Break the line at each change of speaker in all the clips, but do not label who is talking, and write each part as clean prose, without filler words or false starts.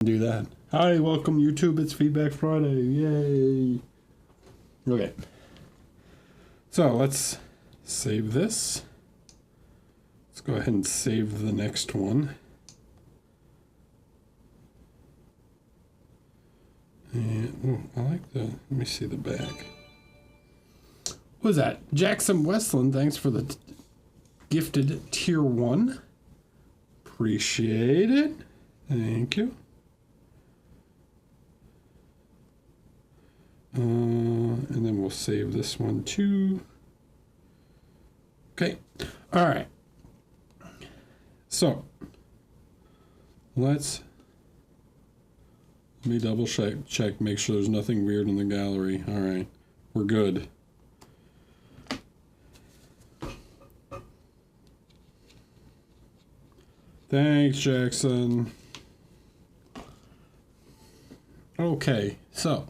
Do that. Hi, welcome YouTube. It's Feedback Friday. Yay. Okay. So let's save this. Let's go ahead and save the next one. And I like the, let me see the back. What is that? Jackson Westland, thanks for the gifted tier 1. Appreciate it. Thank you. And then we'll save this one too. Okay. All right. So let me double check, make sure there's nothing weird in the gallery. All right. We're good. Thanks, Jackson. Okay, so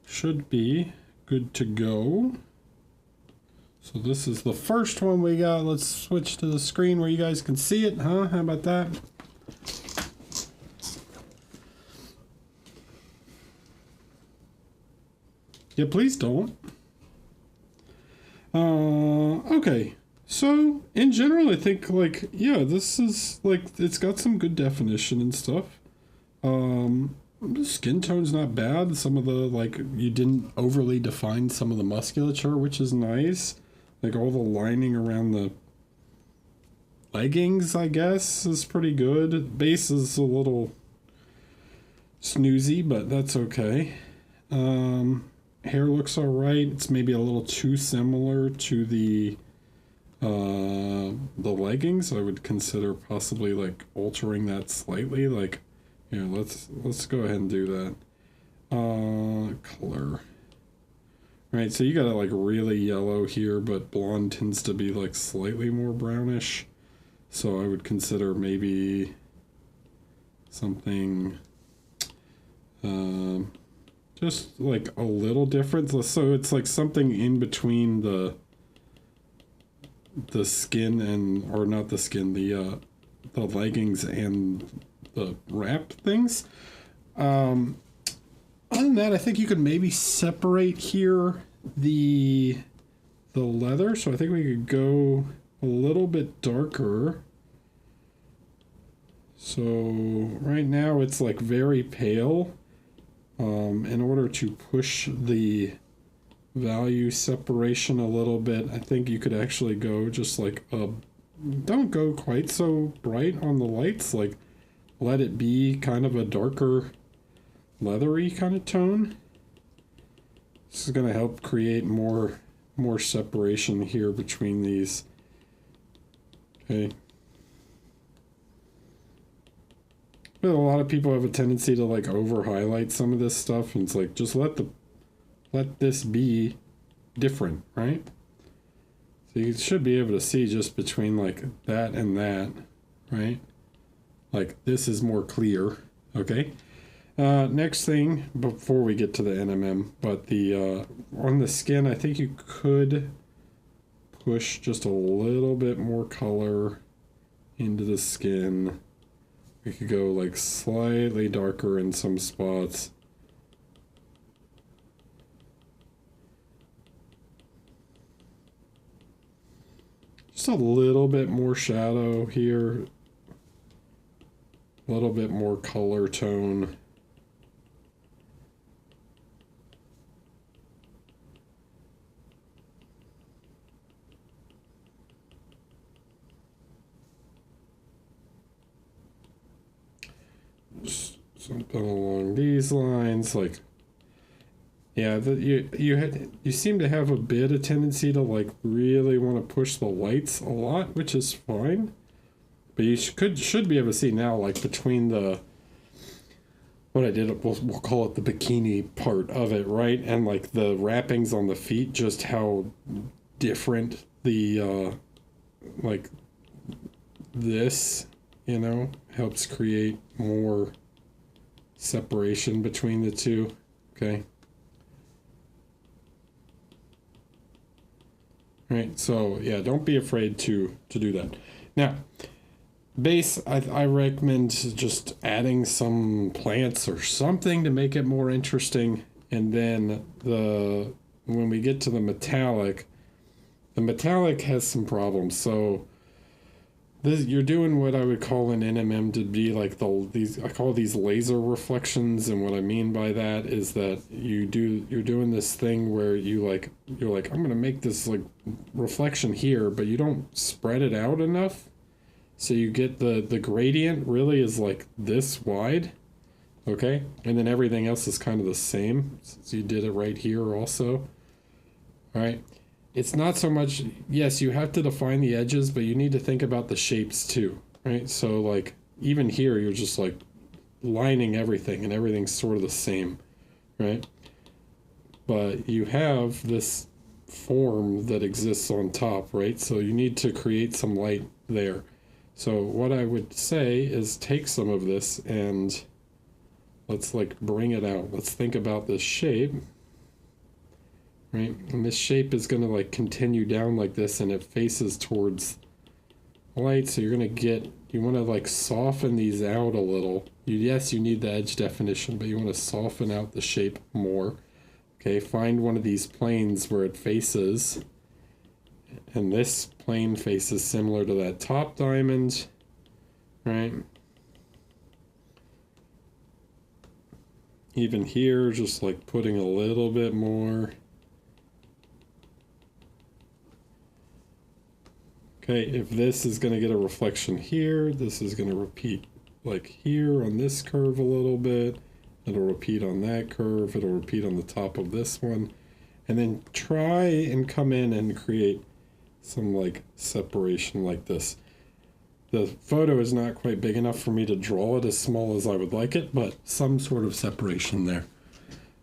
should be good to go. So this is the first one we got. Let's switch to the screen where you guys can see it, huh? How about that? Yeah, please don't. Okay. So in general, I think like, yeah, this is like, it's got some good definition and stuff. The skin tone's not bad. Some of the, like, you didn't overly define some of the musculature, which is nice. Like all the lining around the leggings, I guess, is pretty good. Base is a little snoozy, but that's okay. Hair looks all right. It's maybe a little too similar to the leggings. I would consider possibly like altering that slightly. Like, yeah, let's go ahead and do that. Color. All right, so you got it like really yellow here, but blonde tends to be like slightly more brownish. So I would consider maybe something just like a little different. So it's like something in between the skin and, or not the skin, the leggings and the wrap things. Other than that, I think you could maybe separate here the leather. So I think we could go a little bit darker. So right now it's like very pale. In order to push the value separation a little bit, I think you could actually go just like don't go quite so bright on the lights, like let it be kind of a darker leathery kind of tone. This is going to help create more separation here between these. Okay. But a lot of people have a tendency to like over highlight some of this stuff, and it's like just let this be different, right? So you should be able to see just between like that and that, right? Like this is more clear, okay? Next thing before we get to the NMM, but the on the skin, I think you could push just a little bit more color into the skin. We could go like slightly darker in some spots. Just a little bit more shadow here. A little bit more color tone. Just something along these lines, like, yeah, you seem to have a bit of tendency to like really want to push the lights a lot, which is fine. But you should be able to see now, like between the, what I did, we'll call it the bikini part of it, right? And like the wrappings on the feet, just how different the, like this, you know, helps create more separation between the two, okay? Right, so yeah, don't be afraid to do that. Now, Base, I recommend just adding some plants or something to make it more interesting. And then when we get to the metallic has some problems. So you're doing what I would call an NMM to be like I call these laser reflections, and what I mean by that is that you're doing this thing where you're like I'm gonna make this like reflection here, but you don't spread it out enough, so you get the gradient really is like this wide, okay, and then everything else is kind of the same. So you did it right here also, all right. It's not so much, yes, you have to define the edges, but you need to think about the shapes too, right? So like even here, you're just like lining everything and everything's sort of the same, right? But you have this form that exists on top, right? So you need to create some light there. So what I would say is take some of this and let's like bring it out. Let's think about this shape. Right? And this shape is going to like continue down like this, and it faces towards light. So you're going to you want to like soften these out a little. Yes, you need the edge definition, but you want to soften out the shape more. Okay, find one of these planes where it faces, and this plane faces similar to that top diamond, right? Even here, just like putting a little bit more. Okay, if this is going to get a reflection here, this is going to repeat like here on this curve a little bit. It'll repeat on that curve. It'll repeat on the top of this one. And then try and come in and create some like separation like this. The photo is not quite big enough for me to draw it as small as I would like it, but some sort of separation there.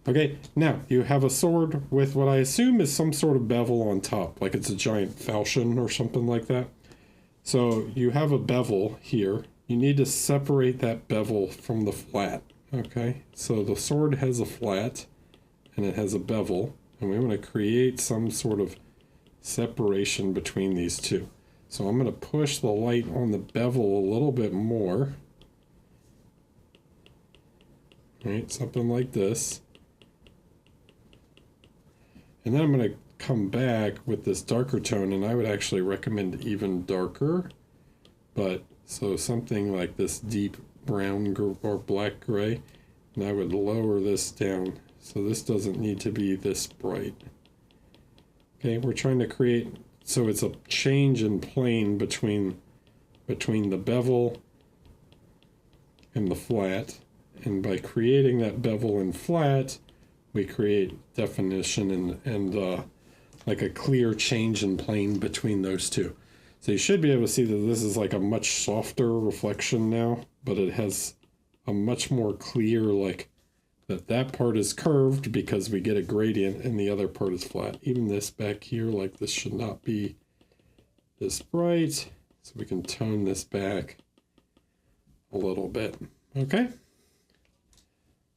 Okay, now you have a sword with what I assume is some sort of bevel on top, like it's a giant falchion or something like that. So you have a bevel here. You need to separate that bevel from the flat, okay? So the sword has a flat and it has a bevel, and we want to create some sort of separation between these two. So I'm going to push the light on the bevel a little bit more. Right, something like this. And then I'm going to come back with this darker tone, and I would actually recommend even darker. But so something like this deep brown or black gray, and I would lower this down. So this doesn't need to be this bright. Okay, we're trying to create, so it's a change in plane between the bevel and the flat. And by creating that bevel and flat, we create definition and like a clear change in plane between those two. So you should be able to see that this is like a much softer reflection now, but it has a much more clear, like that part is curved because we get a gradient and the other part is flat. Even this back here, like this should not be this bright. So we can tone this back a little bit. Okay?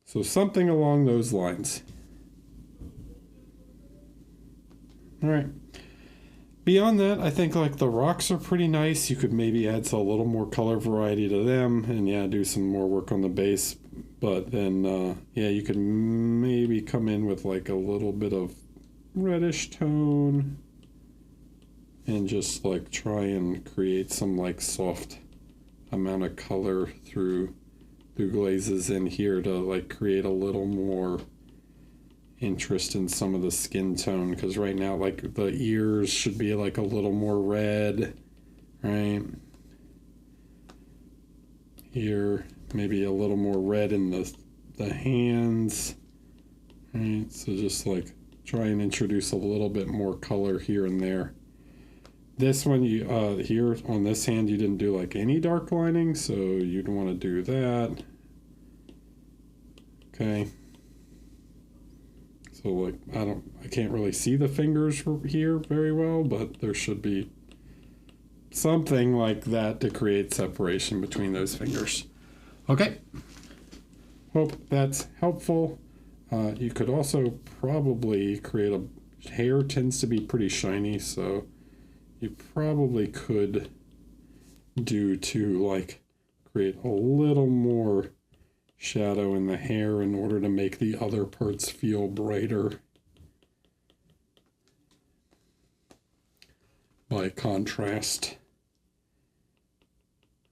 So something along those lines. All right. Beyond that, I think like the rocks are pretty nice. You could maybe add a little more color variety to them, and yeah, do some more work on the base. But then, yeah, you could maybe come in with like a little bit of reddish tone and just like try and create some like soft amount of color through glazes in here to like create a little more interest in some of the skin tone, because right now like the ears should be like a little more red, right? Here maybe a little more red in the hands, right? So just like try and introduce a little bit more color here and there. This one, you here on this hand, you didn't do like any dark lining, so you'd want to do that. Okay. So like, I can't really see the fingers here very well, but there should be something like that to create separation between those fingers. Okay. Hope that's helpful. You could also probably create hair tends to be pretty shiny, so you probably could do to like create a little more shadow in the hair in order to make the other parts feel brighter by contrast.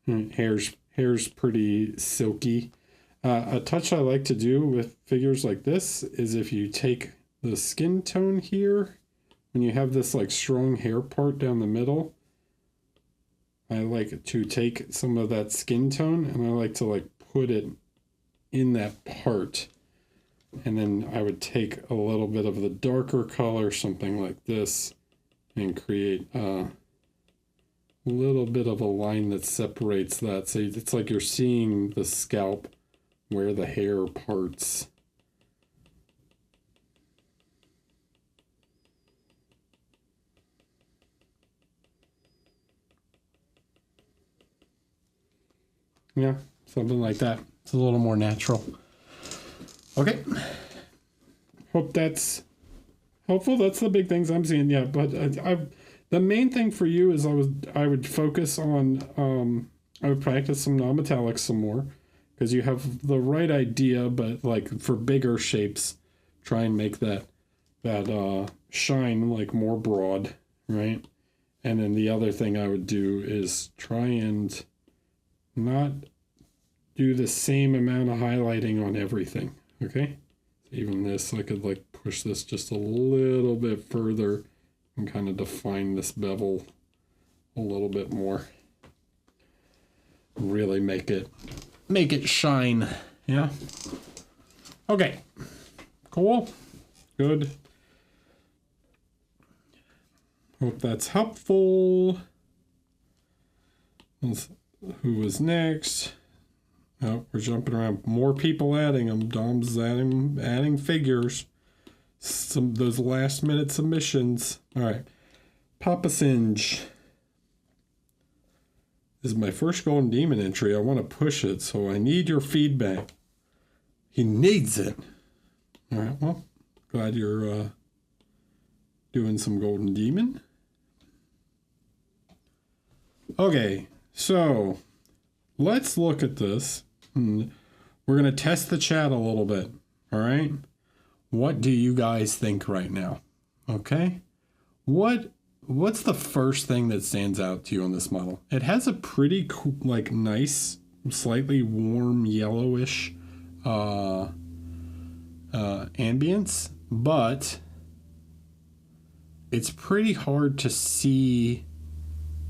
Hair's pretty silky. A touch I like to do with figures like this is if you take the skin tone here, when you have this like strong hair part down the middle, I like to take some of that skin tone and I like to like put it in that part. And then I would take a little bit of the darker color, something like this, and create a little bit of a line that separates that. So it's like you're seeing the scalp where the hair parts. Yeah, something like that. It's a little more natural. Okay. Hope that's helpful. That's the big things I'm seeing. Yeah, but the main thing for you is I would focus on I would practice some non-metallics some more, because you have the right idea, but like for bigger shapes, try and make that shine like more broad, right? And then the other thing I would do is try and not do the same amount of highlighting on everything, okay? Even this, I could like push this just a little bit further and kind of define this bevel a little bit more. Really make it shine, yeah? Okay, cool, good. Hope that's helpful. Who was next? Oh, we're jumping around. More people adding them. Dom's adding figures. Those last minute submissions. All right. Papa Singe. This is my first Golden Demon entry. I want to push it, so I need your feedback. He needs it. All right. Well, glad you're doing some Golden Demon. Okay. So let's look at this. We're going to test the chat a little bit. All right. What do you guys think right now? Okay. What's the first thing that stands out to you on this model? It has a pretty cool, like nice, slightly warm yellowish ambience, but it's pretty hard to see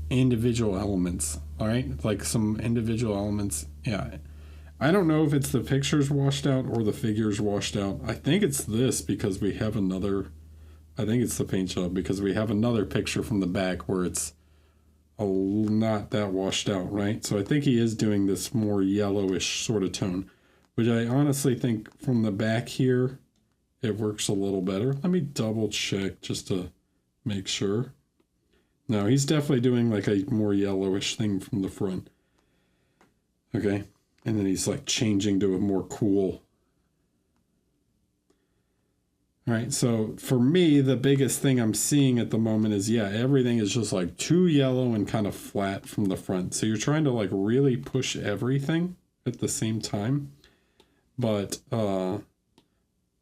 individual elements. All right, like some individual elements. Yeah, I don't know if it's the pictures washed out or the figures washed out. I think it's this, because we have another. I think it's the paint job, because we have another picture from the back where it's not that washed out, right? So I think he is doing this more yellowish sort of tone, which I honestly think from the back here, it works a little better. Let me double check just to make sure. No, he's definitely doing like a more yellowish thing from the front. Okay. And then he's like changing to a more cool. All right. So for me, the biggest thing I'm seeing at the moment is, yeah, everything is just like too yellow and kind of flat from the front. So you're trying to like really push everything at the same time. But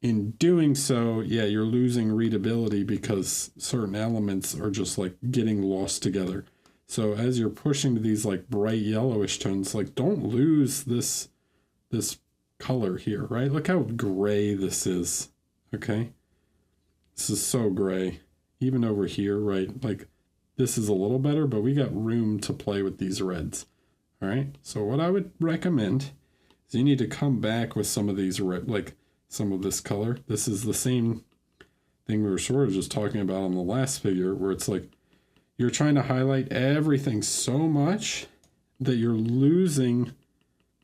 in doing so, yeah, you're losing readability because certain elements are just like getting lost together. So as you're pushing to these like bright yellowish tones, like don't lose this color here, right? Look how gray this is. Okay. This is so gray. Even over here, right? Like this is a little better, but we got room to play with these reds. All right. So what I would recommend is you need to come back with some of these like some of this color. This is the same thing we were sort of just talking about on the last figure, where it's like you're trying to highlight everything so much that you're losing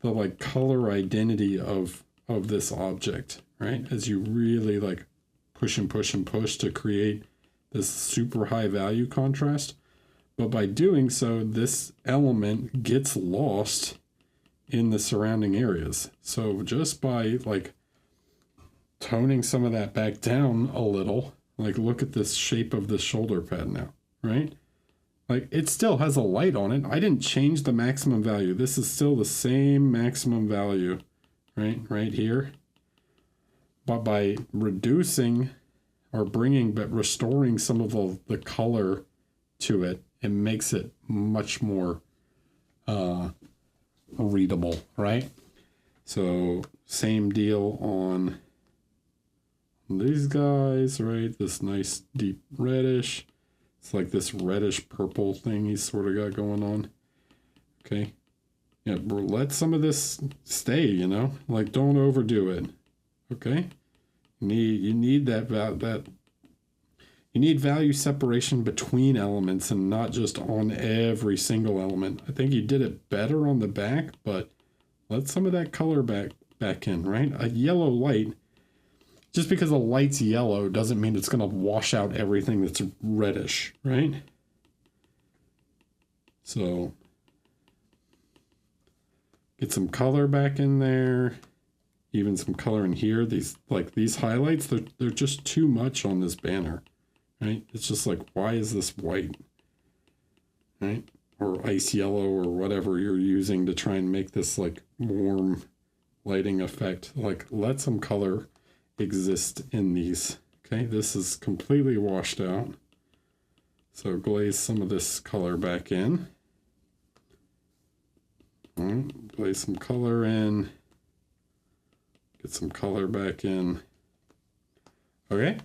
the like color identity of this object, right? As you really like push and push and push to create this super high value contrast. But by doing so, this element gets lost in the surrounding areas. So just by like toning some of that back down a little, like look at this shape of this shoulder pad now, right? Like, it still has a light on it. I didn't change the maximum value. This is still the same maximum value, right here. But by reducing or restoring some of the color to it, it makes it much more readable, right? So same deal on these guys, right? This nice deep reddish. It's like this reddish purple thing he's sort of got going on. Okay. Yeah, let some of this stay, you know? Like, don't overdo it. Okay? You need that you need value separation between elements and not just on every single element. I think you did it better on the back, but let some of that color back in, right? A yellow light, just because a light's yellow doesn't mean it's going to wash out everything that's reddish, right? So get some color back in there. Even some color in here. These highlights, they're just too much on this banner, right? It's just like, why is this white, right? Or ice yellow or whatever you're using to try and make this like warm lighting effect. Like, let some color exist in these. Okay, this is completely washed out. So glaze some of this color back in. All right, glaze some color in. Get some color back in. Okay.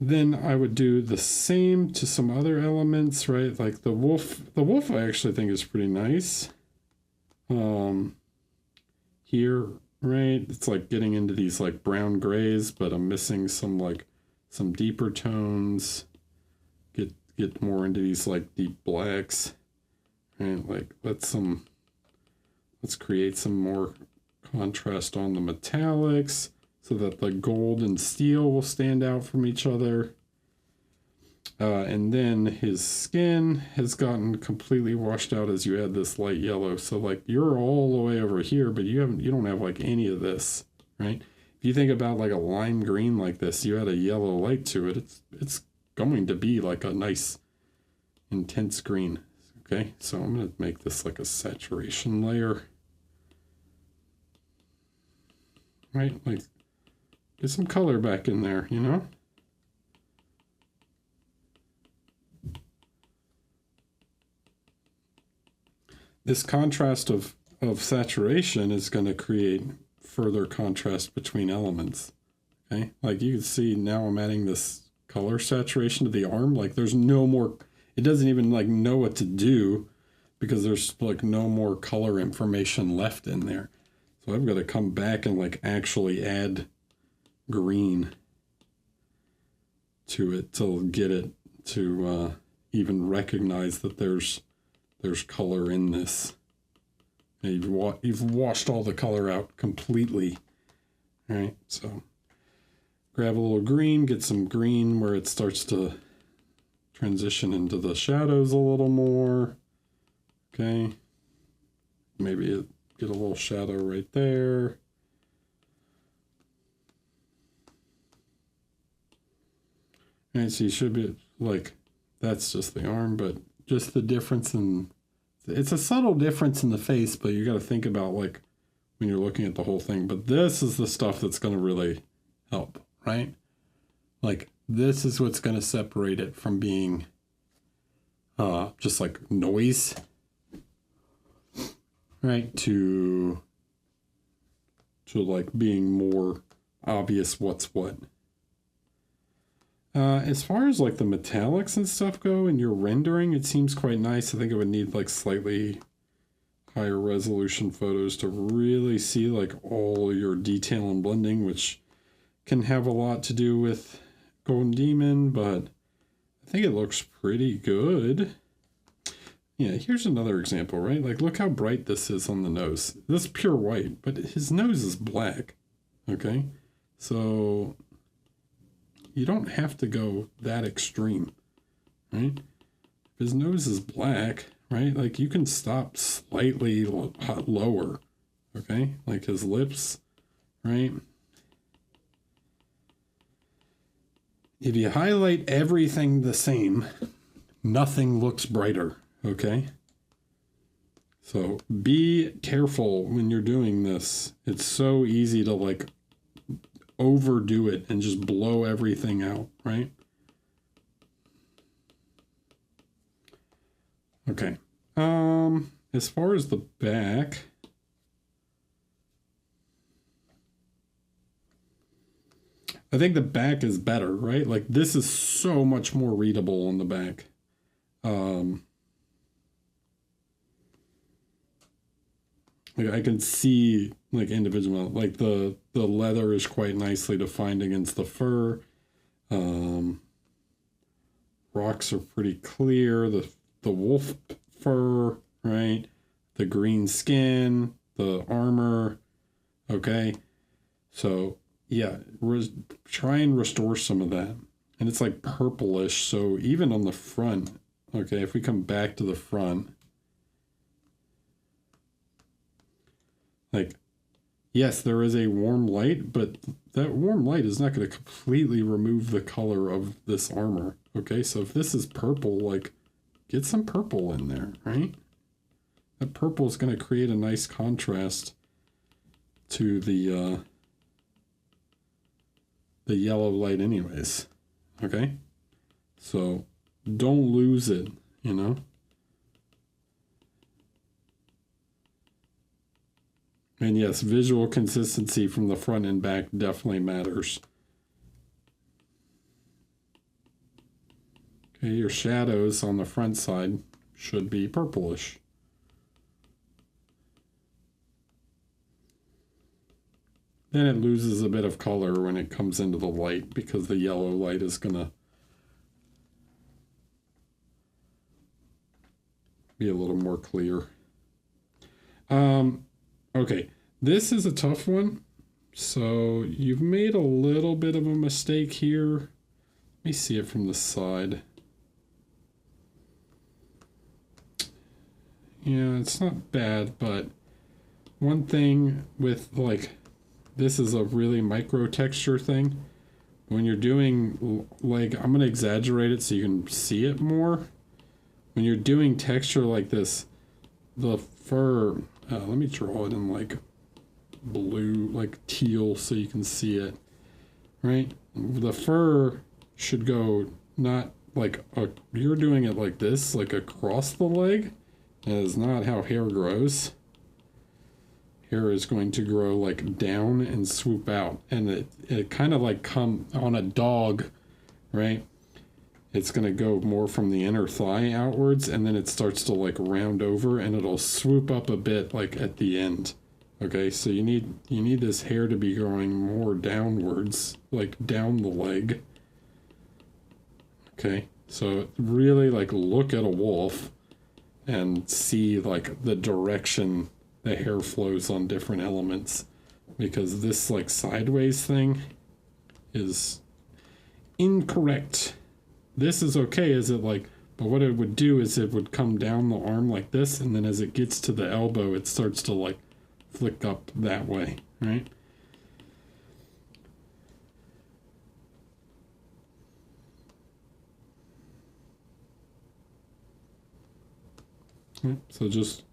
Then I would do the same to some other elements, right? Like the wolf. The wolf I actually think is pretty nice. Here, right? It's like getting into these like brown grays, but I'm missing some deeper tones. Get more into these like deep blacks. Right? Like let's create some more contrast on the metallics so that the gold and steel will stand out from each other. And then his skin has gotten completely washed out as you add this light yellow. So like you're all the way over here, but you don't have like any of this, right? If you think about like a lime green like this, you add a yellow light to it, it's going to be like a nice intense green. Okay, so I'm going to make this like a saturation layer. Right, like get some color back in there, you know? This contrast of saturation is going to create further contrast between elements. Okay, like you can see now I'm adding this color saturation to the arm. Like there's no more, it doesn't even like know what to do because there's like no more color information left in there. So I've got to come back and like actually add green to it to get it to even recognize that there's color in this. And you've washed all the color out completely. All right, so grab a little green, get some green where it starts to transition into the shadows a little more. Okay, maybe get a little shadow right there. All right, so you should be like, that's just the arm, but just the difference in, it's a subtle difference in the face, but you got to think about like when you're looking at the whole thing. But this is the stuff that's going to really help, right? Like this is what's going to separate it from being just like noise, right? To like being more obvious what's what. As far as like the metallics and stuff go in your rendering, it seems quite nice. I think it would need like slightly higher resolution photos to really see like all your detail and blending, which can have a lot to do with Golden Demon, but I think it looks pretty good. Yeah, here's another example, right? Like look how bright this is on the nose. This is pure white, but his nose is black. Okay, so you don't have to go that extreme, right? If his nose is black, right? Like you can stop slightly lower, okay? Like his lips, right? If you highlight everything the same, nothing looks brighter, okay? So be careful when you're doing this. It's so easy to like overdo it and just blow everything out, right? Okay. As far as the back, I think the back is better, right? Like this is so much more readable on the back. Like I can see like individual, like the leather is quite nicely defined against the fur. Rocks are pretty clear. The wolf fur, right? The green skin, the armor. Okay, so yeah, try and restore some of that. And it's like purplish, so even on the front, okay, if we come back to the front, like, yes, there is a warm light, but that warm light is not going to completely remove the color of this armor, okay? So if this is purple, like, get some purple in there, right? That purple is going to create a nice contrast to the yellow light anyways, okay? So don't lose it, you know? And yes, visual consistency from the front and back definitely matters. Okay, your shadows on the front side should be purplish. Then it loses a bit of color when it comes into the light because the yellow light is gonna be a little more clear. Okay, this is a tough one. So you've made a little bit of a mistake here. Let me see it from the side. Yeah, it's not bad, but one thing with like, this is a really micro texture thing. When you're doing, like, I'm going to exaggerate it so you can see it more. When you're doing texture like this, the fur, let me draw it in like blue, like teal, so you can see it, right? The fur should go not like you're doing it like this, like across the leg. That is not how hair grows. Hair is going to grow like down and swoop out, and it kind of like come on a dog, right? It's going to go more from the inner thigh outwards, and then it starts to like round over, and it'll swoop up a bit like at the end. Okay, so you need this hair to be growing more downwards, like down the leg. Okay, so really like look at a wolf and see like the direction the hair flows on different elements, because this like sideways thing is incorrect. This is okay, is it like, but what it would do is it would come down the arm like this, and then as it gets to the elbow, it starts to like flick up that way, right? So just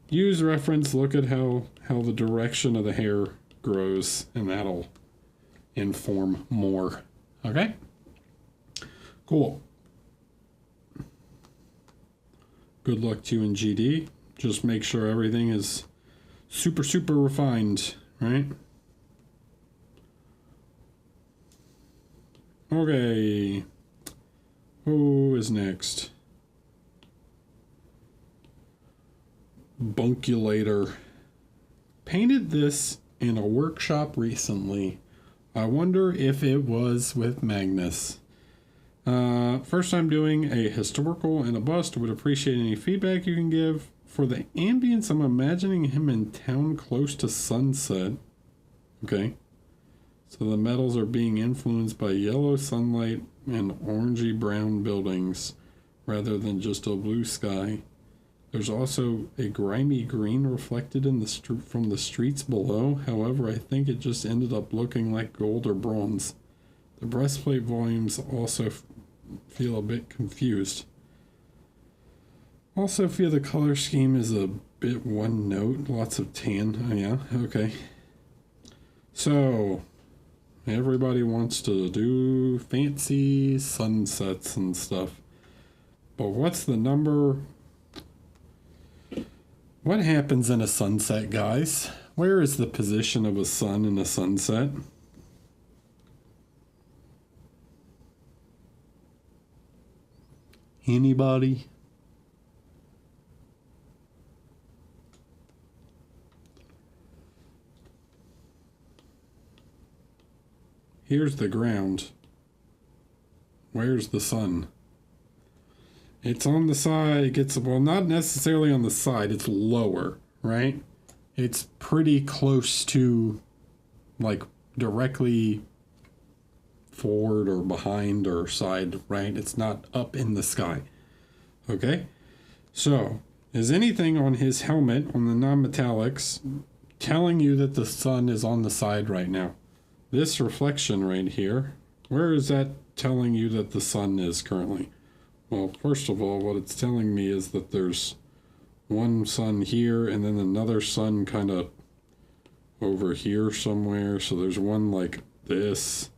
use reference, look at how the direction of the hair grows, and that'll inform more. Okay? Cool. Good luck to you in GD. Just make sure everything is super, super refined, right? Okay. Who is next? Bunculator. Painted this in a workshop recently. I wonder if it was with Magnus. First time doing a historical and a bust. Would appreciate any feedback you can give. For the ambience, I'm imagining him in town close to sunset. Okay. So the metals are being influenced by yellow sunlight and orangey brown buildings rather than just a blue sky. There's also a grimy green reflected in from the streets below. However, I think it just ended up looking like gold or bronze. The breastplate volumes also feel a bit confused. Also feel the color scheme is a bit one note, lots of tan. Oh, yeah, okay. So, everybody wants to do fancy sunsets and stuff. But what's the number? What happens in a sunset, guys? Where is the position of a sun in a sunset? Anybody? Here's the ground. Where's the sun? It's on the side. It gets, well, not necessarily on the side. It's lower, right? It's pretty close to, like, directly forward or behind or side, right? It's not up in the sky. Okay? So, is anything on his helmet, on the non-metallics, telling you that the sun is on the side right now? This reflection right here, where is that telling you that the sun is currently? Well, first of all, what it's telling me is that there's one sun here and then another sun kind of over here somewhere. So there's one like this.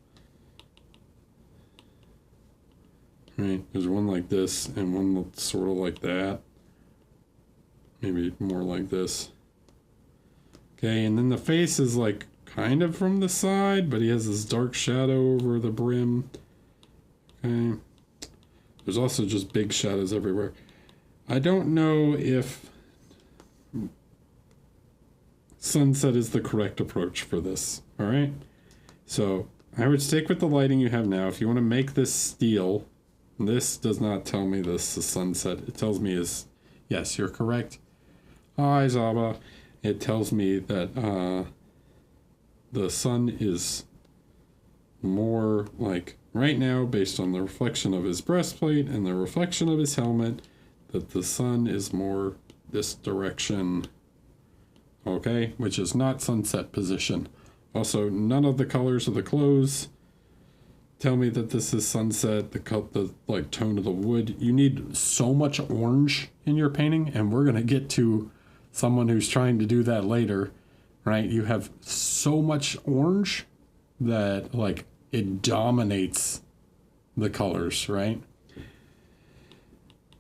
Right, there's one like this and one that's sort of like that. Maybe more like this. Okay, and then the face is like kind of from the side, but he has this dark shadow over the brim. Okay. There's also just big shadows everywhere. I don't know if sunset is the correct approach for this. All right. So I would stick with the lighting you have now. If you want to make this steel, this does not tell me this is sunset. It tells me is, yes, you're correct. Hi, Zaba. It tells me that the sun is more like right now, based on the reflection of his breastplate and the reflection of his helmet, that the sun is more this direction, okay, which is not sunset position. Also, none of the colors of the clothes tell me that this is sunset. The like tone of the wood. You need so much orange in your painting, and we're gonna get to someone who's trying to do that later, right? You have so much orange that like it dominates the colors, right?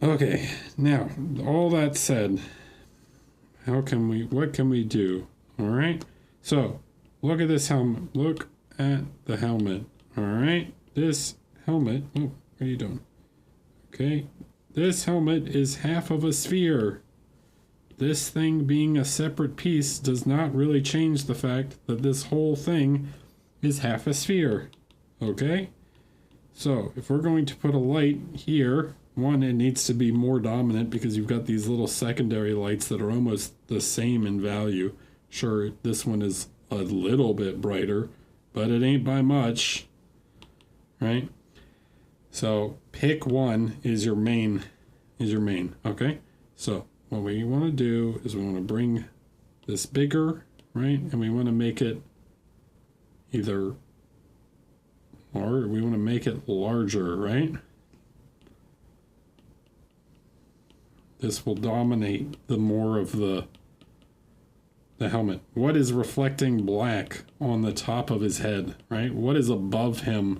Okay, now all that said, what can we do? All right, so look at this helmet. Look at the helmet. All right, this helmet. Oh, what are you doing? Okay, this helmet is half of a sphere. This thing being a separate piece does not really change the fact that this whole thing is half a sphere. Okay, so if we're going to put a light here, one, it needs to be more dominant because you've got these little secondary lights that are almost the same in value. Sure, this one is a little bit brighter, but it ain't by much, right? So pick one is your main, okay? So what we want to do is we want to bring this bigger, right? And we want to make it either, or we want to make it larger, right? This will dominate the more of the helmet. What is reflecting black on the top of his head, right? What is above him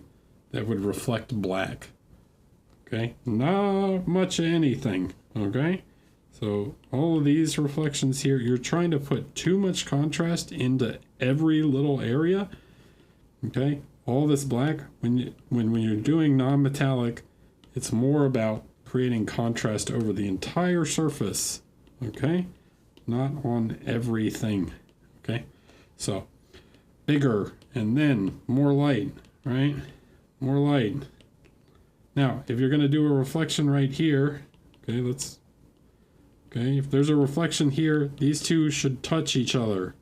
that would reflect black? Okay, not much of anything, okay? So all of these reflections here, you're trying to put too much contrast into every little area, okay? All this black, when you're doing non-metallic, it's more about creating contrast over the entire surface, okay? Not on everything, okay? So bigger and then more light, right? More light. Now, if you're going to do a reflection right here, okay, if there's a reflection here, these two should touch each other,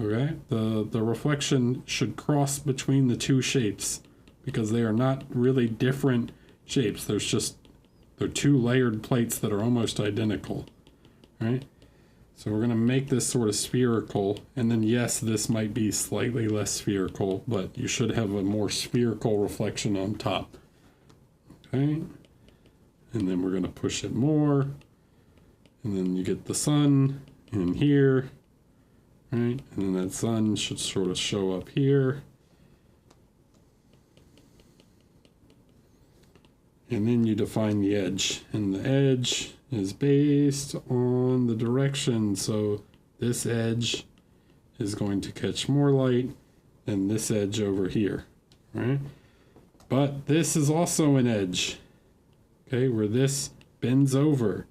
okay? The reflection should cross between the two shapes because they are not really different shapes. They're two layered plates that are almost identical, right? So we're going to make this sort of spherical, and then yes, this might be slightly less spherical, but you should have a more spherical reflection on top. Okay, and then we're going to push it more. And then you get the sun in here, right? And then that sun should sort of show up here. And then you define the edge. And the edge is based on the direction. So this edge is going to catch more light than this edge over here, right? But this is also an edge, okay, where this bends over.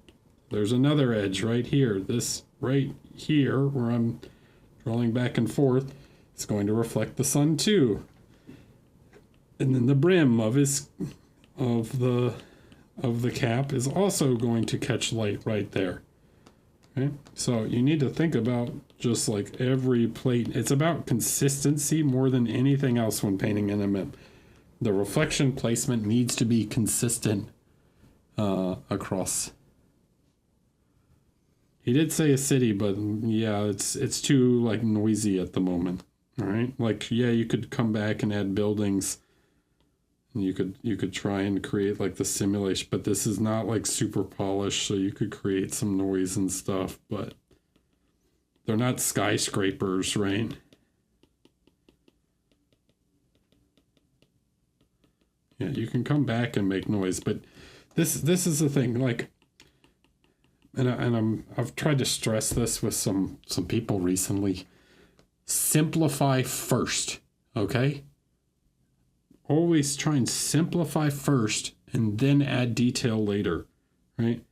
There's another edge right here. This right here, where I'm drawing back and forth, is going to reflect the sun too. And then the brim of the cap is also going to catch light right there. Okay? So you need to think about just like every plate. It's about consistency more than anything else when painting an MM. The reflection placement needs to be consistent across. He did say a city, but yeah, it's too like noisy at the moment. All right, like yeah, you could come back and add buildings. And you could try and create like the simulation, but this is not like super polished, so you could create some noise and stuff, but they're not skyscrapers, right? Yeah, you can come back and make noise, but this is the thing, like, and I've tried to stress this with some people recently. Simplify first, okay? Always try and simplify first and then add detail later, right?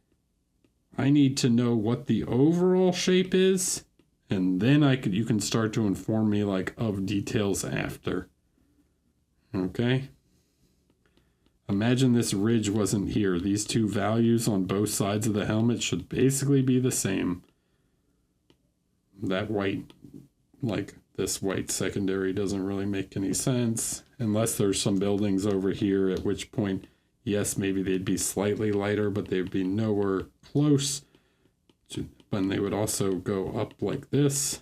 I need to know what the overall shape is, and then you can start to inform me like of details after. Okay? Imagine this ridge wasn't here. These two values on both sides of the helmet should basically be the same. That white, like this white secondary doesn't really make any sense. Unless there's some buildings over here, at which point, yes, maybe they'd be slightly lighter, but they'd be nowhere close to, but they would also go up like this,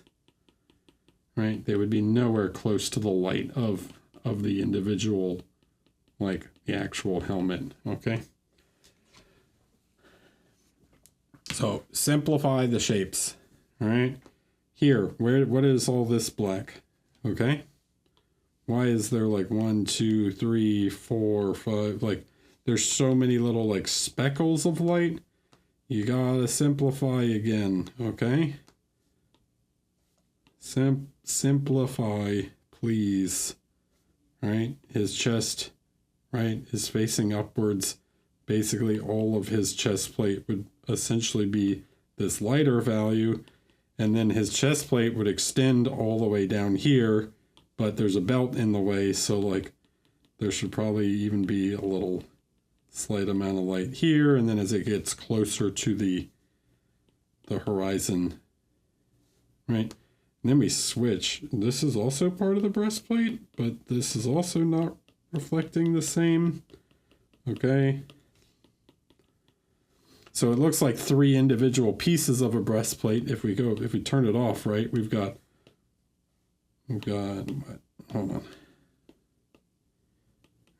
right? They would be nowhere close to the light of the individual, like the actual helmet, okay? So simplify the shapes, all right? Here, what is all this black, okay? Why is there like 1, 2, 3, 4, 5, like there's so many little like speckles of light? You gotta simplify again, okay? Simplify, please. Right? His chest, right, is facing upwards. Basically all of his chest plate would essentially be this lighter value, and then his chest plate would extend all the way down here. But there's a belt in the way, so like there should probably even be a little slight amount of light here, and then as it gets closer to the horizon, right? And then we switch. This is also part of the breastplate, but this is also not reflecting the same. Okay. So it looks like 3 individual pieces of a breastplate. If we turn it off, right, we've got hold on.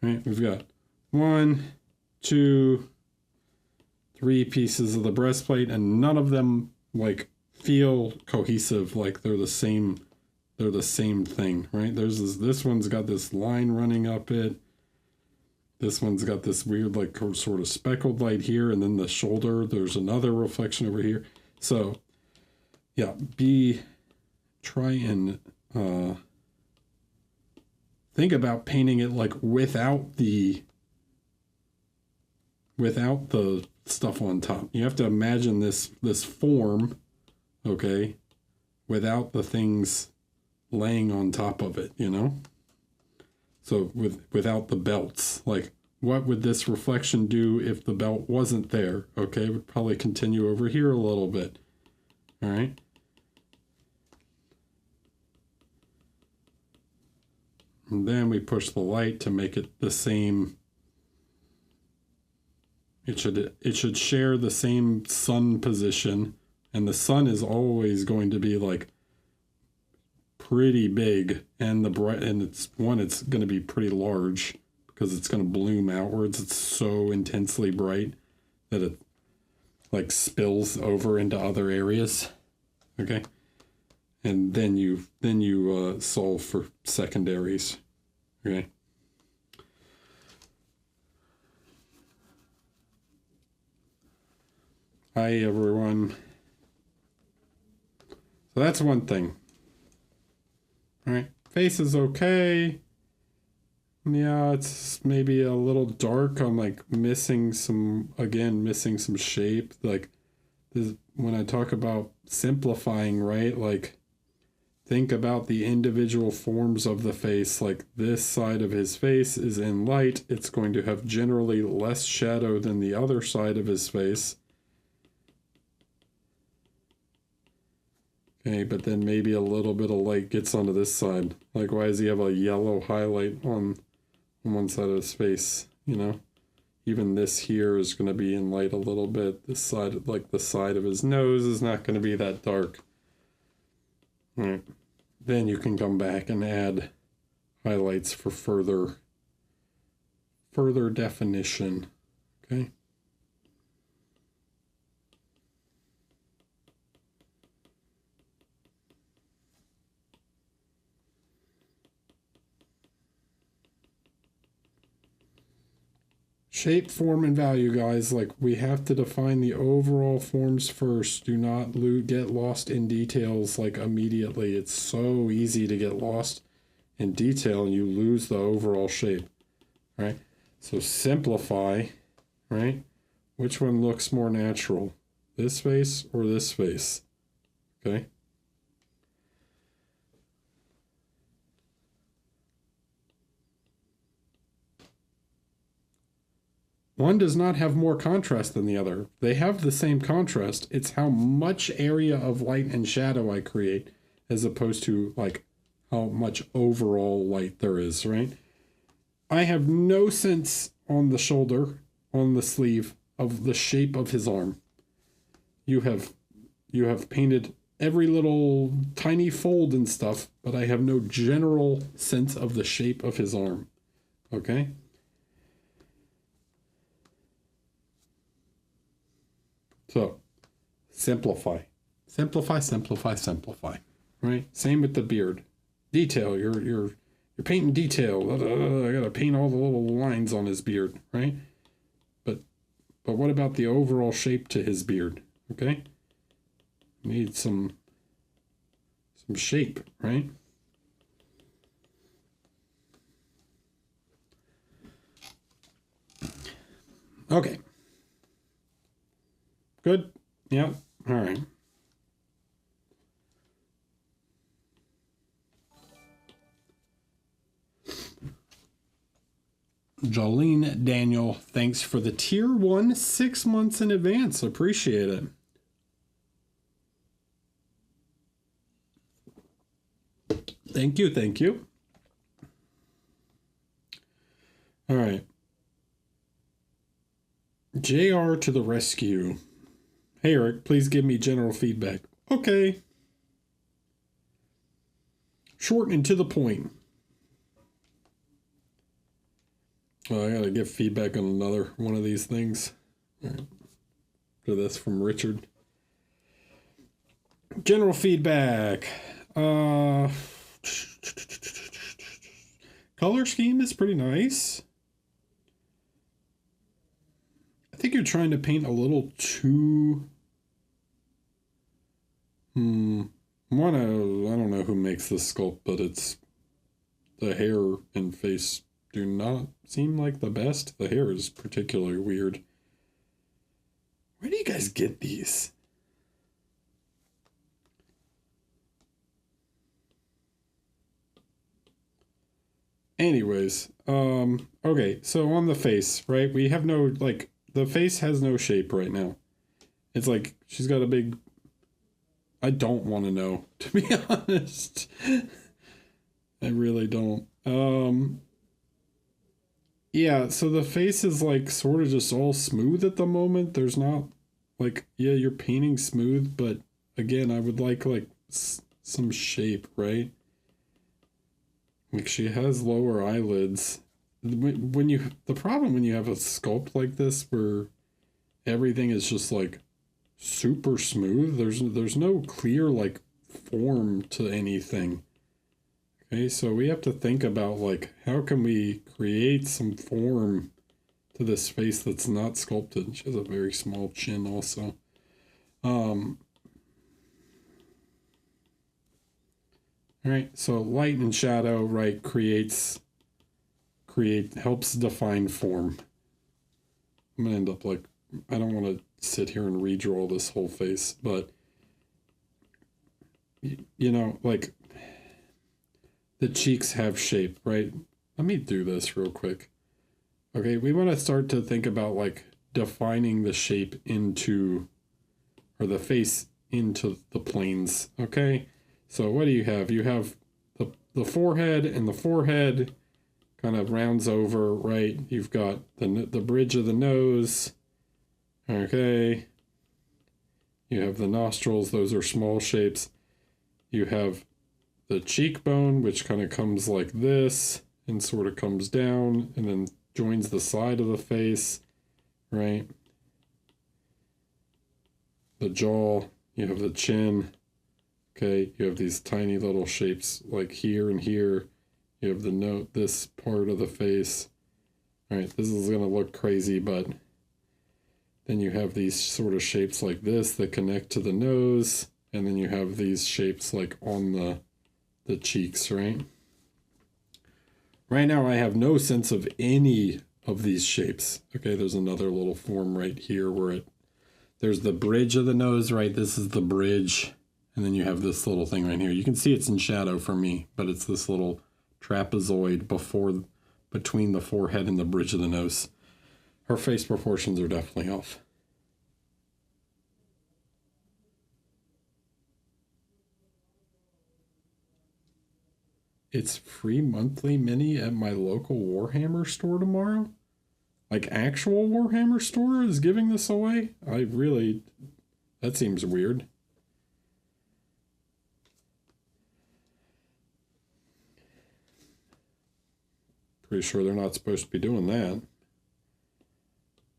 Right, we've got 1, 2, 3 pieces of the breastplate, and none of them like feel cohesive, like they're the same thing, right? There's this one's got this line running up it. This one's got this weird like sort of speckled light here, and then the shoulder, there's another reflection over here. So yeah, try and think about painting it like without the stuff on top. You have to imagine this form, okay, without the things laying on top of it, you know? So without the belts, like what would this reflection do if the belt wasn't there? Okay, it would probably continue over here a little bit. All right. And then we push the light to make it the same. It should share the same sun position, and the sun is always going to be like pretty big, and it's going to be pretty large because it's going to bloom outwards. It's so intensely bright that like spills over into other areas. Okay. And then you solve for secondaries. Okay. Hi everyone. So that's one thing. All right. Face is okay. Yeah, it's maybe a little dark. I'm like missing some shape. Like this, when I talk about simplifying, right? Like think about the individual forms of the face. Like this side of his face is in light. It's going to have generally less shadow than the other side of his face. Okay, but then maybe a little bit of light gets onto this side. Like why does he have a yellow highlight on one side of his face, you know? Even this here is going to be in light a little bit. This side, like the side of his nose, is not going to be that dark. All right. Then you can come back and add highlights for further definition. Okay. Shape, form, and value, guys. Like, we have to define the overall forms first. Do not get lost in details, like, immediately. It's so easy to get lost in detail and you lose the overall shape, right? So simplify, right? Which one looks more natural? This face or this face? Okay. One does not have more contrast than the other. They have the same contrast. It's how much area of light and shadow I create as opposed to like how much overall light there is, right? I have no sense on the shoulder, on the sleeve of the shape of his arm. You have painted every little tiny fold and stuff, but I have no general sense of the shape of his arm. Okay? So, simplify. Simplify, simplify, simplify. Right? Same with the beard. Detail. You're painting detail. I gotta paint all the little lines on his beard, right? But what about the overall shape to his beard? Okay? Need some shape, right? Okay. Good? Yep. All right. Jolene Daniel, thanks for the tier 1 6 months in advance. Appreciate it. Thank you, thank you. All right. JR to the rescue. Hey, Eric, please give me general feedback. Okay. Short and to the point. Well, I gotta give feedback on another one of these things. All right. To this from Richard. General feedback. Color scheme is pretty nice. I think you're trying to paint a little too... I don't know who makes this sculpt, but it's... The hair and face do not seem like the best. The hair is particularly weird. Where do you guys get these? Anyways, okay, so on the face, right? We have no, like, the face has no shape right now. It's like, she's got a big... I don't want to know, to be honest. I really don't. Yeah, so the face is, like, sort of just all smooth at the moment. There's not, like, yeah, you're painting smooth, but, again, I would like some shape, right? Like, she has lower eyelids. The problem when you have a sculpt like this where everything is just like super smooth. There's no clear like form to anything. Okay, so we have to think about like how can we create some form to this face that's not sculpted. She has a very small chin also. All right, so light and shadow, right, helps define form. I'm gonna end up like, I don't want to sit here and redraw this whole face, but you know, like the cheeks have shape, right? Let me do this real quick. Okay, we want to start to think about like defining the shape into, or the face into the planes. Okay, so what do you have? You have the forehead, and the forehead kind of rounds over, right? You've got the bridge of the nose. Okay, you have the nostrils, those are small shapes. You have the cheekbone, which kind of comes like this and sort of comes down and then joins the side of the face, right? The jaw, you have the chin. Okay, you have these tiny little shapes like here and here. You have this part of the face. All right, this is gonna look crazy, but then you have these sort of shapes like this that connect to the nose, and then you have these shapes like on the cheeks, right? Right now I have no sense of any of these shapes. Okay, there's another little form right here where there's the bridge of the nose, right? This is the bridge, and then you have this little thing right here. You can see it's in shadow for me, but it's this little trapezoid between the forehead and the bridge of the nose. Her face proportions are definitely off. It's free monthly mini at my local Warhammer store tomorrow? Like actual Warhammer store is giving this away? That seems weird. Pretty sure they're not supposed to be doing that.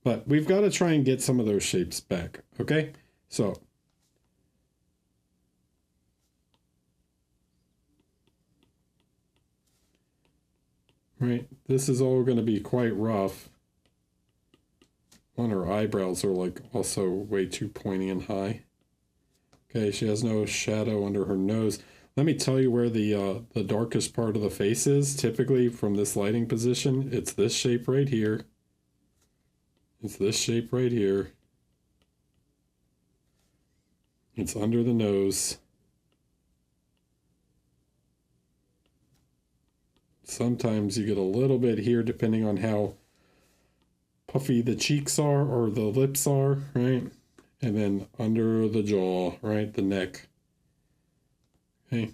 But we've got to try and get some of those shapes back, okay? So, right, this is all going to be quite rough. Her eyebrows are like also way too pointy and high. Okay, she has no shadow under her nose. Let me tell you where the darkest part of the face is. Typically from this lighting position, it's this shape right here. It's this shape right here. It's under the nose. Sometimes you get a little bit here depending on how puffy the cheeks are or the lips are, right? And then under the jaw, right? The neck. Okay.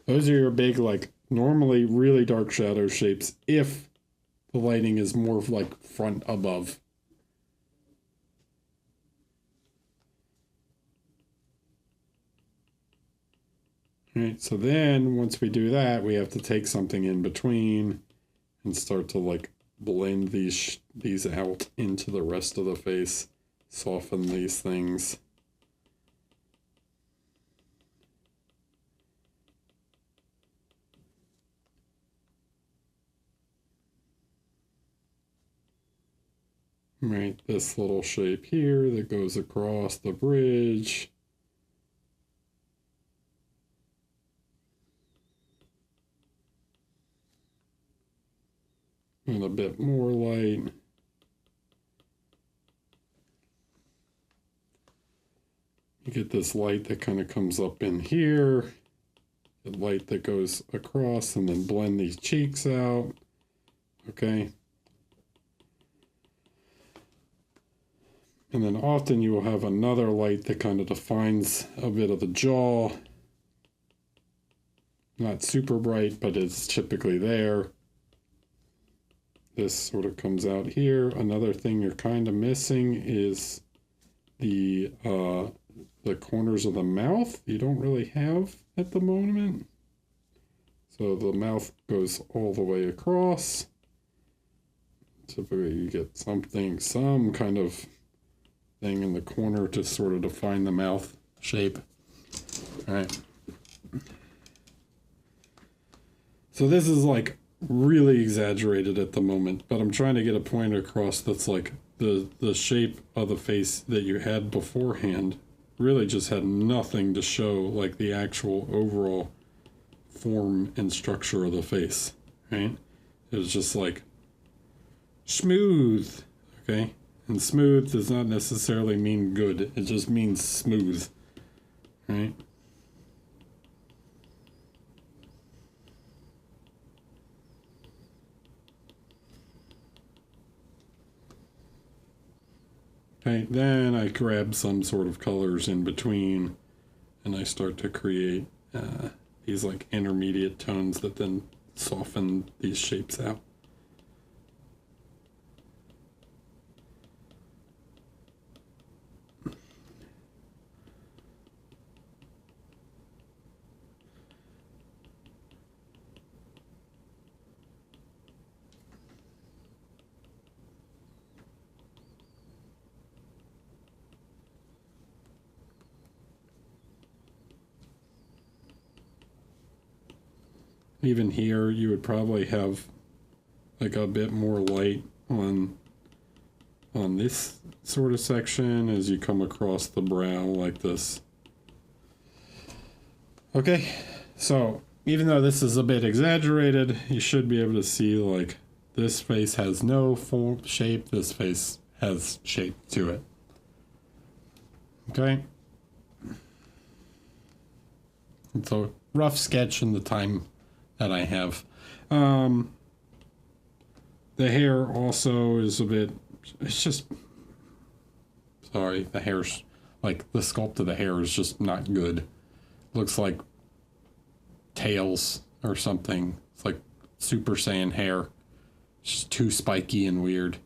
Those are your big, like, normally really dark shadow shapes if the lighting is more like front above. All right, so then once we do that, we have to take something in between and start to like blend these out into the rest of the face, soften these things. Right, this little shape here that goes across the bridge. And a bit more light. You get this light that kind of comes up in here. The light that goes across, and then blend these cheeks out. Okay. And then often you will have another light that kind of defines a bit of the jaw. Not super bright, but it's typically there. This sort of comes out here. Another thing you're kind of missing is the corners of the mouth. You don't really have at the moment. So the mouth goes all the way across. Typically you get some kind of thing in the corner to sort of define the mouth shape. All right. So this is like really exaggerated at the moment, but I'm trying to get a point across that's like the shape of the face that you had beforehand really just had nothing to show like the actual overall form and structure of the face, right? It was just like smooth, okay? And smooth does not necessarily mean good. It just means smooth, right? Okay, then I grab some sort of colors in between and I start to create these like intermediate tones that then soften these shapes out. Even here, you would probably have like a bit more light on this sort of section as you come across the brow like this. Okay, so even though this is a bit exaggerated, you should be able to see like this face has no form shape, this face has shape to it. Okay. It's a rough sketch in the time that I have. The hair also is a bit, it's just, sorry, the hair's, like the sculpt of the hair is just not good. Looks like tails or something. It's like Super Saiyan hair. It's just too spiky and weird.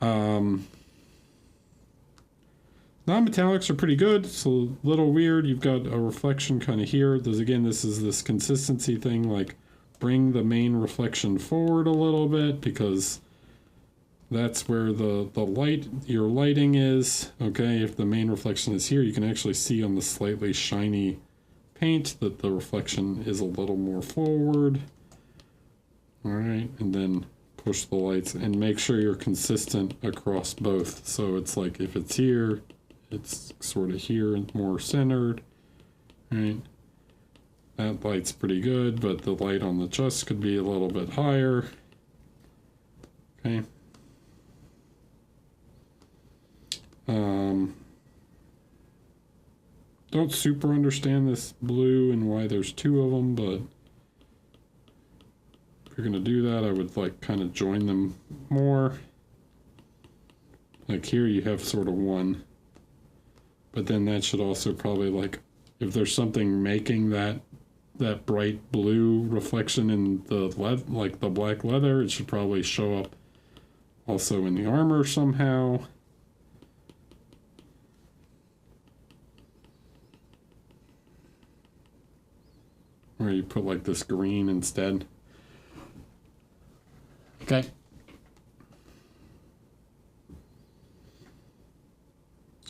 Non-metallics are pretty good. It's a little weird. You've got a reflection kind of here. This is this consistency thing, like bring the main reflection forward a little bit because that's where the light, your lighting is. Okay, if the main reflection is here, you can actually see on the slightly shiny paint that the reflection is a little more forward. All right, and then push the lights and make sure you're consistent across both. So it's like if it's here, it's sort of here and more centered, right? That light's pretty good, but the light on the chest could be a little bit higher. Okay. Don't super understand this blue and why there's two of them, but if you're gonna do that, I would like kind of join them more. Like here you have sort of one, but then that should also probably like, if there's something making that bright blue reflection in the like the black leather, it should probably show up also in the armor somehow. Or you put like this green instead. Okay.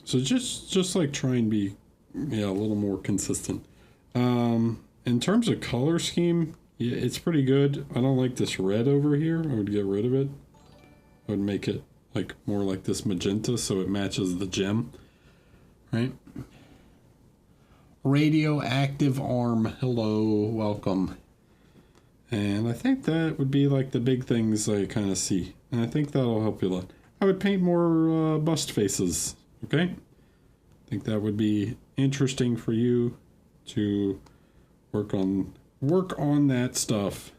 So just like try and be a little more consistent. In terms of color scheme, yeah, it's pretty good. I don't like this red over here. I would get rid of it. I would make it like more like this magenta so it matches the gem. Right? Radioactive arm. Hello, welcome. And I think that would be like the big things I kind of see. And I think that'll help you a lot. I would paint more bust faces. Okay? I think that would be interesting for you to work on that stuff.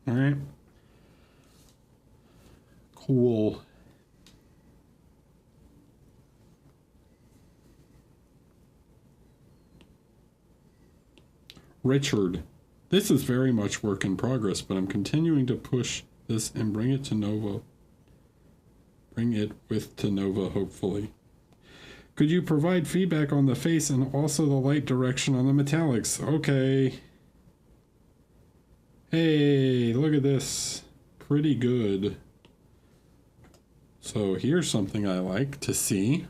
All right? Cool. Richard, this is very much work in progress, but I'm continuing to push this and bring it to Nova. Bring it with to Nova, hopefully. Could you provide feedback on the face and also the light direction on the metallics? Okay. Hey, look at this. Pretty good. So here's something I like to see.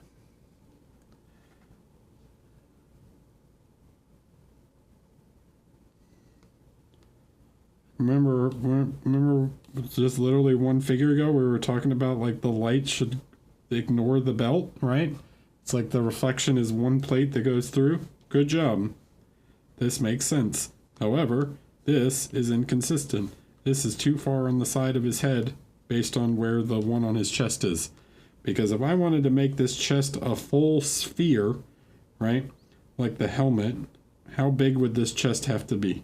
remember just literally one figure ago we were talking about like the light should ignore the belt, right? It's like the reflection is one plate that goes through. Good job. This makes sense. However, this is inconsistent. This is too far on the side of his head based on where the one on his chest is. Because if I wanted to make this chest a full sphere, right, like the helmet, how big would this chest have to be?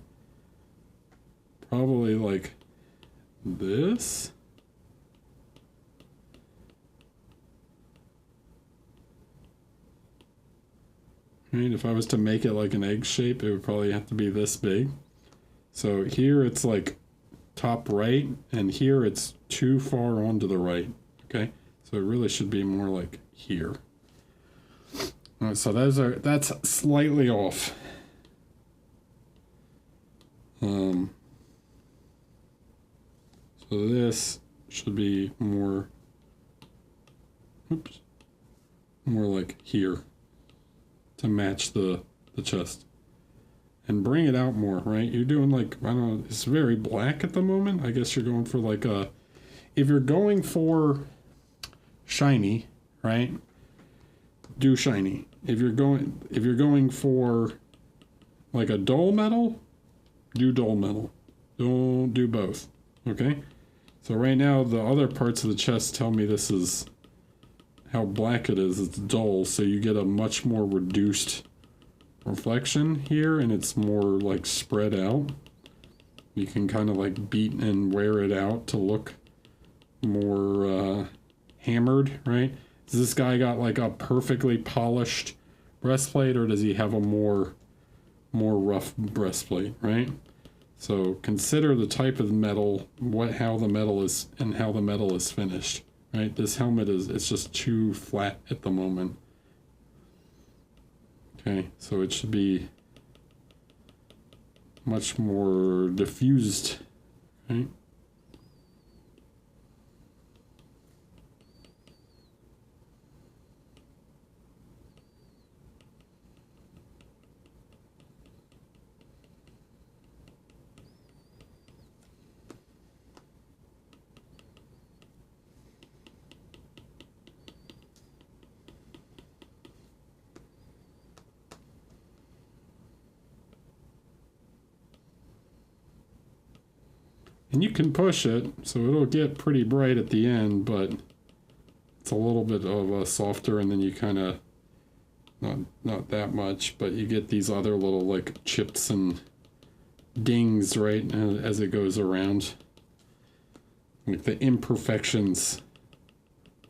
Probably like this. Right, if I was to make it like an egg shape, it would probably have to be this big. So here it's like top right, and here it's too far onto the right. Okay, so it really should be more like here. All right, so that's slightly off. So this should be more, more like here to match the chest. And bring it out more, right? You're doing like, I don't know, it's very black at the moment. I guess you're going for like a, if you're going for shiny, right? Do shiny. If you're going for like a dull metal, do dull metal. Don't do both. Okay? So right now the other parts of the chest tell me this is how black it is. It's dull, so you get a much more reduced reflection here, and it's more like spread out. You can kind of like beat and wear it out to look more hammered, right? Does this guy got like a perfectly polished breastplate, or does he have a more rough breastplate, right? So consider the type of metal, how the metal is, and how the metal is finished, right? This helmet it's just too flat at the moment. Okay, so it should be much more diffused, right? And you can push it, so it'll get pretty bright at the end, but it's a little bit of a softer, and then you kind of, not that much, but you get these other little like chips and dings, right, as it goes around. Like the imperfections.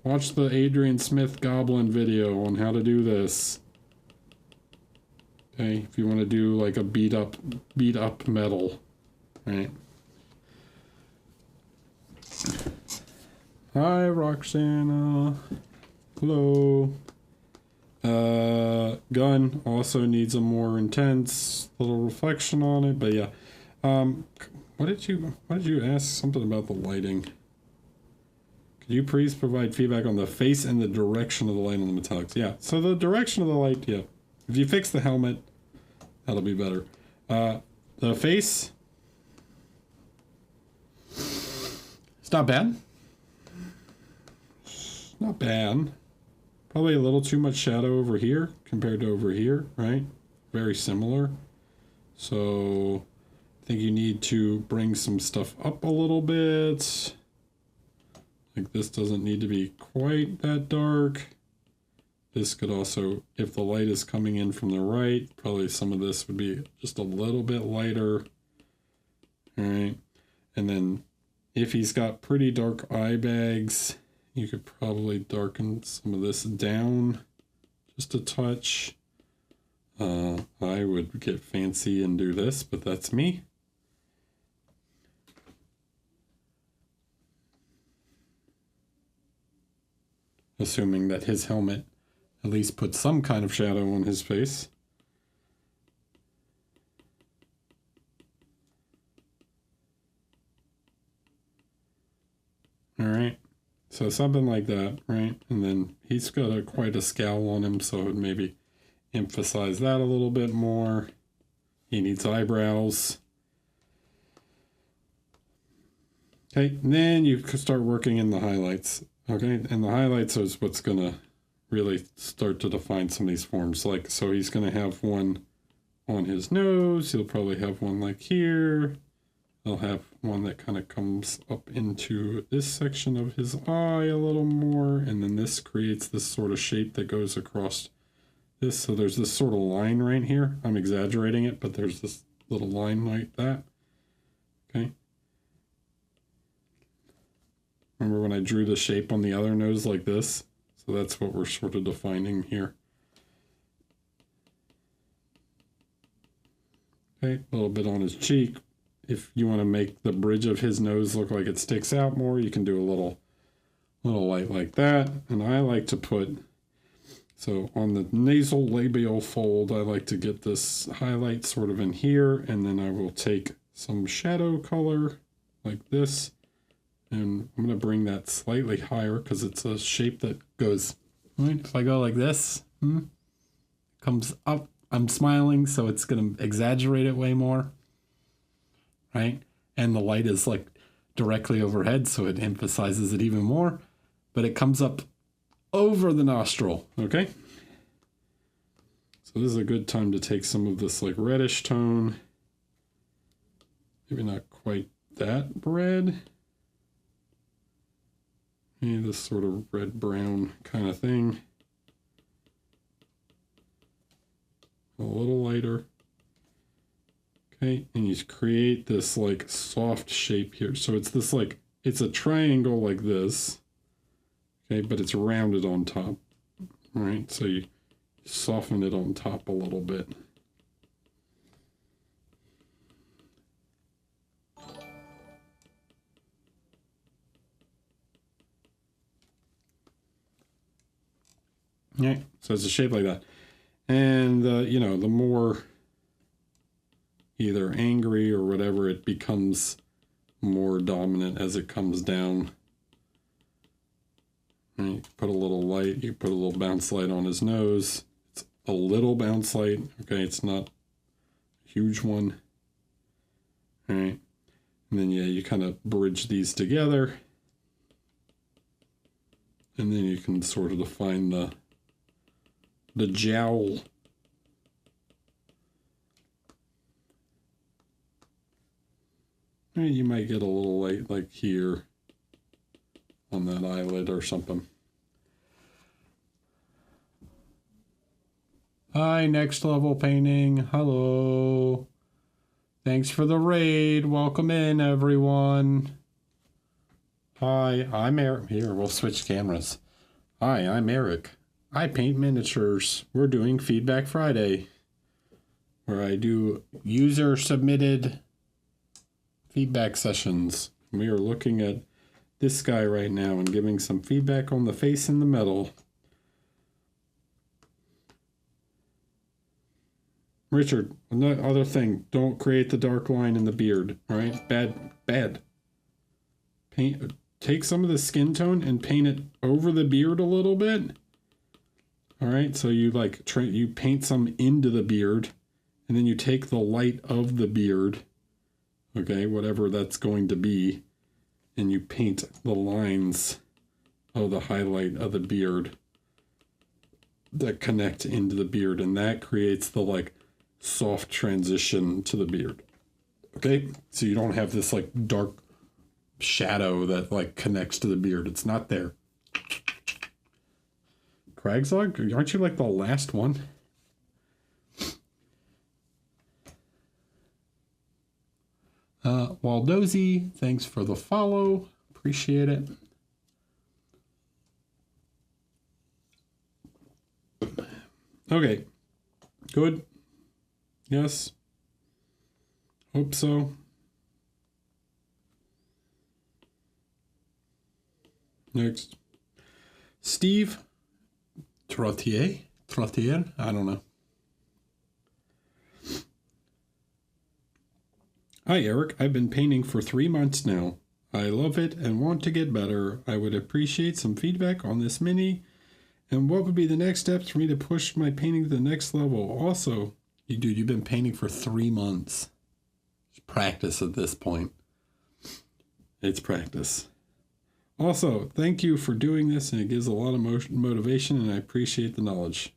Watch the Adrian Smith Goblin video on how to do this. Okay, if you want to do like a beat up metal, right? Hi, Roxana. Hello. Gun also needs a more intense little reflection on it, but yeah. What did you ask? Something about the lighting. Could you please provide feedback on the face and the direction of the light on the metallics? Yeah, so the direction of the light, yeah. If you fix the helmet, that'll be better. The face, it's not bad. Not bad. Probably a little too much shadow over here compared to over here, right? Very similar. So I think you need to bring some stuff up a little bit. Like this doesn't need to be quite that dark. This could also, if the light is coming in from the right, probably some of this would be just a little bit lighter. All right. And then if he's got pretty dark eye bags, you could probably darken some of this down just a touch. I would get fancy and do this, but that's me. Assuming that his helmet at least puts some kind of shadow on his face. All right. So something like that, right? And then he's got quite a scowl on him, so it would maybe emphasize that a little bit more. He needs eyebrows. Okay, and then you can start working in the highlights. Okay, and the highlights is what's gonna really start to define some of these forms. Like, so he's gonna have one on his nose. He'll probably have one like here. He'll have one that kind of comes up into this section of his eye a little more, and then this creates this sort of shape that goes across this. So there's this sort of line right here. I'm exaggerating it, but there's this little line like that. Okay. Remember when I drew the shape on the other nose like this? So that's what we're sort of defining here. Okay, a little bit on his cheek. If you want to make the bridge of his nose look like it sticks out more, you can do a little light like that. And I like to put, so on the nasal labial fold, I like to get this highlight sort of in here, and then I will take some shadow color like this, and I'm going to bring that slightly higher because it's a shape that goes, right? If I go like this, comes up, I'm smiling, so it's going to exaggerate it way more, right? And the light is like directly overhead, so it emphasizes it even more, but it comes up over the nostril, okay? So this is a good time to take some of this like reddish tone, maybe not quite that red, maybe this sort of red-brown kind of thing. A little lighter. Okay, and you create this like soft shape here. So it's this like, it's a triangle like this. Okay, but it's rounded on top. All right, so you soften it on top a little bit. Okay, so it's a shape like that. And, you know, the more either angry or whatever, it becomes more dominant as it comes down. And you put a little light, you put a little bounce light on his nose. It's a little bounce light, okay? It's not a huge one. All right. And then, yeah, you kind of bridge these together. And then you can sort of define the jowl. You might get a little light like here on that eyelid or something. Hi, Next Level Painting. Hello. Thanks for the raid. Welcome in, everyone. Hi, I'm Eric. Here, we'll switch cameras. Hi, I'm Eric. I paint miniatures. We're doing Feedback Friday, where I do user-submitted feedback sessions. We are looking at this guy right now and giving some feedback on the face and the metal. Richard, another thing, don't create the dark line in the beard, all right? Bad. Take some of the skin tone and paint it over the beard a little bit. All right, so you like you paint some into the beard, and then you take the light of the beard, okay, whatever that's going to be, and you paint the lines of the highlight of the beard that connect into the beard, and that creates the like soft transition to the beard. Okay, so you don't have this like dark shadow that like connects to the beard. It's not there. Cragslog, aren't you like the last one? Waldozy, thanks for the follow. Appreciate it. Okay. Good. Yes. Hope so. Next. Steve Trottier, I don't know. Hi, Eric. I've been painting for 3 months now. I love it and want to get better. I would appreciate some feedback on this mini. And what would be the next steps for me to push my painting to the next level? Also, you've been painting for 3 months. Practice at this point. It's practice. Also, thank you for doing this, and it gives a lot of motivation, and I appreciate the knowledge.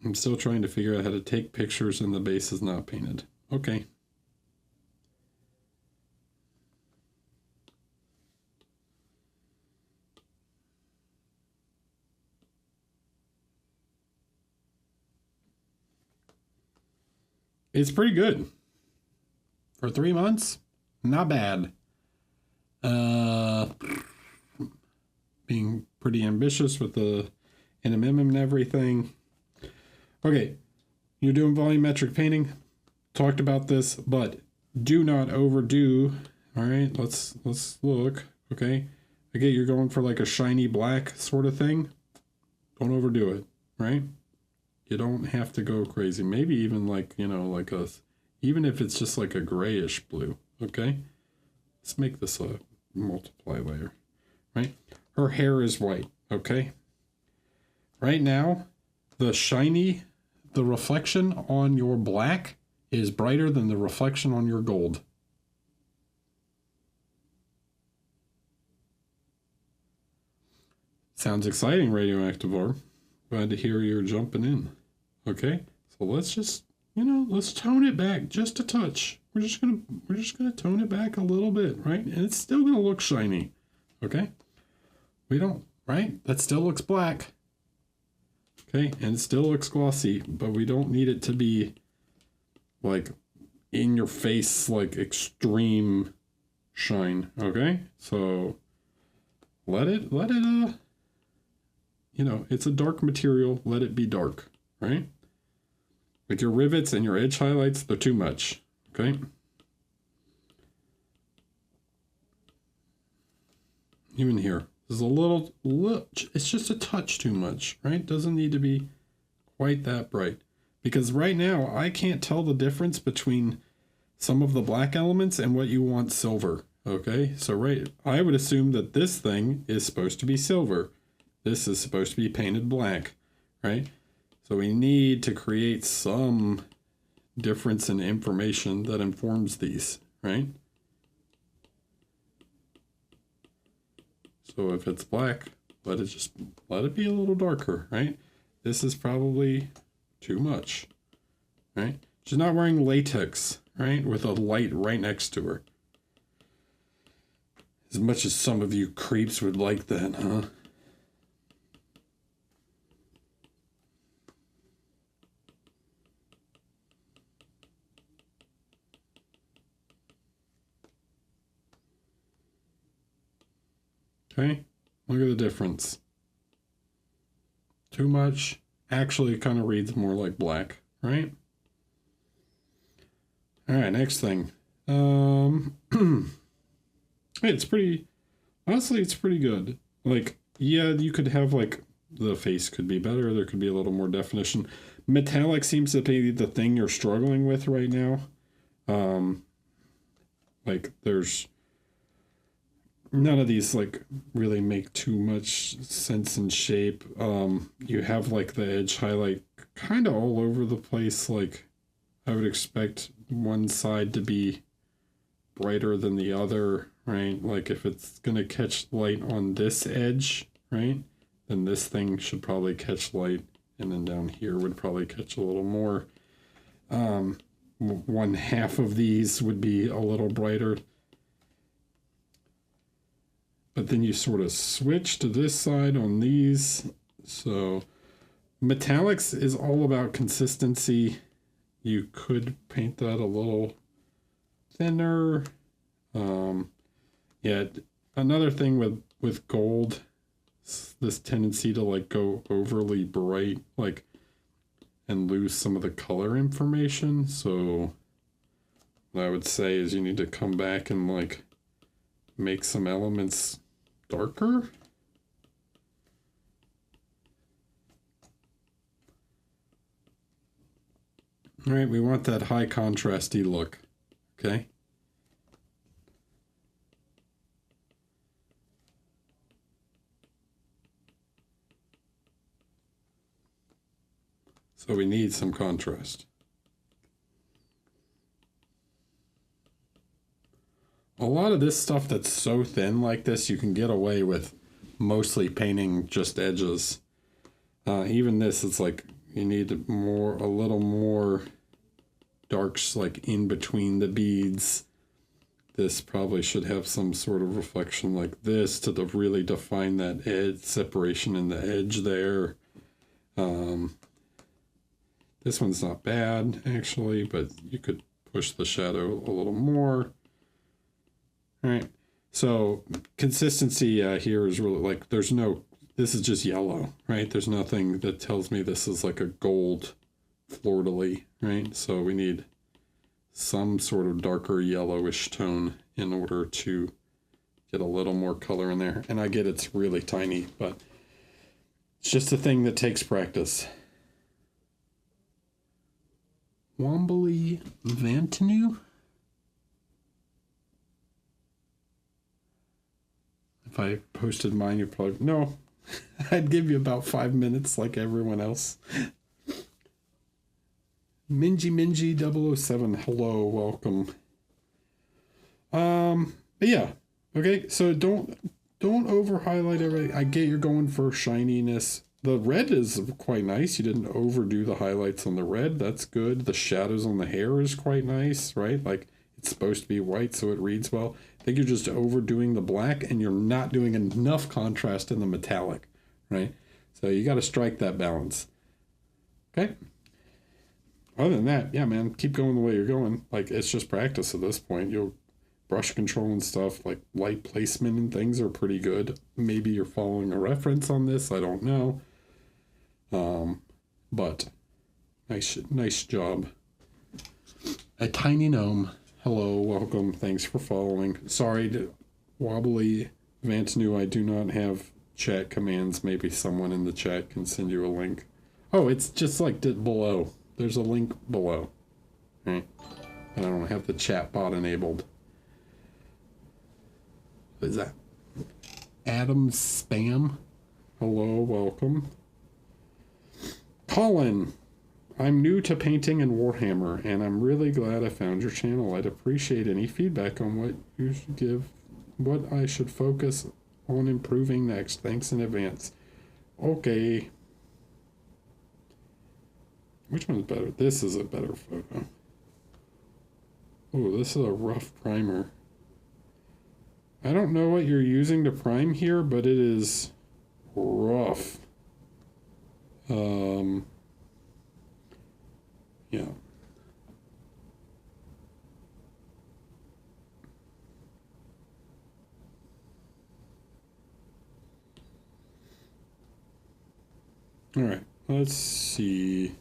I'm still trying to figure out how to take pictures and the base is not painted. Okay. It's pretty good. For 3 months, not bad. Being pretty ambitious with the NMM and everything. Okay, you're doing volumetric painting. Talked about this, but do not overdo. All right, let's look. Okay, okay, you're going for like a shiny black sort of thing. Don't overdo it, right? You don't have to go crazy. Maybe even like, you know, like even if it's just like a grayish blue. Okay, let's make this a multiply layer, right? Her hair is white. Okay, right now the reflection on your black is brighter than the reflection on your gold. Sounds exciting, Radioactive Orb. Glad to hear you're jumping in. Okay, so let's just, you know, let's tone it back just a touch. We're just gonna tone it back a little bit, right? And it's still gonna look shiny. Okay, we don't, right? That still looks black. Okay, and it still looks glossy, but we don't need it to be like in your face, like extreme shine. Okay, so let it you know, it's a dark material, let it be dark, right? Like your rivets and your edge highlights, they're too much. Okay, even here, there's a little, it's just a touch too much, right? Doesn't need to be quite that bright, because right now I can't tell the difference between some of the black elements and what you want silver. Okay, so right, I would assume that this thing is supposed to be silver. This is supposed to be painted black, right? So we need to create some difference in information that informs these, right? So if it's black, let it be a little darker, right? This is probably too much, right? She's not wearing latex, right? With a light right next to her. As much as some of you creeps would like that, huh? Okay, look at the difference. Too much. Actually, kind of reads more like black, right? All right, next thing. It's pretty. Honestly, it's pretty good. Like, yeah, you could have like the face could be better. There could be a little more definition. Metallic seems to be the thing you're struggling with right now. Like there's none of these like really make too much sense in shape. You have like the edge highlight kind of all over the place. Like I would expect one side to be brighter than the other, right? Like if it's gonna catch light on this edge, right, then this thing should probably catch light, and then down here would probably catch a little more. One half of these would be a little brighter, but then you sort of switch to this side on these. So metallics is all about consistency. You could paint that a little thinner. Yeah, another thing with gold, this tendency to like go overly bright, like, and lose some of the color information. So what I would say is you need to come back and like make some elements darker. All right, we want that high contrasty look, okay? So we need some contrast. a lot of this stuff that's so thin like this, you can get away with mostly painting just edges. Even this, it's like you need a little more darks like in between the beads. This probably should have some sort of reflection like this to really define that edge separation in the edge there. This one's not bad actually, but you could push the shadow a little more. All right, so consistency here is really like this is just yellow, right? There's nothing that tells me this is like a gold fleur-de-lis, right? So we need some sort of darker yellowish tone in order to get a little more color in there. And I get it's really tiny, but it's just a thing that takes practice. Wombly Vantanu? If I posted mine, you'd probably... No, I'd give you about 5 minutes like everyone else. Minji 007, hello, welcome. But yeah, okay, so don't over highlight everything. I get you're going for shininess. The red is quite nice. You didn't overdo the highlights on the red. That's good. The shadows on the hair is quite nice, right? Like it's supposed to be white so it reads well. I think you're just overdoing the black and you're not doing enough contrast in the metallic, right? So you got to strike that balance. Okay. Other than that, yeah, man, keep going the way you're going. Like it's just practice at this point. You'll brush control and stuff, like light placement and things are pretty good. Maybe you're following a reference on this. I don't know. But nice job. A tiny gnome. Hello, welcome. Thanks for following. Sorry, Wobbly Vantanu, I do not have chat commands. Maybe someone in the chat can send you a link. Oh, it's just like below. There's a link below. Right? And I don't have the chat bot enabled. What is that? Adam Spam. Hello, welcome. Colin, I'm new to painting and Warhammer, and I'm really glad I found your channel. I'd appreciate any feedback on what you should give, what I should focus on improving next. Thanks in advance. Okay. Which one's better? This is a better photo. Oh, this is a rough primer. I don't know what you're using to prime here, but it is rough. Yeah. All right, let's see.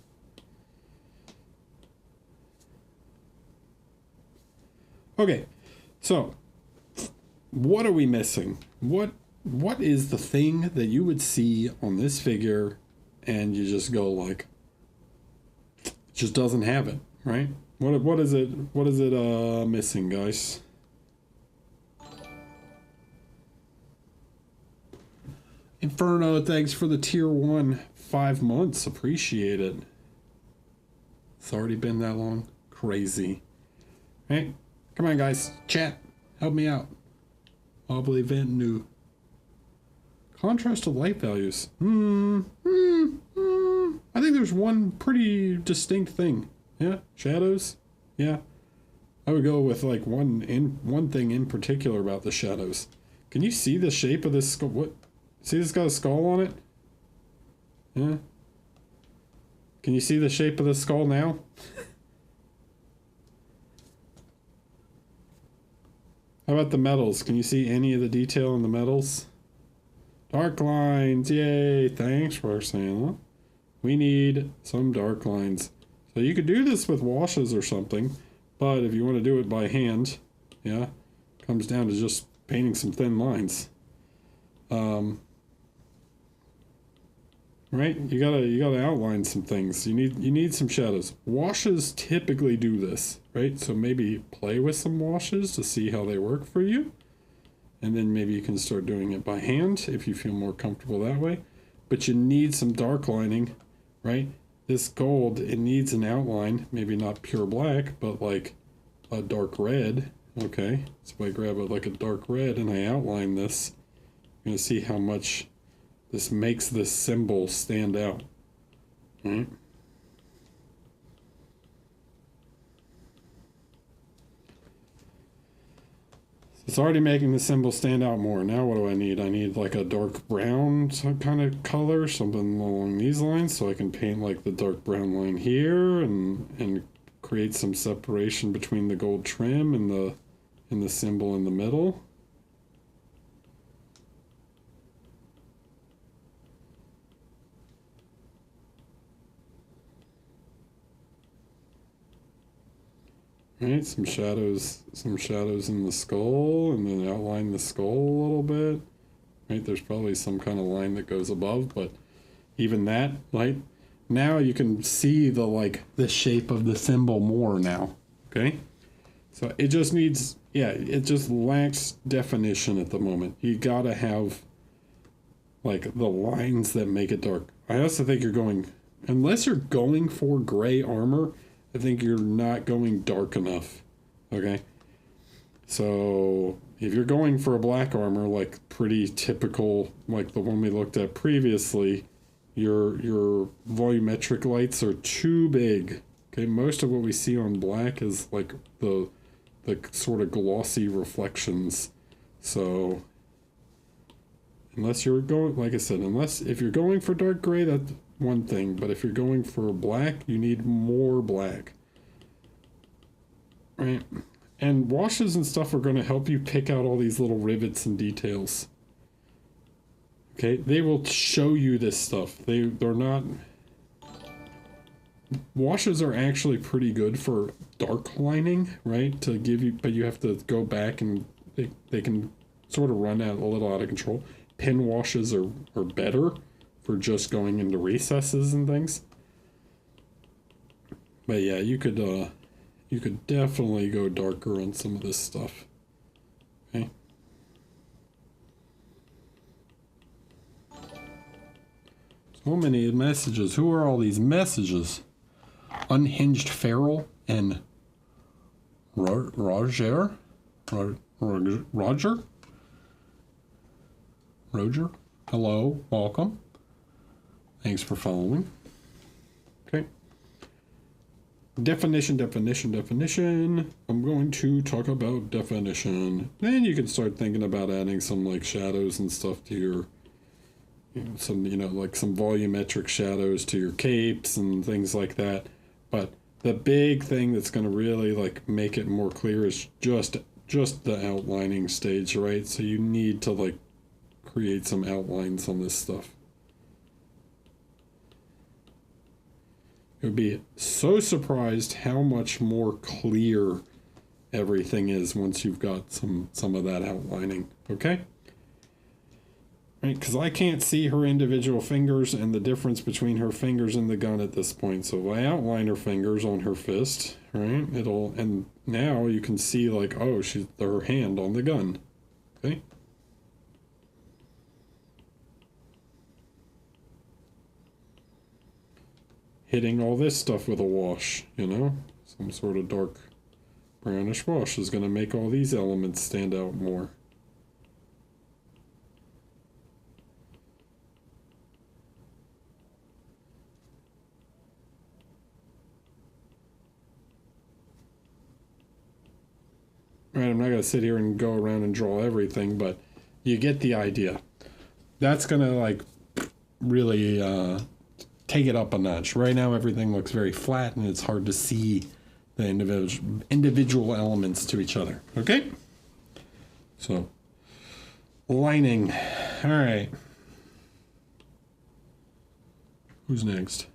Okay, so what are we missing? What is the thing that you would see on this figure and you just go like, it just doesn't have it, right? What is it missing, guys? Inferno, thanks for the tier 1 5 months. Appreciate it. It's already been that long. Crazy. Hey, come on guys, chat, help me out. Wobbly Vantanu. Contrast to light values. I think there's one pretty distinct thing. Yeah, shadows. Yeah, I would go with like one thing in particular about the shadows. Can you see the shape of this skull? What? See, this got a skull on it. Yeah. Can you see the shape of the skull now? How about the metals? Can you see any of the detail in the metals? Dark lines, yay! Thanks for saying that. We need some dark lines. So you could do this with washes or something, but if you want to do it by hand, yeah, comes down to just painting some thin lines. Right? You gotta outline some things. You need some shadows. Washes typically do this, right? So maybe play with some washes to see how they work for you. And then maybe you can start doing it by hand if you feel more comfortable that way. But you need some dark lining, right? This gold, it needs an outline, maybe not pure black, but like a dark red, Okay, so if I grab like a dark red and I outline this, you're going to see how much this makes this symbol stand out. Right? It's already making the symbol stand out more. Now what do I need? I need like a dark brown kind of color, something along these lines, so I can paint like the dark brown line here and create some separation between the gold trim and the symbol in the middle. Right, some shadows in the skull, and then outline the skull a little bit. Right, there's probably some kind of line that goes above, but even that, like, now you can see the shape of the symbol more now. Okay, so it just needs, it just lacks definition at the moment. You gotta have like the lines that make it dark. I also think unless you're going for gray armor, I think you're not going dark enough. Okay, so if you're going for a black armor, like pretty typical, like the one we looked at previously, your volumetric lights are too big. Okay, most of what we see on black is like the sort of glossy reflections. So unless you're going, like I said, if you're going for dark gray, that's one thing, but if you're going for black, you need more black. Right? And washes and stuff are going to help you pick out all these little rivets and details. Okay, they will show you this stuff. They're not... Washes are actually pretty good for dark lining, right? To give you, but you have to go back and they can sort of run out a little out of control. Pen washes are better for just going into recesses and things. But yeah, you could definitely go darker on some of this stuff. Okay. So many messages. Who are all these messages? Unhinged Feral and Roger? Hello, welcome. Thanks for following. Okay. Definition. I'm going to talk about definition. Then you can start thinking about adding some like shadows and stuff to your, like some volumetric shadows to your capes and things like that. But the big thing that's going to really like make it more clear is just the outlining stage, right? So you need to like create some outlines on this stuff. You'll be so surprised how much more clear everything is once you've got some of that outlining, okay? Right, because I can't see her individual fingers and the difference between her fingers and the gun at this point. So if I outline her fingers on her fist, right, and now you can see like, oh, she's her hand on the gun, okay? Hitting all this stuff with a wash, some sort of dark brownish wash is going to make all these elements stand out more. Right, I'm not going to sit here and go around and draw everything, but you get the idea. That's going to like really take it up a notch. Right now everything looks very flat and it's hard to see the individual elements to each other. Okay? So, lining. All right. Who's next?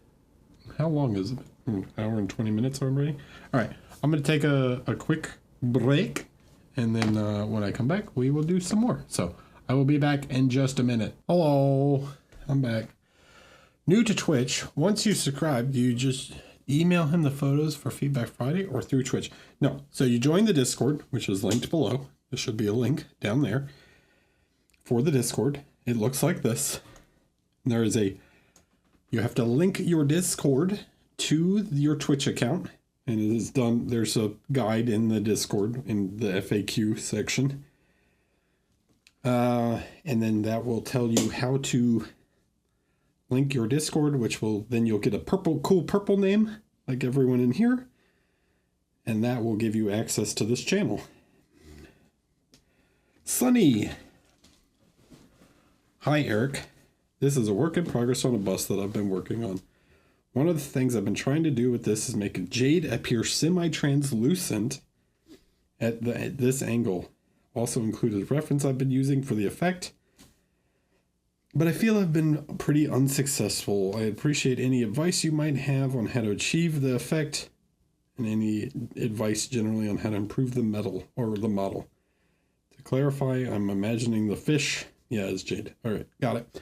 How long is it? An hour and 20 minutes already? All right. I'm going to take a quick break, and then when I come back, we will do some more. So, I will be back in just a minute. Hello. I'm back. New to Twitch, once you subscribe, do you just email him the photos for Feedback Friday or through Twitch? No. So you join the Discord, which is linked below. There should be a link down there for the Discord. It looks like this. There is you have to link your Discord to your Twitch account, and it is done. There's a guide in the Discord in the FAQ section. And then that will tell you how to link your Discord, which will, then you'll get a cool purple name like everyone in here. And that will give you access to this channel. Sunny. Hi, Eric. This is a work in progress on a bust that I've been working on. One of the things I've been trying to do with this is make a Jade appear semi-translucent at this angle. Also included a reference I've been using for the effect. But I feel I've been pretty unsuccessful. I appreciate any advice you might have on how to achieve the effect, and any advice generally on how to improve the model. To clarify, I'm imagining the fish. Yeah, it's Jade. All right, got it.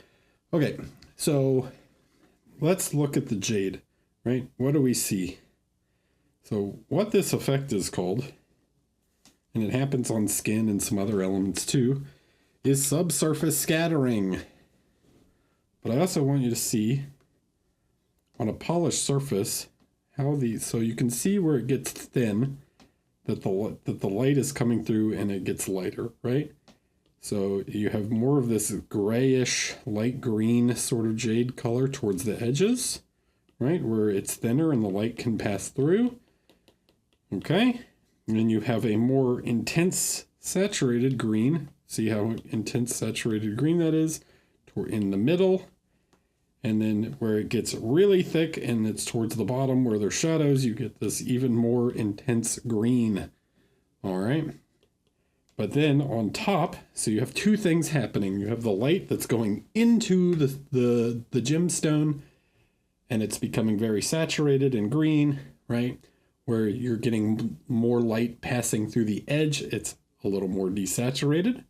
Okay, so let's look at the Jade, right? What do we see? So what this effect is called, and it happens on skin and some other elements too, is subsurface scattering. But I also want you to see on a polished surface how so you can see where it gets thin, that the light is coming through and it gets lighter, right? So you have more of this grayish, light green sort of jade color towards the edges, right? Where it's thinner and the light can pass through. Okay. And then you have a more intense saturated green. See how intense saturated green that is? In the middle. And then where it gets really thick and it's towards the bottom where there's shadows, you get this even more intense green. All right. But then on top, so you have two things happening. You have the light that's going into the gemstone, and it's becoming very saturated and green, right? Where you're getting more light passing through the edge. It's a little more desaturated.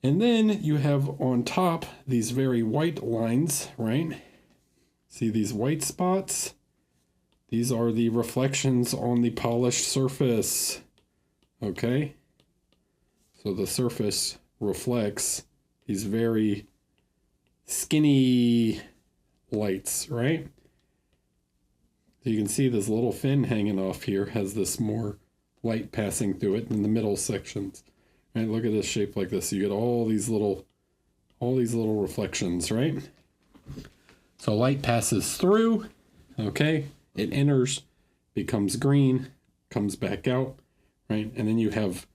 And then you have on top these very white lines, right? See these white spots? These are the reflections on the polished surface. Okay? So the surface reflects these very skinny lights, right? So you can see this little fin hanging off here has this more light passing through it in the middle sections. Right, look at this shape like this. You get all these little reflections, right? So light passes through, okay? It enters, becomes green, comes back out, right? And then you have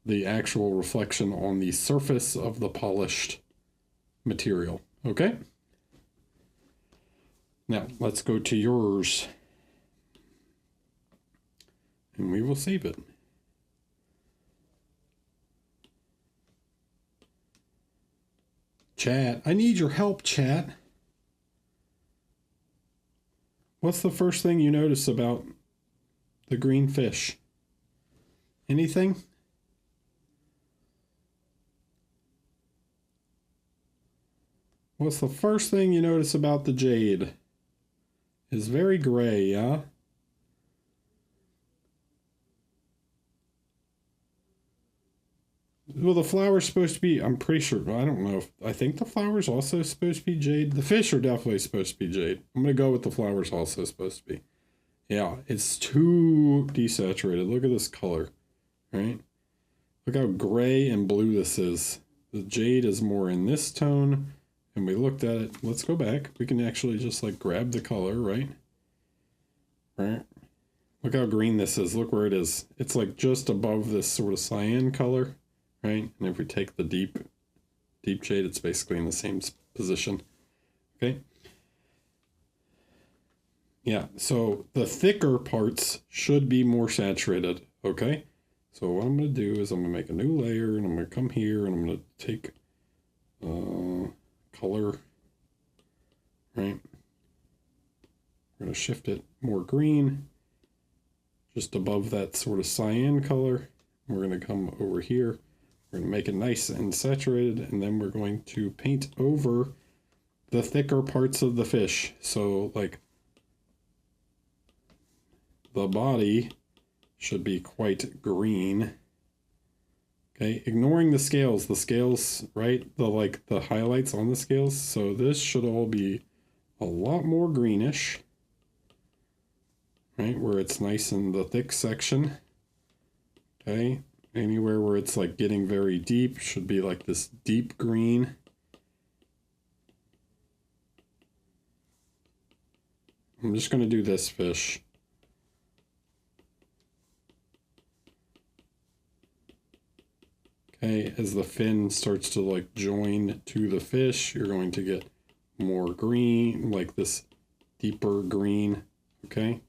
the actual reflection on the surface of the polished material, okay? Now, let's go to yours. And we will save it. Chat. I need your help, chat. What's the first thing you notice about the green fish? Anything? What's the first thing you notice about the jade? It's very gray, yeah? Well, the flower's supposed to be, I'm pretty sure, I don't know. I think the flower's also supposed to be jade. The fish are definitely supposed to be jade. I'm going to go with the flower's also supposed to be. Yeah, it's too desaturated. Look at this color, right? Look how gray and blue this is. The jade is more in this tone. And we looked at it. Let's go back. We can actually just like grab the color, right? Right. Look how green this is. Look where it is. It's like just above this sort of cyan color. Right, and if we take the deep jade, it's basically in the same position. Okay. Yeah, so the thicker parts should be more saturated. Okay. So what I'm going to do is I'm going to make a new layer, and I'm going to come here, and I'm going to take color. Right. We're going to shift it more green, just above that sort of cyan color. We're going to come over here. We're going to make it nice and saturated, and then we're going to paint over the thicker parts of the fish. So, like, the body should be quite green. Okay, ignoring the scales, right? The highlights on the scales. So this should all be a lot more greenish. right? Where it's nice in the thick section. Okay, anywhere where it's like getting very deep should be like this deep green. I'm just going to do this fish. Okay, as the fin starts to like join to the fish, you're going to get more green, like this deeper green, okay?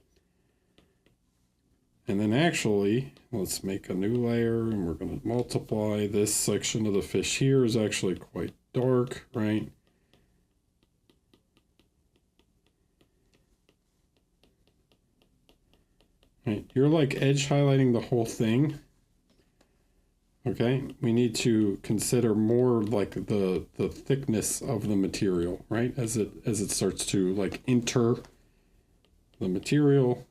And then actually, let's make a new layer and we're going to multiply. This section of the fish here is actually quite dark, right? Right, you're like edge highlighting the whole thing. Okay, we need to consider more like the thickness of the material, right? As it starts to like enter the material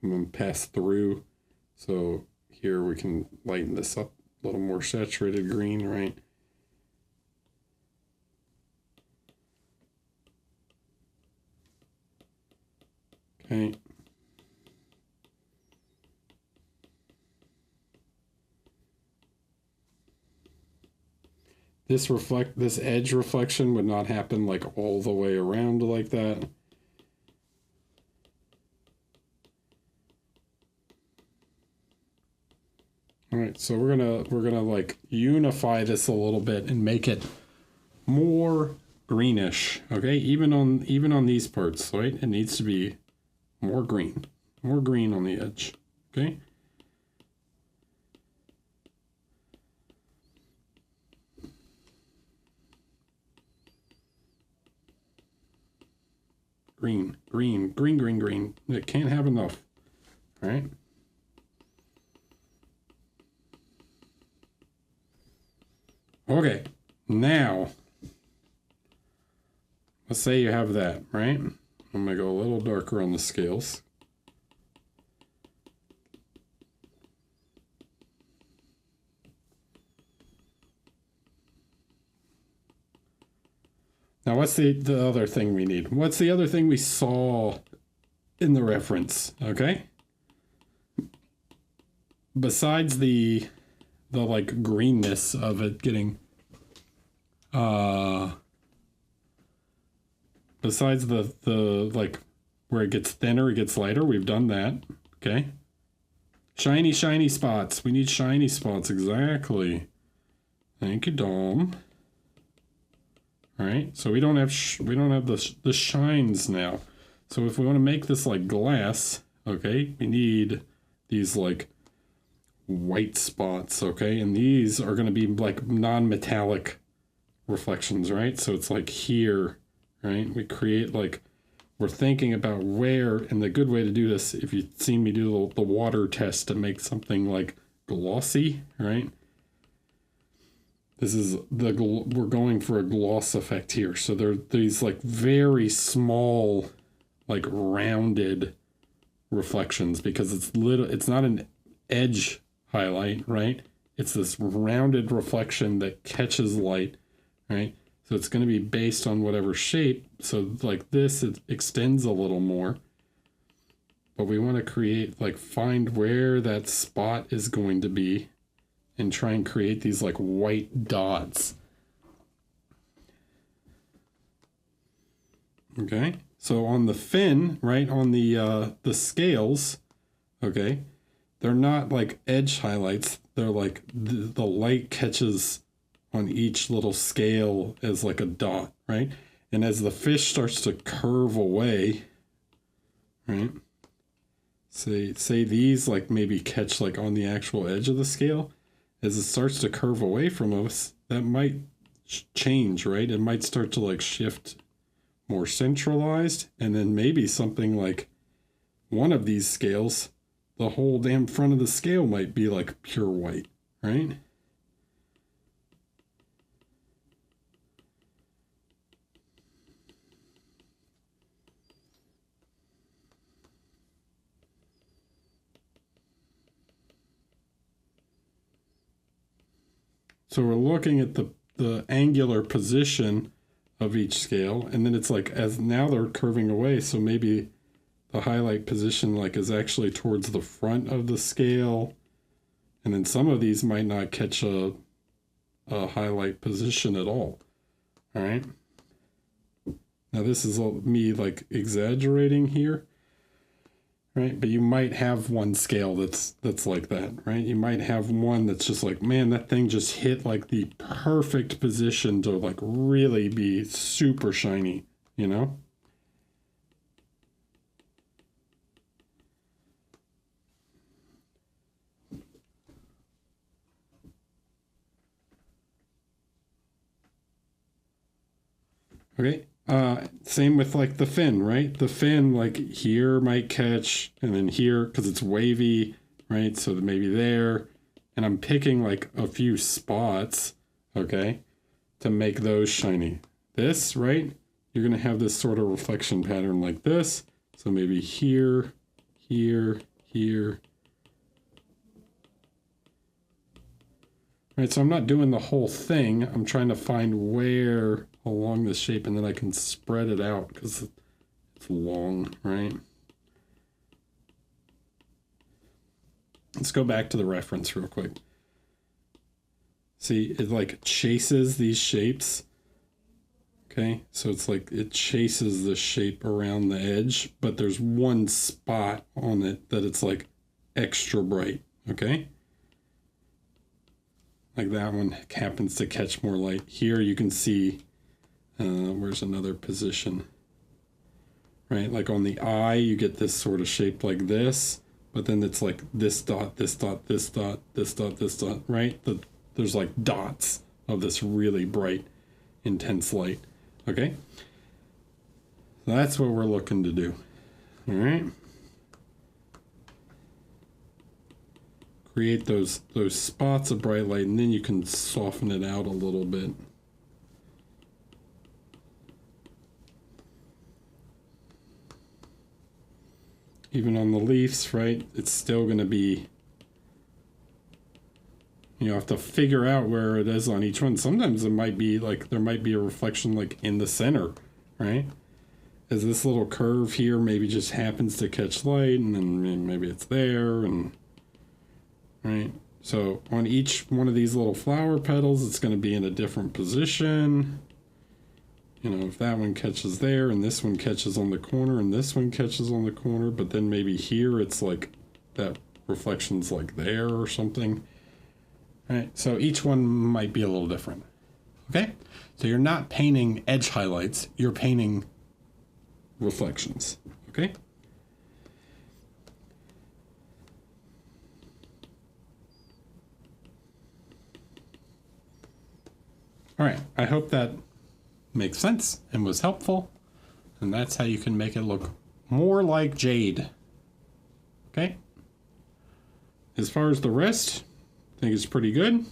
and then pass through. So here we can lighten this up a little more saturated green, right? Okay. This edge reflection would not happen like all the way around like that. All right, so we're gonna like unify this a little bit and make it more greenish. Okay, even on these parts, right? It needs to be more green on the edge. Okay. Green. It can't have enough, right? Okay, now, let's say you have that, right? I'm gonna go a little darker on the scales. Now, what's the other thing we need? What's the other thing we saw in the reference, okay? Besides the like greenness of it getting besides the like where it gets thinner, it gets lighter, we've done that, okay? Shiny spots. We need shiny spots, exactly. Thank you, Dom. All right, so we don't have the shines now. So if we want to make this like glass, okay, we need these like white spots, okay, and these are going to be like non-metallic reflections, right? So it's like here, right? We create like we're thinking about where, and the good way to do this, if you've seen me do the water test to make something like glossy, right? This is we're going for a gloss effect here. So there are these like very small, like rounded reflections because it's not an edge highlight, right? It's this rounded reflection that catches light, right? So it's going to be based on whatever shape. So like this, it extends a little more. But we want to create, like, find where that spot is going to be and try and create these like white dots. Okay, so on the fin, right, on the scales, okay, they're not like edge highlights. They're like the light catches on each little scale as like a dot, right? And as the fish starts to curve away, right? Say these like maybe catch like on the actual edge of the scale. As it starts to curve away from us, that might change, right? It might start to like shift more centralized, and then maybe something like one of these scales, the whole damn front of the scale might be like pure white, right? So we're looking at the angular position of each scale, and then it's like as now they're curving away, so maybe the highlight position like is actually towards the front of the scale. And then some of these might not catch a highlight position at all. All right. Now this is me like exaggerating here, right? But you might have one scale that's like that, right? You might have one that's just like, man, that thing just hit like the perfect position to like really be super shiny, you know? Okay. Same with like the fin, right? The fin like here might catch, and then here because it's wavy, right? So maybe there, and I'm picking like a few spots, okay, to make those shiny. This, right? You're gonna have this sort of reflection pattern like this. So maybe here, here, here. Right, so I'm not doing the whole thing. I'm trying to find where along the shape, and then I can spread it out because it's long, right? Let's go back to the reference real quick. See, it like chases these shapes. Okay, so it's like it chases the shape around the edge, but there's one spot on it that it's like extra bright, okay? Like that one happens to catch more light. Here you can see, where's another position? Right, like on the eye, you get this sort of shape like this, but then it's like this dot, this dot, this dot, this dot, this dot, right? There's like dots of this really bright, intense light, okay? So that's what we're looking to do, all right? Create those spots of bright light, and then you can soften it out a little bit. Even on the leaves, right? It's still going to be, you have to figure out where it is on each one. Sometimes it might be like, there might be a reflection like in the center, right? As this little curve here maybe just happens to catch light, and then maybe it's there, and right? So on each one of these little flower petals, it's going to be in a different position. You know, if that one catches there, and this one catches on the corner, and this one catches on the corner, but then maybe here it's like that reflection's like there or something. Right? So each one might be a little different. Okay? So you're not painting edge highlights, you're painting reflections. Okay? All right, I hope that makes sense and was helpful. And that's how you can make it look more like Jade. Okay? As far as the rest, I think it's pretty good.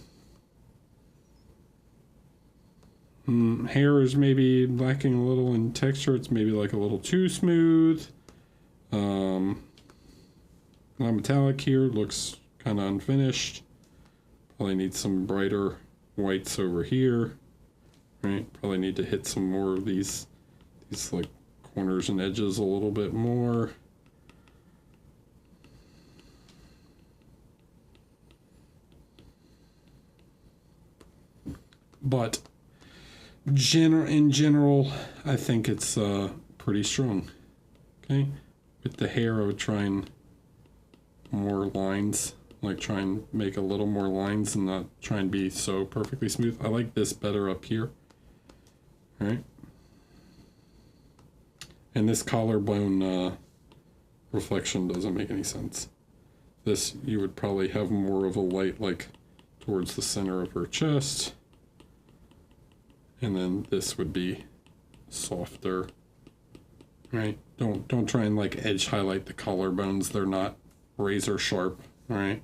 Hair is maybe lacking a little in texture. It's maybe like a little too smooth. Non-metallic here looks kind of unfinished. Probably need some brighter whites over here. Right, probably need to hit some more of these like corners and edges a little bit more. But in general, I think it's pretty strong. Okay, with the hair, I would try and more lines. Like try and make a little more lines and not try and be so perfectly smooth. I like this better up here. Right? And this collarbone reflection doesn't make any sense. This, you would probably have more of a light like towards the center of her chest. And then this would be softer. Right? Don't try and like edge highlight the collarbones. They're not razor sharp. All right.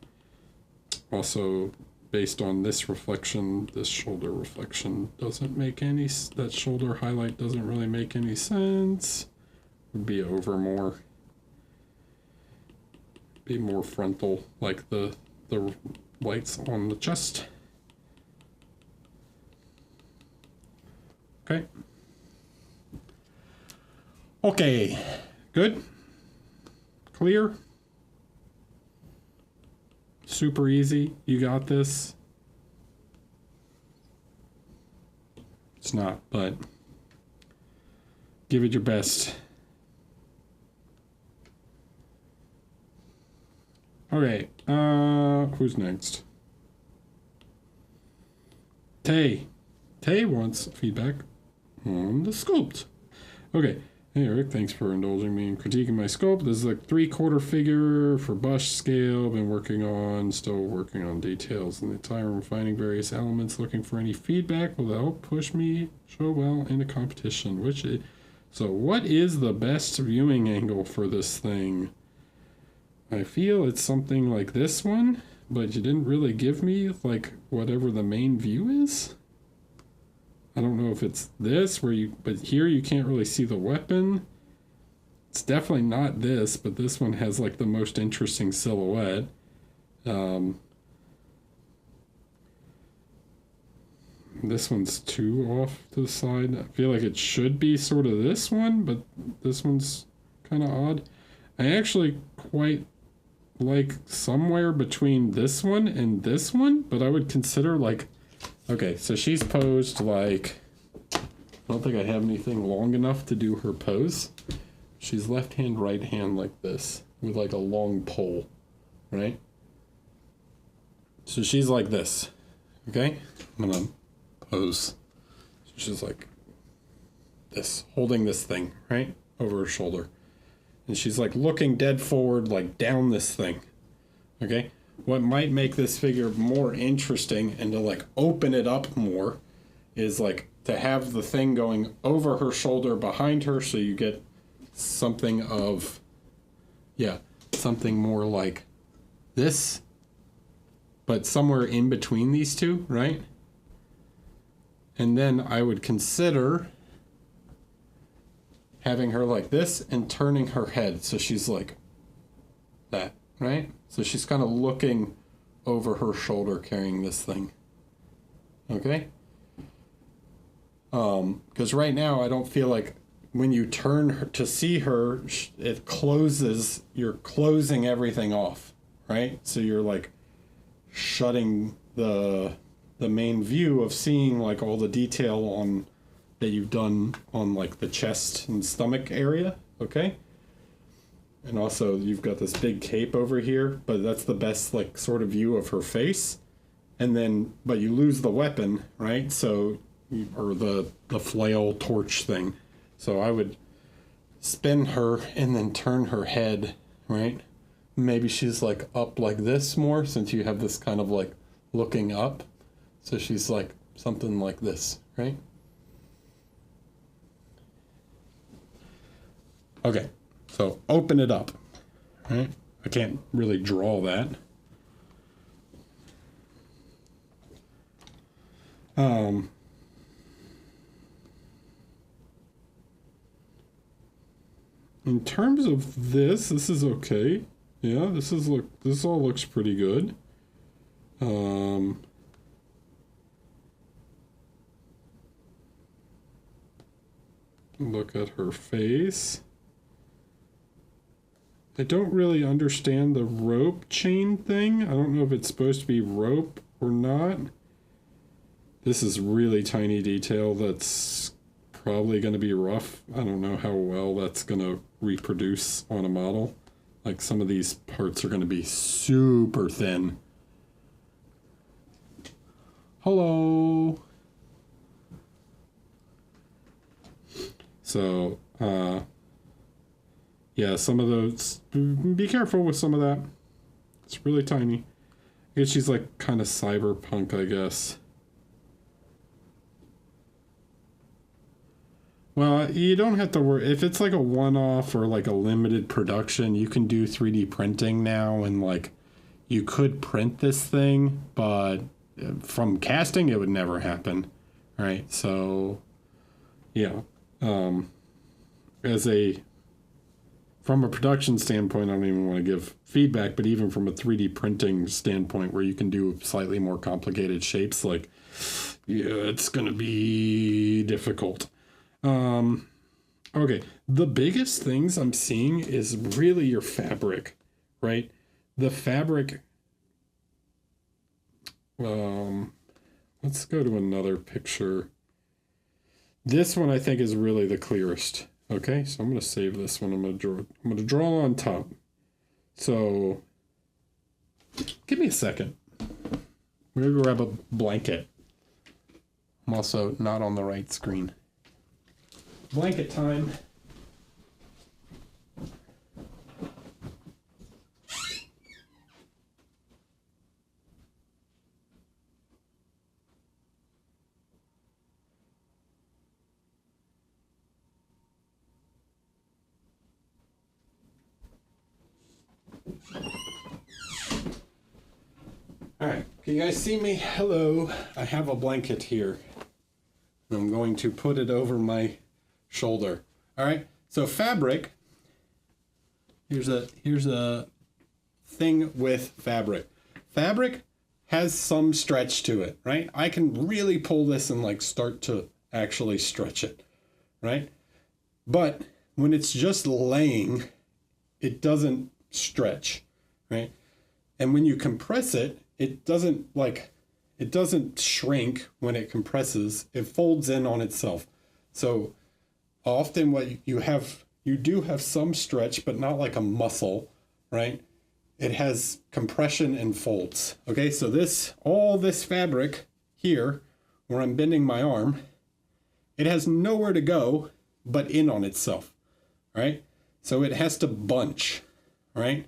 Also, based on this reflection, this shoulder reflection doesn't make any, that shoulder highlight doesn't really make any sense. Would be over more. Be more frontal, like the lights on the chest. Okay. Okay. Good. Clear? Super easy. You got this. It's not, but give it your best. Okay, who's next? Tay. Tay wants feedback on the sculpt. Okay. Hey Eric, thanks for indulging me in critiquing my sculpt. This is a 3/4 figure for bush scale. Still working on details in the entire room, finding various elements, looking for any feedback will help push me show well into competition. So what is the best viewing angle for this thing? I feel it's something like this one, but you didn't really give me like whatever the main view is. I don't know if it's this but here you can't really see the weapon. It's definitely not this, but this one has like the most interesting silhouette. This one's too off to the side. I feel like it should be sort of this one, but this one's kind of odd. I actually quite like somewhere between this one and this one, but I would consider like, okay, so she's posed like, I don't think I have anything long enough to do her pose. She's left hand, right hand like this with like a long pole, right? So she's like this, okay? I'm gonna pose. So she's like this, holding this thing, right? Over her shoulder. And she's like looking dead forward, like down this thing, okay? What might make this figure more interesting and to like open it up more is like to have the thing going over her shoulder behind her, so you get something of, yeah, something more like this, but somewhere in between these two, right? And then I would consider having her like this and turning her head so she's like that, right? So she's kind of looking over her shoulder carrying this thing. Okay? Because right now I don't feel like when you turn her to see her, it closes, you're closing everything off, right? So you're like shutting the main view of seeing like all the detail on that you've done on like the chest and stomach area, okay? And also you've got this big cape over here, but that's the best like sort of view of her face. And then, but you lose the weapon, right? So, or the flail torch thing. So I would spin her and then turn her head, right? Maybe she's like up like this more since you have this kind of like looking up. So she's like something like this, right? Okay, so open it up, right? I can't really draw that. In terms of this is okay. Yeah, this all looks pretty good. Look at her face. I don't really understand the rope chain thing. I don't know if it's supposed to be rope or not. This is really tiny detail that's probably going to be rough. I don't know how well that's going to reproduce on a model. Like some of these parts are going to be super thin. Hello. So, yeah, some of those, be careful with some of that. It's really tiny. I guess she's like kind of cyberpunk, I guess. Well, you don't have to worry. If it's like a one-off or like a limited production, you can do 3D printing now, and like you could print this thing, but from casting, it would never happen, right? So, yeah. From a production standpoint, I don't even want to give feedback, but even from a 3D printing standpoint where you can do slightly more complicated shapes, like, yeah, it's going to be difficult. Okay, the biggest things I'm seeing is really your fabric, right? The fabric. Let's go to another picture. This one I think is really the clearest. Okay, so I'm gonna save this one. I'm gonna draw on top. So give me a second. I'm gonna grab a blanket. I'm also not on the right screen. Blanket time. All right, can you guys see me? Hello, I have a blanket here. I'm going to put it over my shoulder. All right, so fabric. Here's a thing with fabric. Fabric has some stretch to it, right? I can really pull this and like start to actually stretch it, right? But when it's just laying, it doesn't stretch, right? And when you compress it, it doesn't shrink when it compresses. It folds in on itself. So often what you do have some stretch, but not like a muscle, right? It has compression and folds. Okay, so all this fabric here, where I'm bending my arm, it has nowhere to go but in on itself, right? So it has to bunch, right?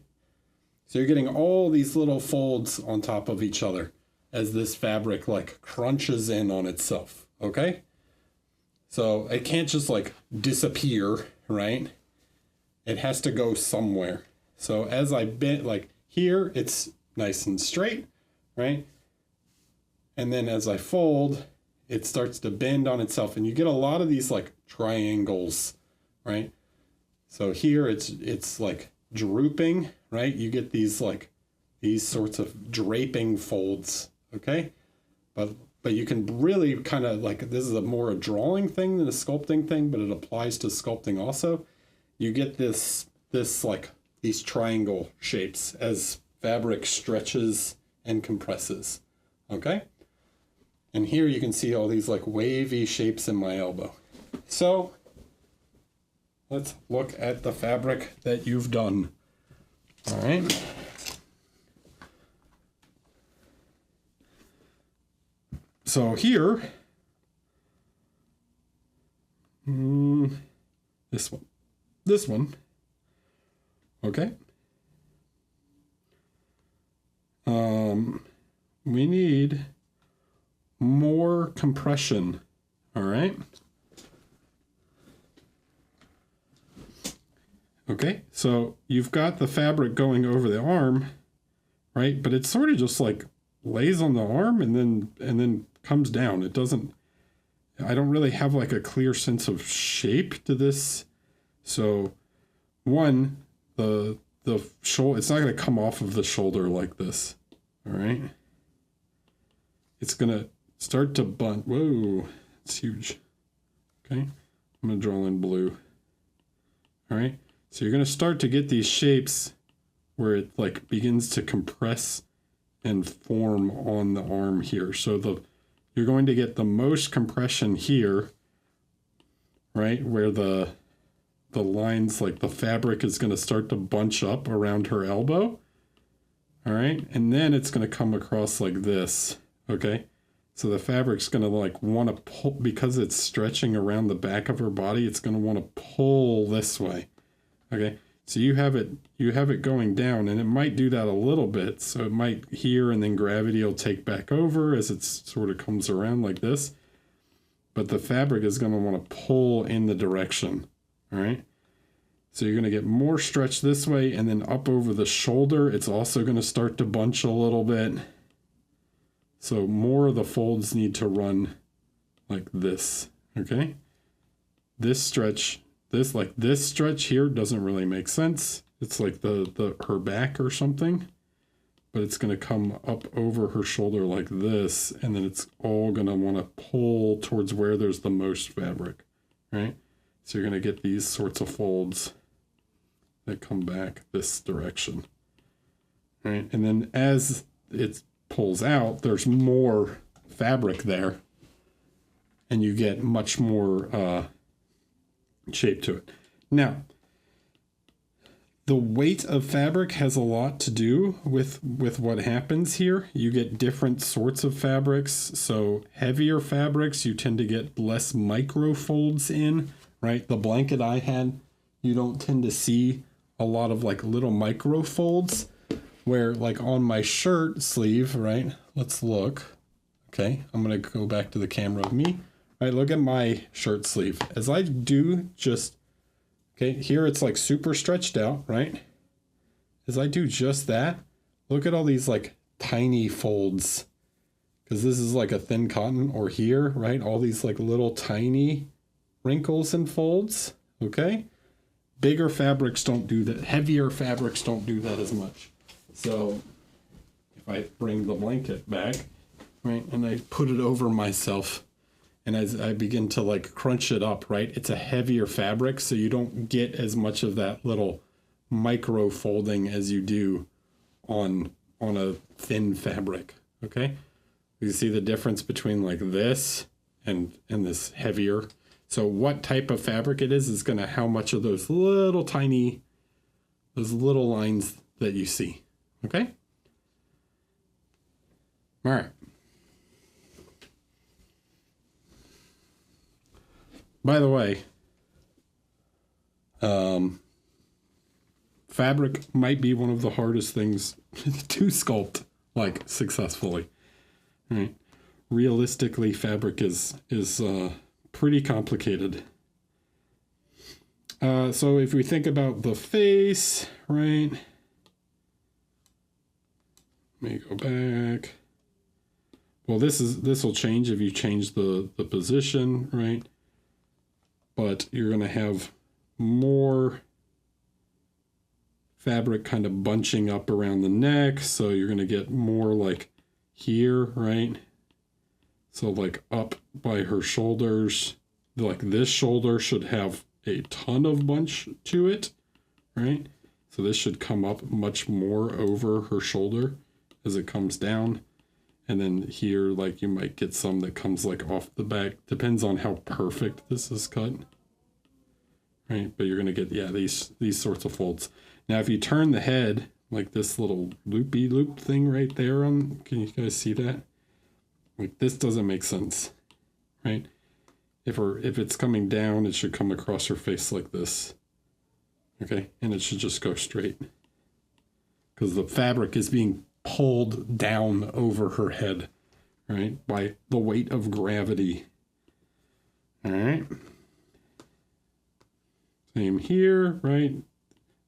So you're getting all these little folds on top of each other as this fabric like crunches in on itself, okay? So it can't just like disappear, right? It has to go somewhere. So as I bend, like here, it's nice and straight, right? And then as I fold, it starts to bend on itself, and you get a lot of these like triangles, right? So here it's like drooping, right? You get these sorts of draping folds, okay? But you can really kind of like, this is a drawing thing than a sculpting thing, but it applies to sculpting also. You get this like these triangle shapes as fabric stretches and compresses, okay? And here you can see all these like wavy shapes in my elbow. So let's look at the fabric that you've done. All right. So here, this one, okay. We need more compression, all right? Okay, so you've got the fabric going over the arm, right? But it sort of just like lays on the arm and then comes down. It doesn't, I don't really have like a clear sense of shape to this. So one, the shoulder, it's not going to come off of the shoulder like this, all right? It's going to start to bunt. Whoa, it's huge. Okay, I'm going to draw in blue. All right, so you're going to start to get these shapes where it like begins to compress and form on the arm here. So you're going to get the most compression here, right, where the lines, like the fabric is going to start to bunch up around her elbow. All right, and then it's going to come across like this. Okay, so the fabric's going to like want to pull, because it's stretching around the back of her body, it's going to want to pull this way. Okay, so you have it going down, and it might do that a little bit. So it might here, and then gravity will take back over as it sort of comes around like this. But the fabric is going to want to pull in the direction. All right, so you're going to get more stretch this way, and then up over the shoulder, it's also going to start to bunch a little bit. So more of the folds need to run like this, okay? This stretch here doesn't really make sense. It's like her back or something, but it's going to come up over her shoulder like this, and then it's all going to want to pull towards where there's the most fabric, right? So you're going to get these sorts of folds that come back this direction. All right, and then as it pulls out, there's more fabric there, and you get much more shape to it. Now, the weight of fabric has a lot to do with what happens here. You get different sorts of fabrics. So heavier fabrics, you tend to get less micro folds in, right? The blanket I had, you don't tend to see a lot of like little micro folds, where like on my shirt sleeve, right? Let's look. Okay, I'm gonna go back to the camera of me. All right, look at my shirt sleeve. As I do just, okay, here it's like super stretched out, right? As I do just that, look at all these like tiny folds. Because this is like a thin cotton, or here, right? All these like little tiny wrinkles and folds, okay? Bigger fabrics don't do that. Heavier fabrics don't do that as much. So if I bring the blanket back, right, and I put it over myself, and as I begin to like crunch it up, right, it's a heavier fabric, so you don't get as much of that little micro folding as you do on a thin fabric, okay? You see the difference between like this and this heavier. So what type of fabric it is gonna how much of those little tiny, those little lines that you see, okay? All right. By the way, fabric might be one of the hardest things to sculpt like successfully. Right? Realistically, fabric is pretty complicated. So if we think about the face, right? Let me go back. Well, this will change if you change the position, right? But you're going to have more fabric kind of bunching up around the neck. So you're going to get more like here, right? So like up by her shoulders, like this shoulder should have a ton of bunch to it, right? So this should come up much more over her shoulder as it comes down. And then here, like you might get some that comes like off the back. Depends on how perfect this is cut. Right, but you're gonna get, yeah, these sorts of folds. Now if you turn the head, like this little loopy loop thing right there on, can you guys see that? Like this doesn't make sense, right? If it's coming down, it should come across her face like this. Okay, and it should just go straight. Because the fabric is being pulled down over her head, right? By the weight of gravity. All right. Same here, right?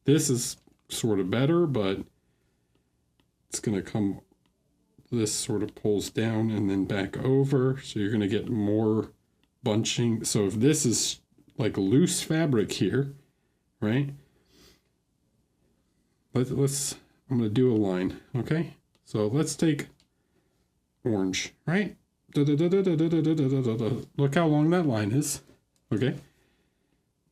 This is sort of better, but it's going to come, this sort of pulls down and then back over. So you're going to get more bunching. So if this is like loose fabric here, right? I'm going to do a line, okay? So let's take orange, right? Look how long that line is, okay?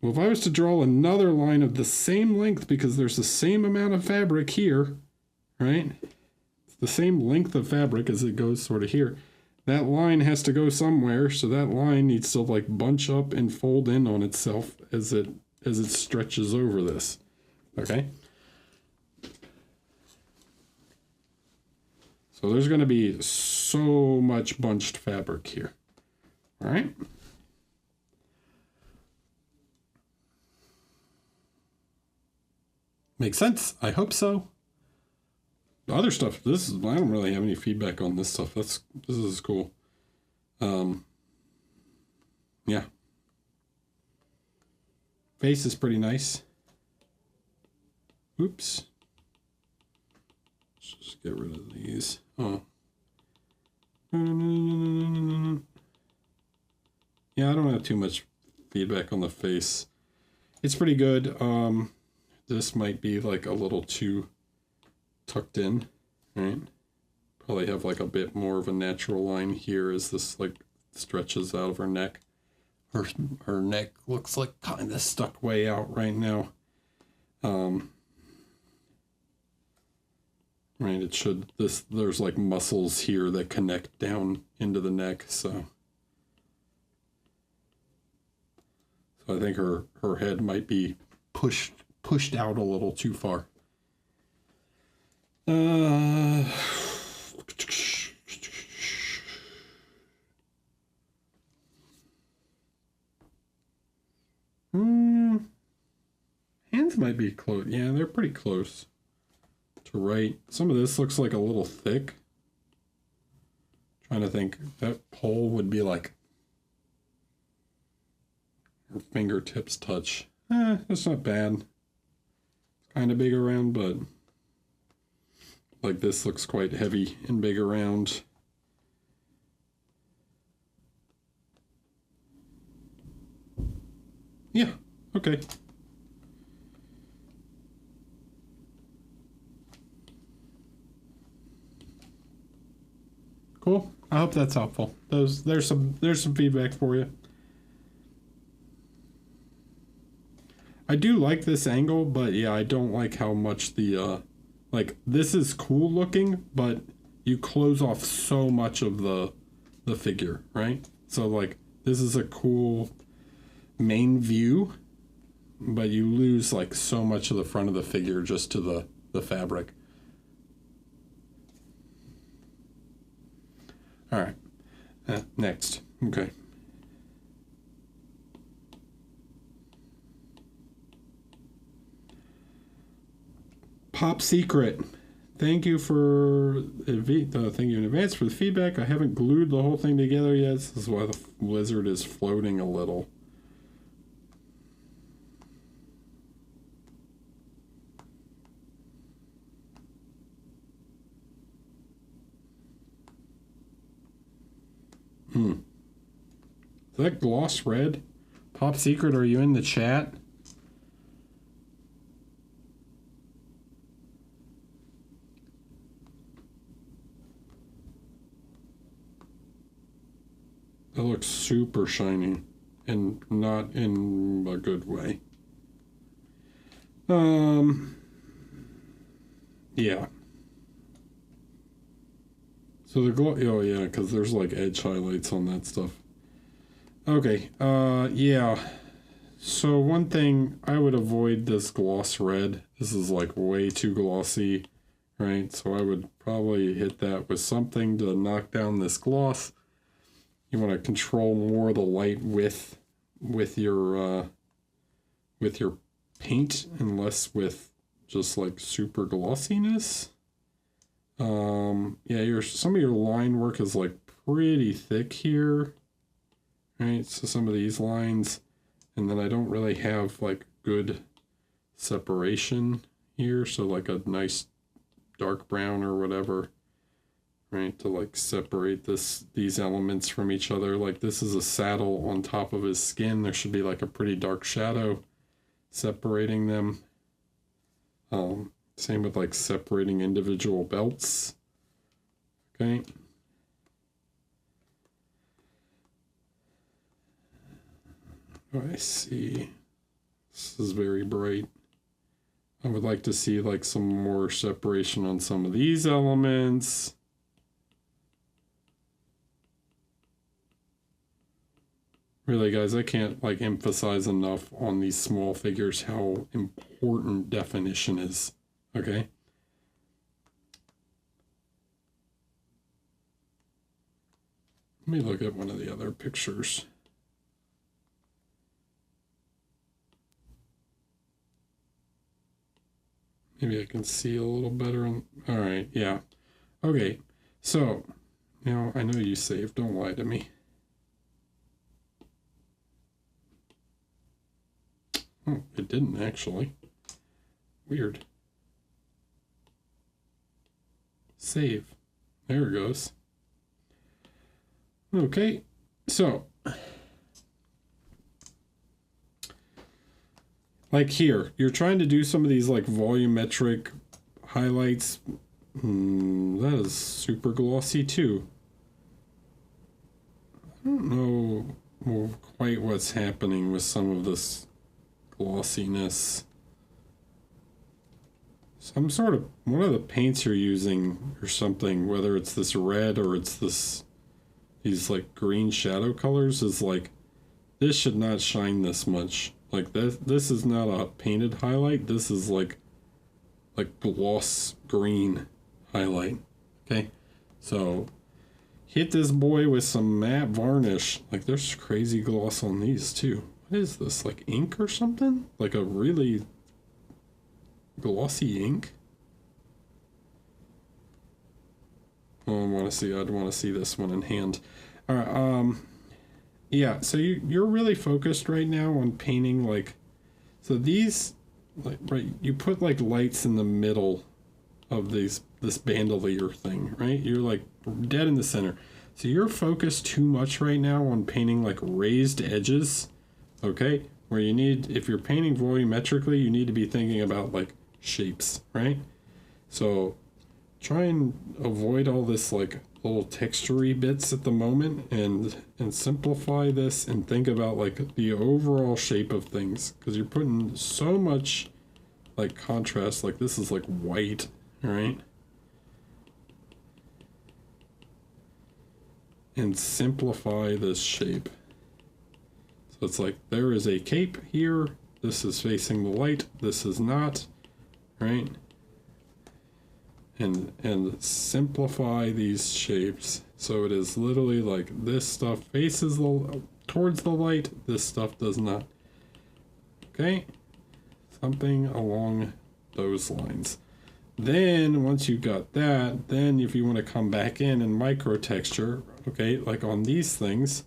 Well, if I was to draw another line of the same length, because there's the same amount of fabric here, right? It's the same length of fabric as it goes sort of here. That line has to go somewhere, so that line needs to like bunch up and fold in on itself as it stretches over this, okay? So there's going to be so much bunched fabric here, all right? Makes sense. I hope so. The other stuff, I don't really have any feedback on this stuff. This is cool. Yeah. Face is pretty nice. Oops. Let's just get rid of these. Oh. Yeah, I don't have too much feedback on the face. It's pretty good. This might be like a little too tucked in, right? Probably have like a bit more of a natural line here as this like stretches out of her neck. her neck looks like kind of stuck way out right now. Right, it should, there's like muscles here that connect down into the neck, so I think her head might be pushed out a little too far. Hands might be close. Yeah, they're pretty close to right. Some of this looks like a little thick. Trying to think, that pole would be like her fingertips touch. That's not bad. It's kind of big around, but like this looks quite heavy and big around. Yeah, okay. Cool. I hope that's helpful. There's some feedback for you. I do like this angle, but yeah, I don't like how much the like this is cool looking, but you close off so much of the figure, right? So like this is a cool main view, but you lose like so much of the front of the figure just to the fabric. All right, next. Okay. Pop Secret. Thank you thank you in advance for the feedback. I haven't glued the whole thing together yet. This is why the lizard is floating a little. Is that gloss red? Pop Secret, are you in the chat? That looks super shiny and not in a good way. Yeah. So the glow, oh yeah, because there's like edge highlights on that stuff. Okay, yeah. So one thing, I would avoid this gloss red. This is like way too glossy, right? So I would probably hit that with something to knock down this gloss. You want to control more of the light with your paint and less with just like super glossiness. Yeah, some of your line work is like pretty thick here, right? So some of these lines, and then I don't really have like good separation here, so like a nice dark brown or whatever, right, to like separate these elements from each other. Like this is a saddle on top of his skin. There should be like a pretty dark shadow separating them. Same with like separating individual belts. Okay. Oh, I see. This is very bright. I would like to see like some more separation on some of these elements. Really, guys, I can't like emphasize enough on these small figures how important definition is. Okay. Let me look at one of the other pictures. Maybe I can see a little better. All right, yeah. Okay, so, I know you saved. Don't lie to me. Oh, it didn't actually. Weird. Save. There it goes. Okay, so like here, you're trying to do some of these like volumetric highlights. That is super glossy too. I don't know. quite what's happening with some of this glossiness. Some sort of, one of the paints you're using or something, whether it's this red or it's these like green shadow colors, is like, this should not shine this much. Like this is not a painted highlight. This is like gloss green highlight. Okay, so hit this boy with some matte varnish. Like there's crazy gloss on these too. What is this, like ink or something? Like a really glossy ink? Oh, I'd want to see this one in hand. All right, yeah, so you're really focused right now on painting, like, so these, like, right, you put like lights in the middle of this bandolier thing, right? You're like dead in the center. So you're focused too much right now on painting like raised edges, okay? Where you need, if you're painting volumetrically, you need to be thinking about like shapes, right? So try and avoid all this like little textury bits at the moment, and simplify this and think about like the overall shape of things, because you're putting so much like contrast. Like this is like white, right? And simplify this shape. So it's like there is a cape here, this is facing the light, this is not, right? And simplify these shapes so it is literally like this stuff faces towards the light, this stuff does not. Okay, something along those lines. Then once you got that, then if you want to come back in and micro texture, okay, like on these things,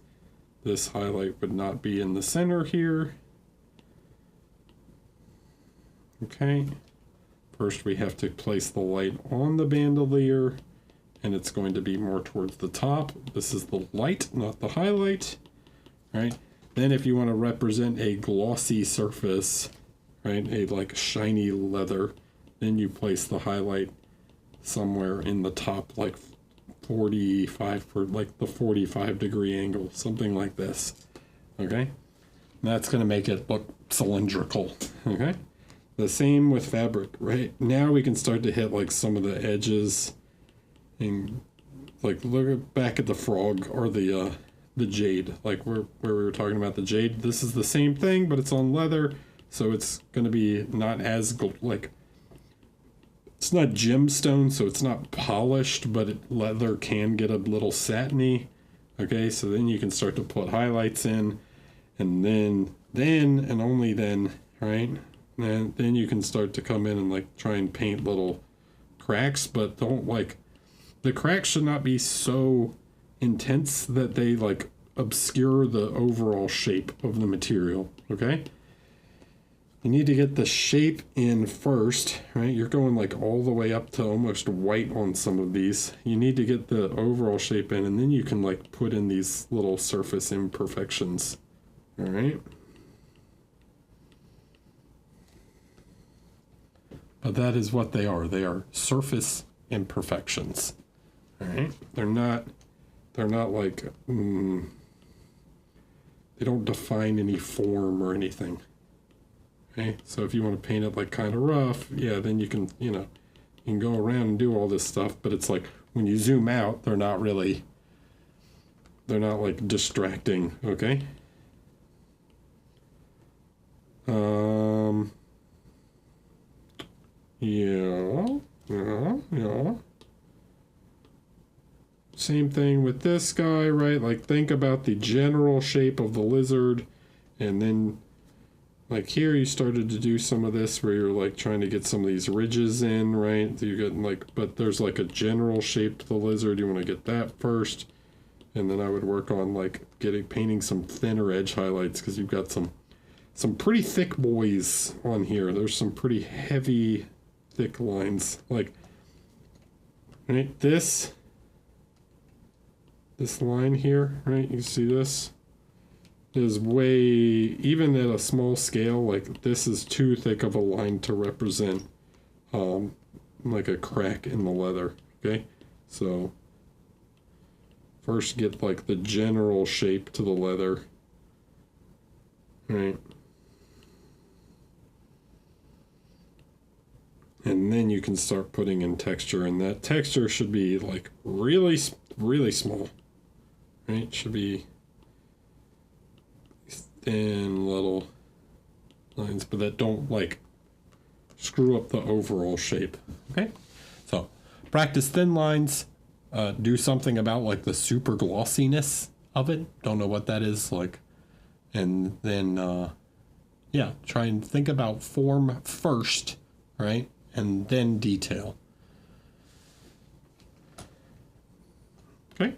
this highlight would not be in the center here. Okay, first we have to place the light on the bandolier, and it's going to be more towards the top. This is the light, not the highlight, right? Then if you want to represent a glossy surface, right, a like shiny leather, then you place the highlight somewhere in the top, like 45, for like the 45-degree angle, something like this. Okay, that's going to make it look cylindrical. Okay, the same with fabric. Right now we can start to hit like some of the edges, and like look back at the frog or the jade, like where we were talking about the jade. This is the same thing, but it's on leather, so it's going to be not as like, it's not gemstone, so it's not polished, but leather can get a little satiny. Okay, so then you can start to put highlights in, and then and only then, right? And then you can start to come in and like try and paint little cracks, but don't like, the cracks should not be so intense that they like obscure the overall shape of the material. Okay, you need to get the shape in first, right? You're going like all the way up to almost white on some of these. You need to get the overall shape in, and then you can like put in these little surface imperfections. All right, but that is what they are. They are surface imperfections. All right, they're not like they don't define any form or anything. Okay, so if you want to paint it like kind of rough, yeah, then you can, you can go around and do all this stuff, but it's like when you zoom out, they're not like distracting. Okay, yeah. Same thing with this guy, right? Like think about the general shape of the lizard, and then like here you started to do some of this where you're like trying to get some of these ridges in, right? You get like, but there's like a general shape to the lizard. You want to get that first, and then I would work on like painting some thinner edge highlights, because you've got some pretty thick boys on here. There's some pretty heavy, thick lines. Like, right, this line here, right? You see this is way, even at a small scale, like this is too thick of a line to represent like a crack in the leather. Okay, so first get like the general shape to the leather, right? And then you can start putting in texture, and that texture should be like really, really small, right? Should be thin little lines, but that don't like screw up the overall shape. Okay, so practice thin lines. Do something about like the super glossiness of it. Don't know what that is like, and then yeah, try and think about form first, right? And then detail. Okay.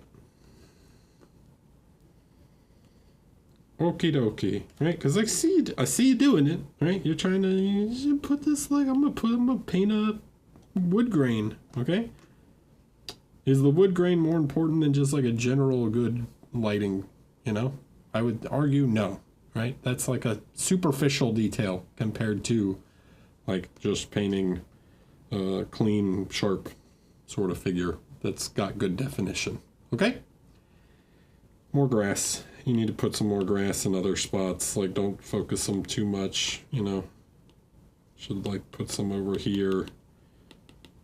Okie dokie. Right? Because I see you doing it. Right? You're trying to you put this like I'm gonna paint a wood grain. Okay. Is the wood grain more important than just like a general good lighting? You know, I would argue no. Right? That's like a superficial detail compared to like just painting a clean, sharp sort of figure that's got good definition. Okay? More grass. You need to put some more grass in other spots. Like, don't focus them too much, you know. Should, like, put some over here,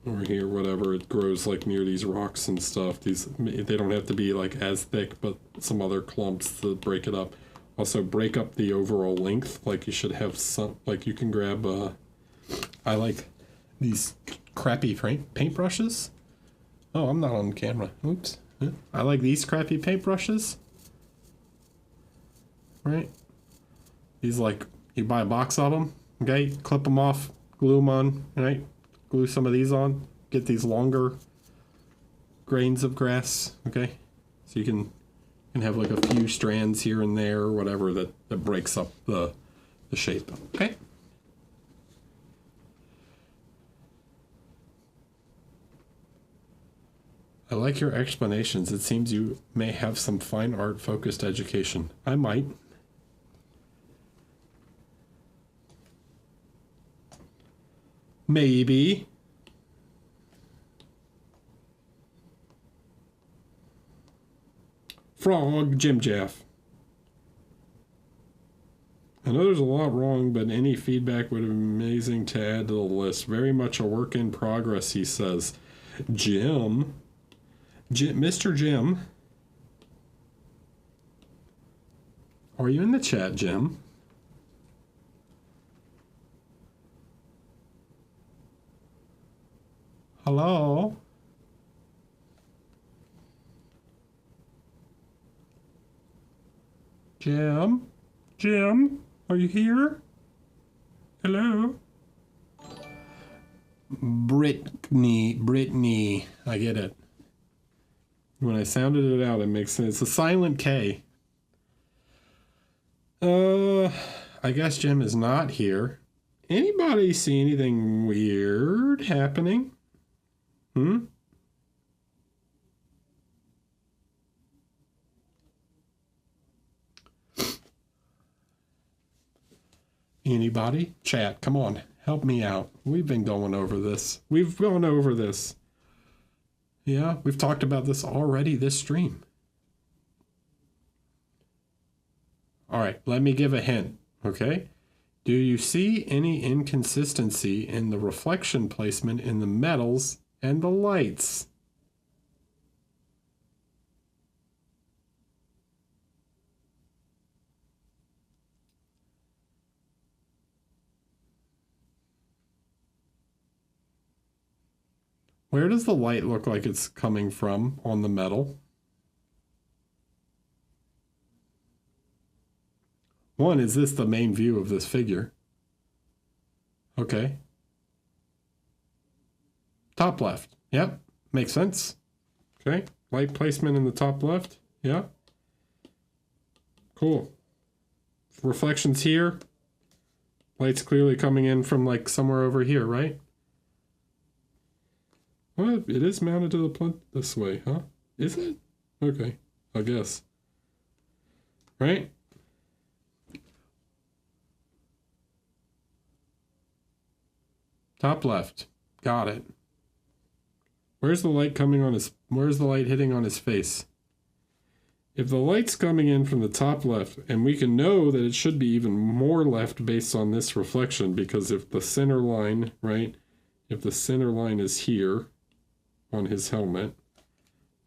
whatever. It grows, like, near these rocks and stuff. They don't have to be, like, as thick, but some other clumps to break it up. Also, break up the overall length. Like, you should have some, like, you can grab, I like these crappy paintbrushes. Oh, I'm not on camera. Oops. I like these crappy paintbrushes. Right? These like, you buy a box of them, okay? Clip them off, glue them on, right? Glue some of these on. Get these longer grains of grass, okay? So you can have like a few strands here and there or whatever that breaks up the shape, okay? I like your explanations. It seems you may have some fine art focused education. I might. Maybe. Frog Jim Jaff. I know there's a lot wrong, but any feedback would be amazing to add to the list. Very much a work in progress, he says. Jim, Mr. Jim. Are you in the chat, Jim? Hello? Jim? Jim? Are you here? Hello? Brittany. I get it. When I sounded it out, it makes sense. It's a silent K. I guess Jim is not here. Anybody see anything weird happening? Anybody? Chat, come on. Help me out. We've been going over this. We've gone over this. Yeah, we've talked about this already this stream. All right, let me give a hint, okay? Do you see any inconsistency in the reflection placement in the metals and the lights? Where does the light look like it's coming from on the metal? One, is this the main view of this figure? Okay. Top left. Yep. Makes sense. Okay. Light placement in the top left. Yeah. Cool. Reflections here. Light's clearly coming in from like somewhere over here, right? Well, it is mounted to the plinth this way, huh? Is it? Okay. I guess. Right? Top left. Got it. Where's the light coming on his... Where's the light hitting on his face? if the light's coming in from the top left, and we can know that it should be even more left based on this reflection, because if the center line, right, if the center line is here on his helmet,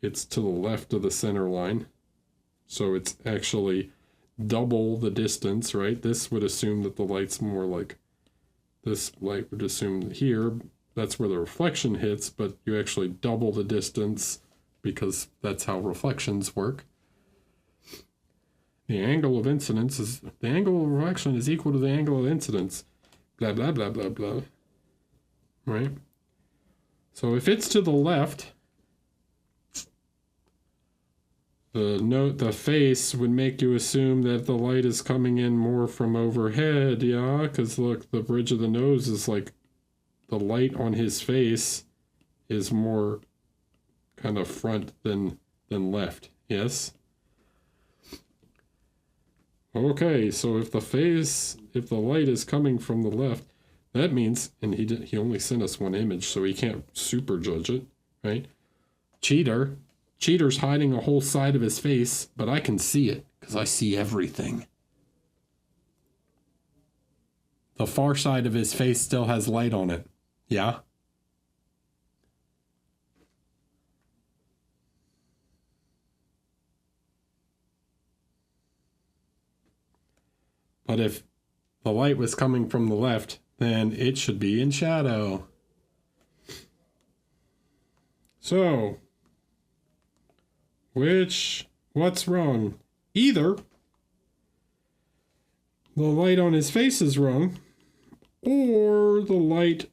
it's to the left of the center line. So it's actually double the distance, right? This would assume that the light's more like, this light would assume here, that's where the reflection hits, but you actually double the distance because that's how reflections work. The angle of incidence is, the angle of reflection is equal to the angle of incidence. Blah, blah, blah, blah, blah. Right? So if it's to the left, the face would make you assume that the light is coming in more from overhead, yeah? Because look, the bridge of the nose is like, the light on his face is more kind of front than left, yes? Okay, so if the light is coming from the left, that means, and he only sent us one image, so he can't super judge it, right? Cheater's hiding a whole side of his face, but I can see it, because I see everything. The far side of his face still has light on it, yeah? But if the light was coming from the left, then it should be in shadow. So, what's wrong? Either the light on his face is wrong, or the light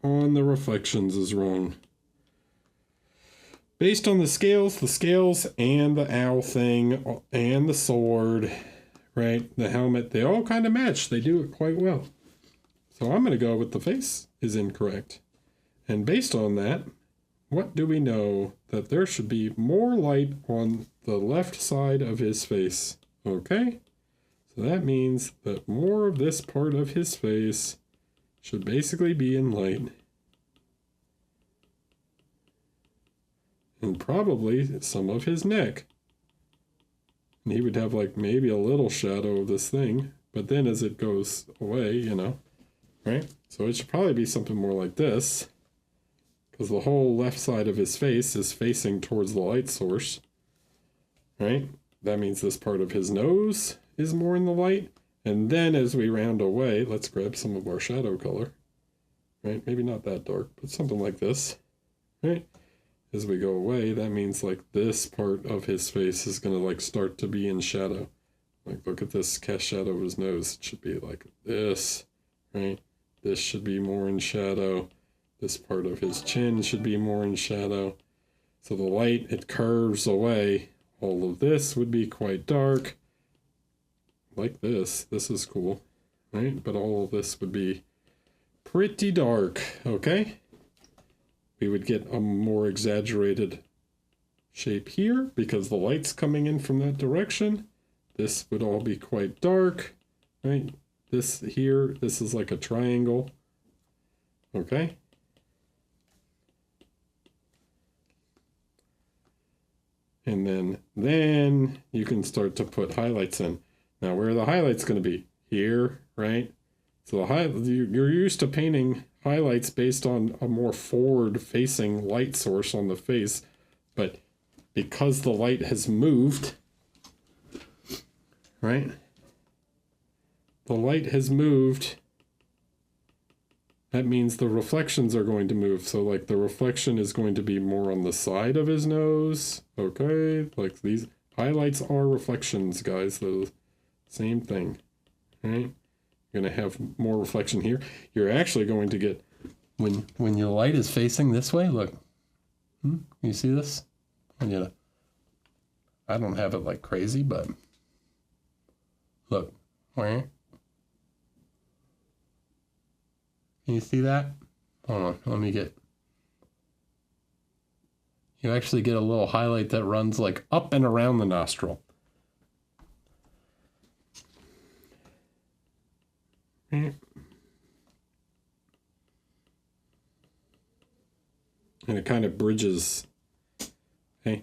on the reflections is wrong. Based on the scales and the owl thing and the sword, right, the helmet, they all kind of match. They do it quite well. So I'm going to go with the face is incorrect. And based on that, what do we know? That there should be more light on the left side of his face. Okay? So that means that more of this part of his face should basically be in light. And probably some of his neck. And he would have like maybe a little shadow of this thing, but then as it goes away, you know, right? So it should probably be something more like this, because the whole left side of his face is facing towards the light source, right? That means this part of his nose is more in the light. And then as we round away, let's grab some of our shadow color, right? Maybe not that dark, but something like this, right? As we go away, that means like this part of his face is going to like start to be in shadow. Like look at this cast shadow of his nose. It should be like this, right? This should be more in shadow. This part of his chin should be more in shadow. So the light, it curves away. All of this would be quite dark. Like this. This is cool, right? But all of this would be pretty dark, okay? We would get a more exaggerated shape here because the light's coming in from that direction. This would all be quite dark, right? This here, this is like a triangle, okay? And then you can start to put highlights in. Now, where are the highlights going to be? Here, right? So you're used to painting highlights based on a more forward-facing light source on the face, but because the light has moved, right? The light has moved. That means the reflections are going to move. So like the reflection is going to be more on the side of his nose. Okay, like these highlights are reflections, guys. The same thing, right? You're going to have more reflection here. You're actually going to get, when your light is facing this way, look. You see this? Yeah. I don't have it like crazy, but look. Can you see that? Hold on, let me get. You actually get a little highlight that runs like up and around the nostril. And it kind of bridges. Okay.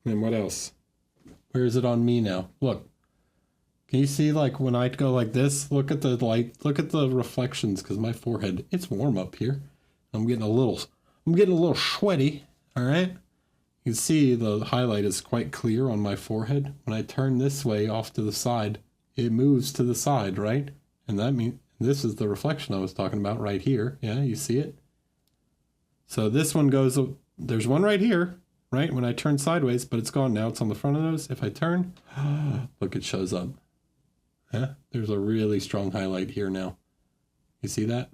And what else? Where is it on me now? Look. Can you see, like, when I go like this? Look at the light. Look at the reflections, because my forehead, it's warm up here. I'm getting a little sweaty. All right. You can see the highlight is quite clear on my forehead. When I turn this way off to the side, it moves to the side, right? And that means this is the reflection I was talking about right here. Yeah, you see it? So this one goes, there's one right here, right? When I turn sideways, but it's gone now. It's on the front of those. If I turn, look, it shows up. Yeah, there's a really strong highlight here now. You see that?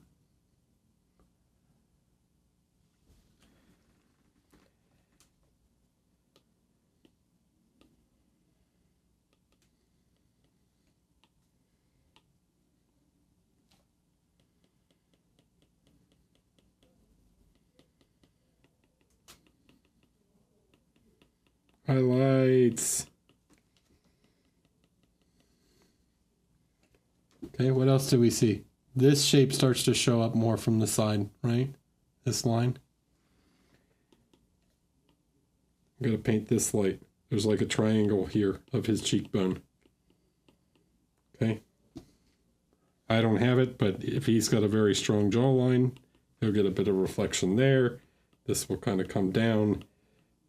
Highlights. Okay, what else do we see? This shape starts to show up more from the side, right? This line. I'm going to paint this light. There's like a triangle here of his cheekbone. Okay. I don't have it, but if he's got a very strong jawline, he'll get a bit of reflection there. This will kind of come down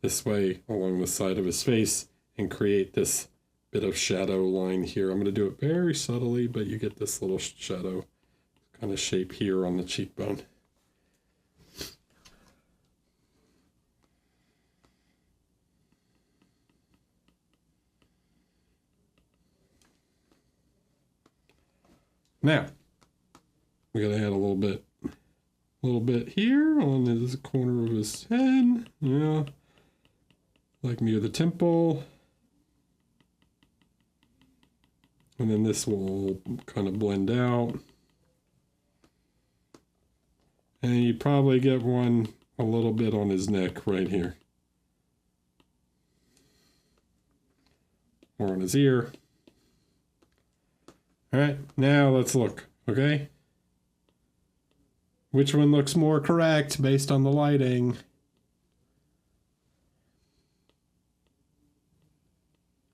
this way along the side of his face and create this bit of shadow line here. I'm going to do it very subtly, but you get this little shadow kind of shape here on the cheekbone. Now, we got to add a little bit here on this corner of his head. Yeah, like near the temple. And then this will kind of blend out. And you probably get one a little bit on his neck right here. Or on his ear. All right, now let's look, okay? Which one looks more correct based on the lighting?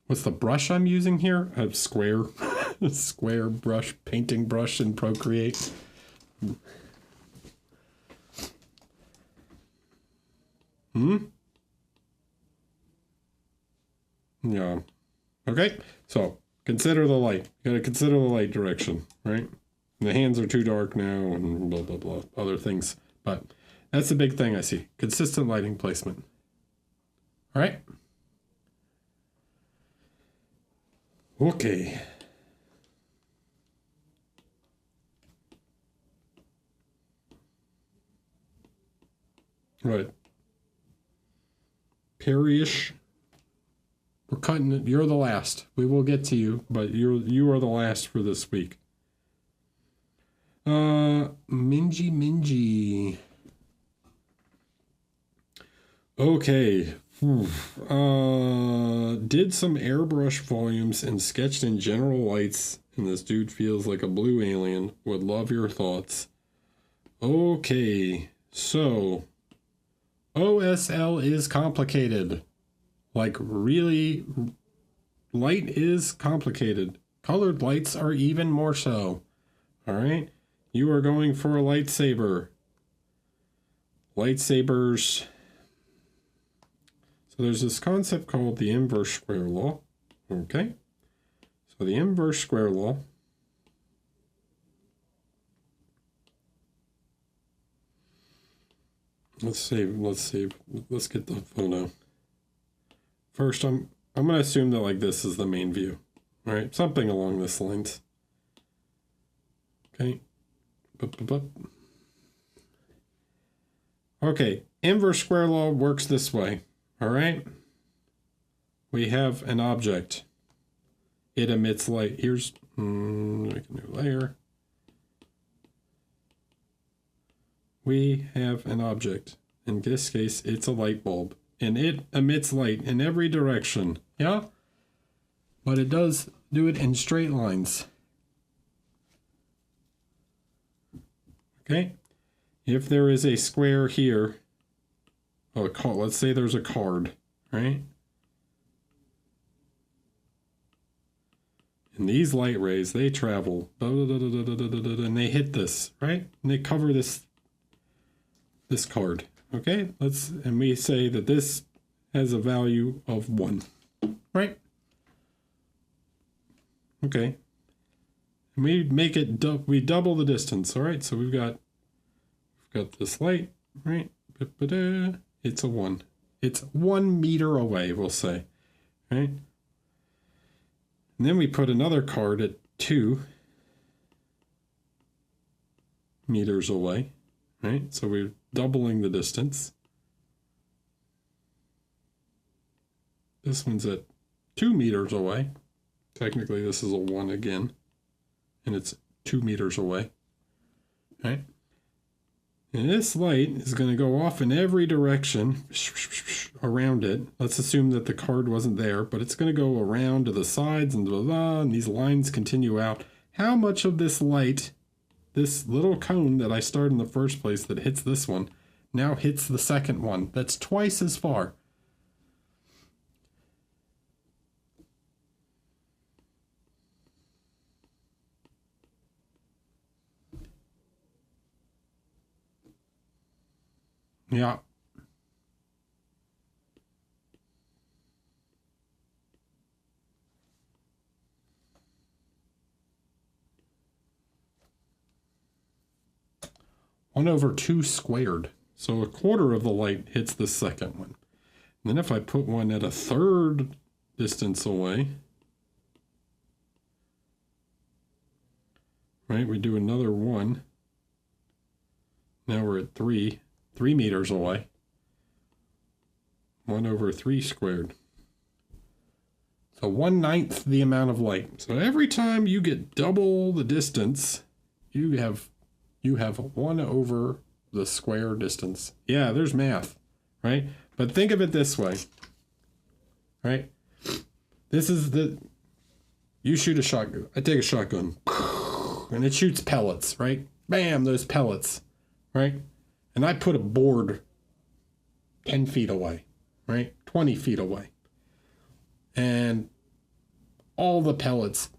What's the brush I'm using here? A square, a square brush, painting brush in Procreate. Yeah. Okay, so consider the light. You gotta consider the light direction, right? And the hands are too dark now and blah, blah, blah, other things. But that's the big thing I see. Consistent lighting placement. All right? Okay. Right. Perry-ish. We're cutting it. You're the last. We will get to you, but you are the last for this week. Minji. Okay. Did some airbrush volumes and sketched in general lights, and this dude feels like a blue alien. Would love your thoughts. Okay, so OSL is complicated. Like, really, light is complicated. Colored lights are even more so. All right, you are going for a lightsaber. Lightsabers. So there's this concept called the inverse square law. Okay, so the inverse square law let's get the photo. First, I'm going to assume that like this is the main view. All right, something along this lines. Okay. Okay, inverse square law works this way. All right. We have an object. It emits light. Here's make a new layer. We have an object. In this case, it's a light bulb. And it emits light in every direction. Yeah? But it does do it in straight lines. Okay? If there is a square here, let's say there's a card, right? And these light rays, they travel, and they hit this, right? And they cover this card. Okay, and we say that this has a value of 1, right? Okay. And we make it, we double the distance, all right? So we've got this light, right? It's a 1. It's 1 meter away, we'll say, right? And then we put another card at 2 meters away, right? So we're doubling the distance. This one's at 2 meters away. Technically, this is a 1 again, and it's 2 meters away, right? And this light is going to go off in every direction around it. Let's assume that the card wasn't there, but it's going to go around to the sides and blah, blah, and these lines continue out. How much of this light, this little cone that I started in the first place that hits this one, now hits the second one? That's twice as far. Yeah. One over 2 squared. So a quarter of the light hits the second one. And then if I put one at a third distance away, right, we do another 1. Now we're at 3 meters away. 1 over 3 squared. So 1/9 the amount of light. So every time you get double the distance, you have 1 over the square distance. Yeah, there's math, right? But think of it this way, right? This is you shoot a shotgun. I take a shotgun, and it shoots pellets, right? Bam, those pellets, right? And I put a board 10 feet away, right? 20 feet away. And all the pellets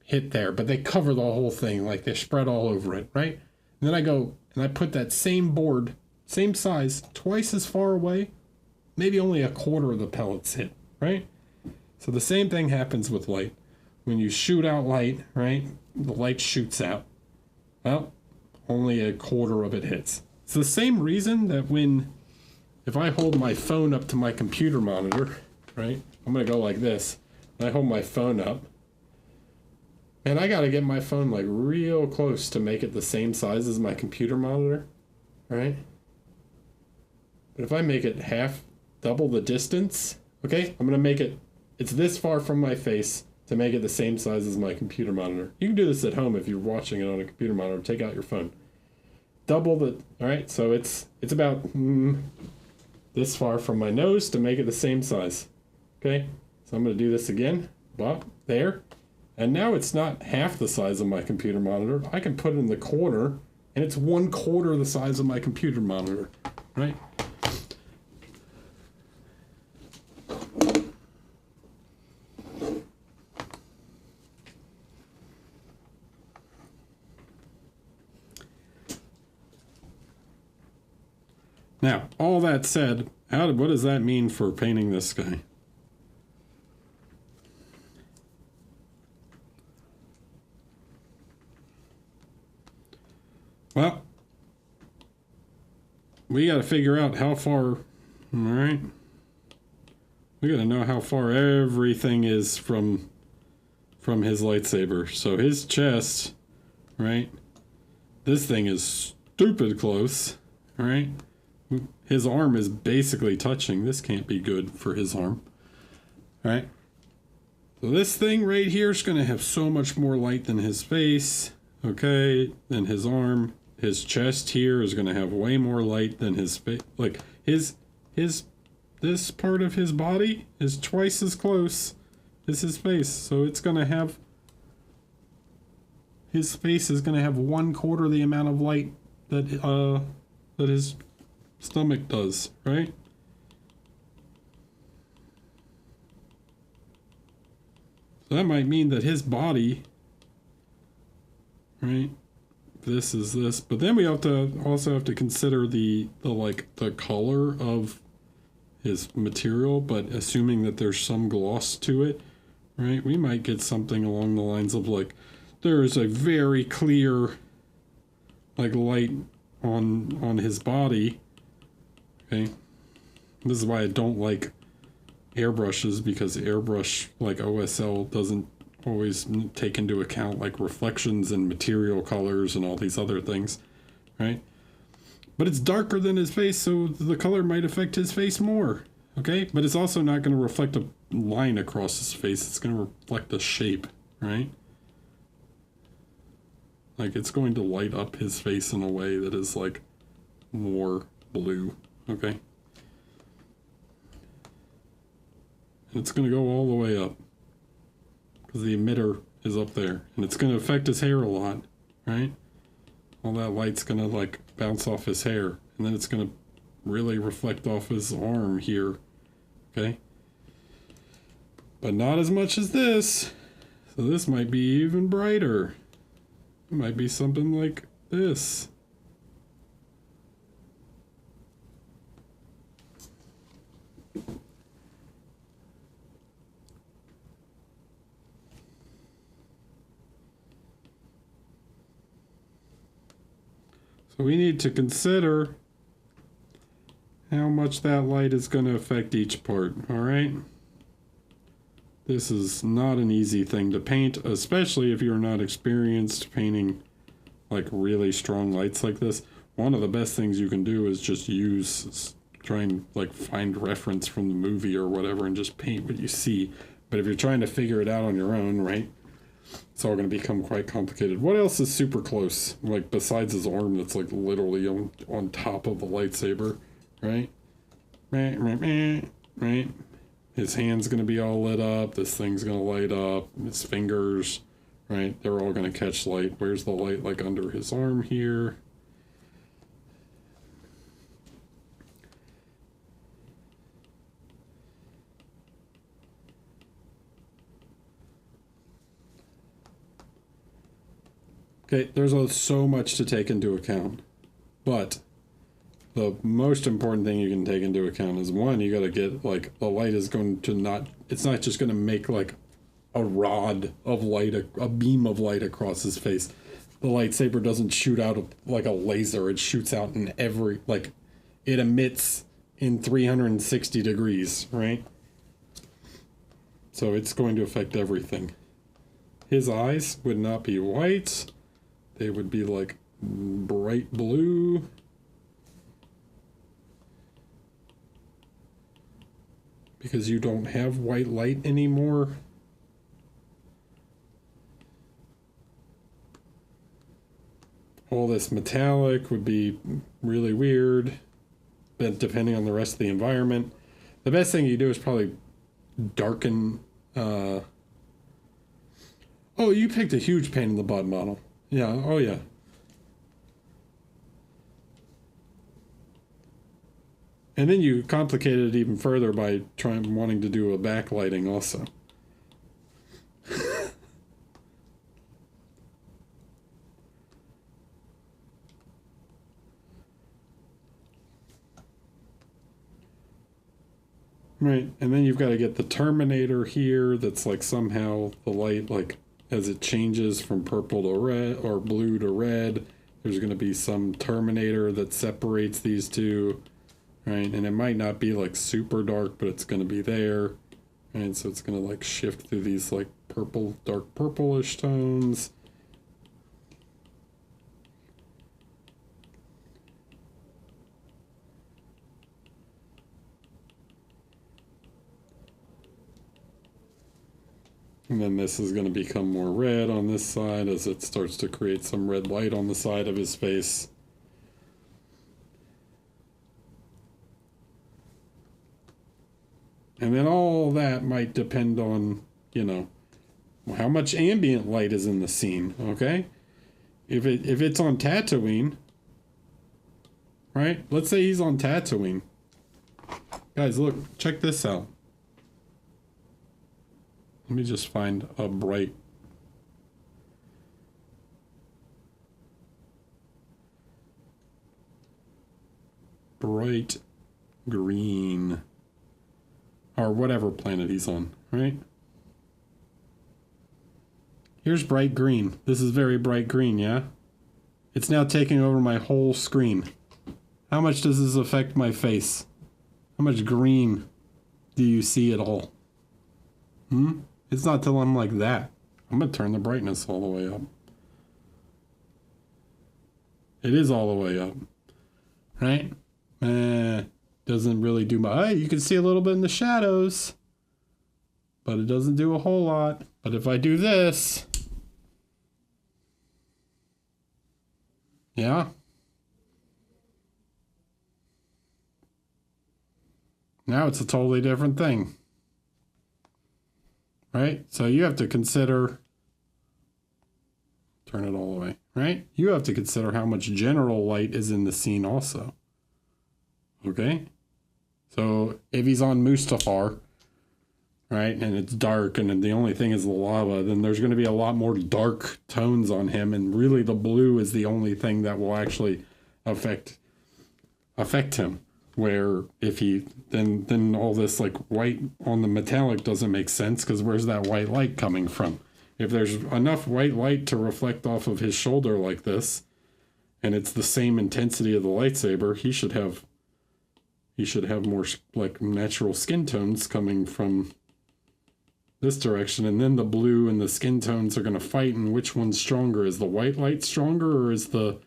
hit there, but they cover the whole thing, like they spread all over it, right? And then I go and I put that same board, same size, twice as far away, maybe only a quarter of the pellets hit, right? So the same thing happens with light. When you shoot out light, right, the light shoots out. Well, only a quarter of it hits. It's the same reason that if I hold my phone up to my computer monitor, right, I'm going to go like this. I hold my phone up, and I got to get my phone like real close to make it the same size as my computer monitor, right? But if I make it double the distance, okay, I'm going to make it's this far from my face to make it the same size as my computer monitor. You can do this at home if you're watching it on a computer monitor. Take out your phone. Double all right, so it's about this far from my nose to make it the same size. Okay, so I'm going to do this again. Well, there. And now it's not half the size of my computer monitor. I can put it in the corner, and it's 1/4 the size of my computer monitor, right? Now, all that said, what does that mean for painting this guy? Well, we got to figure out how far, all right? We got to know how far everything is from his lightsaber. So his chest, right? This thing is stupid close, all right? His arm is basically touching. This can't be good for his arm, right? So this thing right here is going to have so much more light than his face, okay, than his arm. His chest here is going to have way more light than his face. Like this part of his body is twice as close as his face. So it's going to have, his face is going to have 1/4 the amount of light that his stomach does, right? So that might mean that his body, right? This is this, but then we also have to consider the color of his material, but assuming that there's some gloss to it, right? We might get something along the lines of like, there's a very clear like light on his body. Okay. This is why I don't like airbrushes, because airbrush like OSL doesn't always take into account like reflections and material colors and all these other things, right? But it's darker than his face, so the color might affect his face more, okay? But it's also not going to reflect a line across his face. It's going to reflect the shape, right? Like, it's going to light up his face in a way that is, like, more blue, okay? And it's going to go all the way up, because the emitter is up there. And it's going to affect his hair a lot, right? All that light's going to, like, bounce off his hair. And then it's going to really reflect off his arm here, okay? But not as much as this. So this might be even brighter. It might be something like this. So we need to consider how much that light is going to affect each part, all right? This is not an easy thing to paint, especially if you're not experienced painting like really strong lights like this. One of the best things you can do is just try and like find reference from the movie or whatever and just paint what you see. But if you're trying to figure it out on your own, right, it's all going to become quite complicated. What else is super close? Like besides his arm that's like literally on top of the lightsaber, right? Right? His hand's going to be all lit up. This thing's going to light up. His fingers, right? They're all going to catch light. Where's the light? Like under his arm here. Okay, there's so much to take into account. But the most important thing you can take into account is, one, you got to get, like, the light is going to not, it's not just going to make, like, a rod of light, a beam of light across his face. The lightsaber doesn't shoot out like a laser. It shoots out in it emits in 360 degrees, right? So it's going to affect everything. His eyes would not be white. They would be, like, bright blue. Because you don't have white light anymore. All this metallic would be really weird, but depending on the rest of the environment. The best thing you do is probably darken... Oh, you picked a huge pain in the butt model. Yeah, oh yeah. And then you complicated it even further by wanting to do a backlighting also. Right, and then you've got to get the Terminator here that's like somehow the light, like as it changes from purple to red or blue to red, there's going to be some Terminator that separates these two. Right, and it might not be like super dark, but it's going to be there. Right, so it's going to like shift through these like purple, dark purplish tones. And then this is going to become more red on this side as it starts to create some red light on the side of his face. And then all that might depend on, you know, how much ambient light is in the scene, okay? If it's on Tatooine, right? Let's say he's on Tatooine. Guys, look, check this out. Let me just find a bright green, or whatever planet he's on, right? Here's bright green. This is very bright green, yeah? It's now taking over my whole screen. How much does this affect my face? How much green do you see at all? It's not till I'm like that. I'm gonna turn the brightness all the way up. It is all the way up, right? Doesn't really do much. You can see a little bit in the shadows, but it doesn't do a whole lot. But if I do this, yeah. Now it's a totally different thing, right? So you have to consider, turn it all the way, right? You have to consider how much general light is in the scene also. Okay? So if he's on Mustafar, right, and it's dark and the only thing is the lava, then there's going to be a lot more dark tones on him, and really the blue is the only thing that will actually affect him. Where if he then all this like white on the metallic doesn't make sense, because where's that white light coming from? If there's enough white light to reflect off of his shoulder like this, and it's the same intensity of the lightsaber, he should have more like natural skin tones coming from this direction, and then the blue and the skin tones are going to fight, and which one's stronger? Is the white light stronger, or is the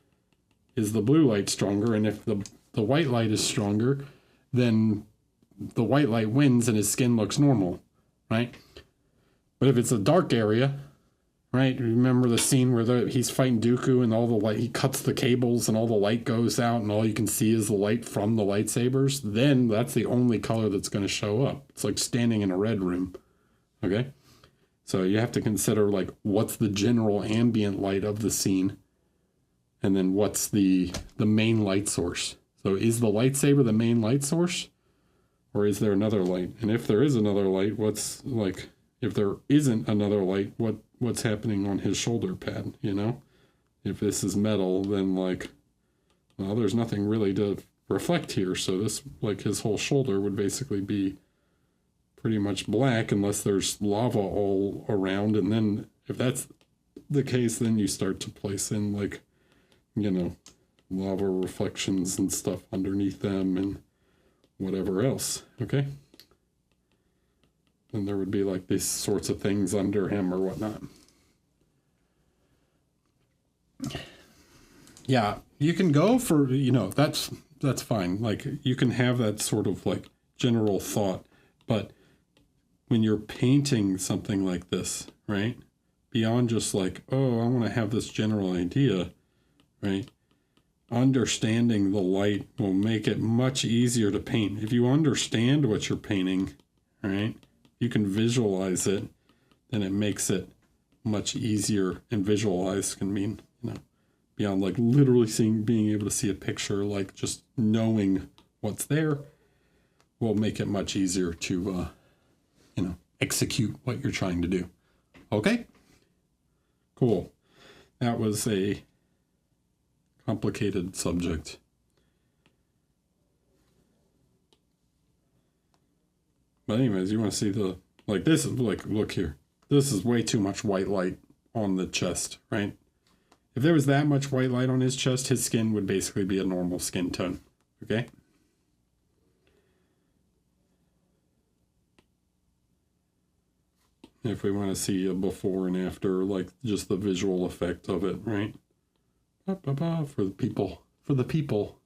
blue light stronger? And if the white light is stronger, then the white light wins and his skin looks normal, right? But if it's a dark area, right? Remember the scene where he's fighting Dooku and all the light, he cuts the cables and all the light goes out and all you can see is the light from the lightsabers? Then that's the only color that's going to show up. It's like standing in a red room, okay? So you have to consider like what's the general ambient light of the scene, and then what's the main light source. So is the lightsaber the main light source, or is there another light? And if there is another light, what's like, if there isn't another light, what's happening on his shoulder pad, you know? If this is metal, then like, well, there's nothing really to reflect here. So this, like his whole shoulder would basically be pretty much black unless there's lava all around. And then if that's the case, then you start to place in like, you know, lava reflections and stuff underneath them and whatever else, okay? And there would be like these sorts of things under him or whatnot. Yeah, you can go for, you know, that's fine. Like you can have that sort of like general thought, but when you're painting something like this, right? Beyond just like, oh, I want to have this general idea, right? Understanding the light will make it much easier to paint. If you understand what you're painting, right, you can visualize it, then it makes it much easier. And visualize can mean, you know, beyond like literally being able to see a picture, like just knowing what's there will make it much easier to, you know, execute what you're trying to do. Okay? Cool. That was a complicated subject. But anyways, you want to see the, like this is like, look here. This is way too much white light on the chest, right? If there was that much white light on his chest, his skin would basically be a normal skin tone, okay? If we want to see a before and after, like just the visual effect of it, right? For the people. For the people.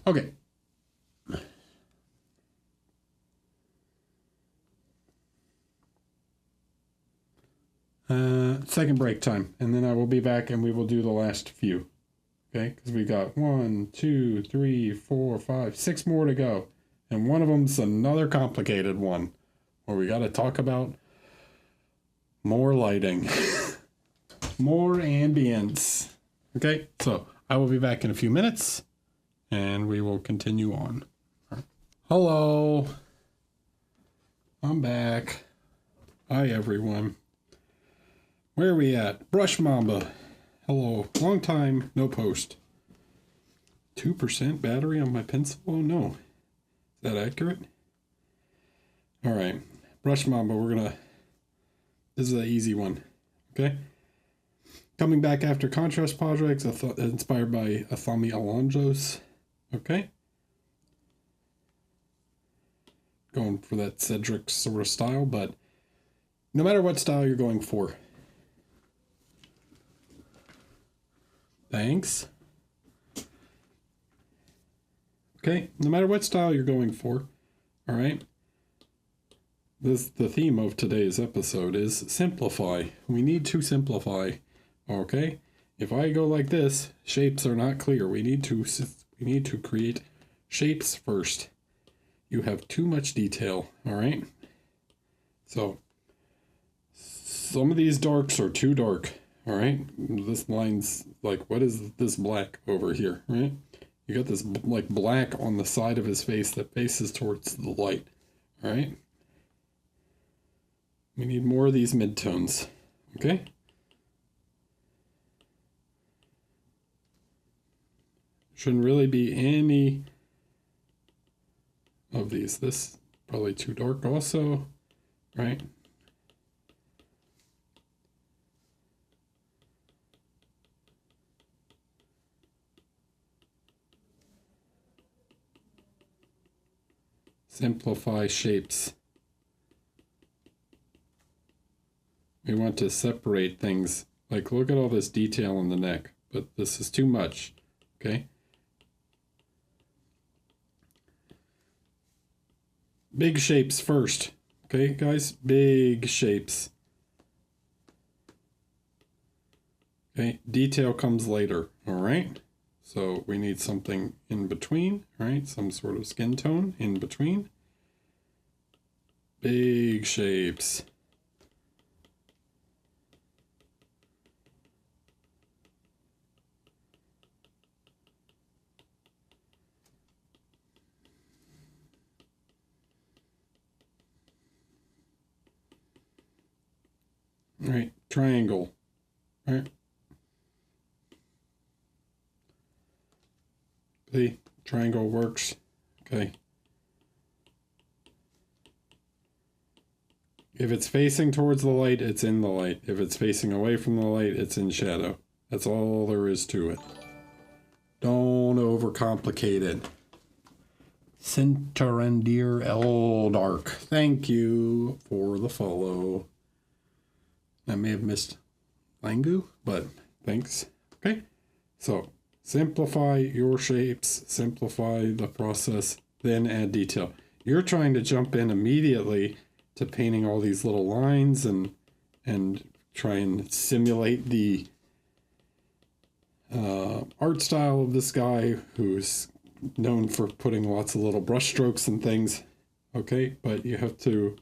Okay. Second break time, and then I will be back and we will do the last few. Okay, because we got 1, 2, 3, 4, 5, 6 more to go. And one of them's another complicated one where we got to talk about more lighting. more ambience. Okay, so I will be back in a few minutes and we will continue on. Hello. I'm back. Hi, everyone. Where are we at? Brush Mamba. Hello. Long time, no post. 2% battery on my pencil? Oh, no. Is that accurate? All right. Brush Mamba, this is an easy one. Okay? Coming back after contrast projects, inspired by Athami Alonso's. Okay? Going for that Cedric sort of style, but no matter what style you're going for. Thanks. Okay, no matter what style you're going for, all right? The theme of today's episode is simplify. We need to simplify, okay? If I go like this, shapes are not clear. We need to create shapes first. You have too much detail, all right? So, some of these darks are too dark, all right? This line's like, what is this black over here, right? You got this like black on the side of his face that faces towards the light, all right? We need more of these midtones, okay? Shouldn't really be any of these. This probably too dark also, right? Simplify shapes. We want to separate things. Like, look at all this detail in the neck, but this is too much, okay? Big shapes first, okay, guys? Big shapes. Okay, detail comes later, all right? So we need something in between, right? Some sort of skin tone in between. Big shapes. All right, triangle, all right? See, triangle works, okay. If it's facing towards the light, it's in the light. If it's facing away from the light, it's in shadow. That's all there is to it. Don't overcomplicate it. Cintarendir L Dark. Thank you for the follow. I may have missed Langu, but thanks. Okay, so simplify your shapes, simplify the process, then add detail. You're trying to jump in immediately to painting all these little lines and try and simulate the art style of this guy who's known for putting lots of little brush strokes and things. Okay, but you have to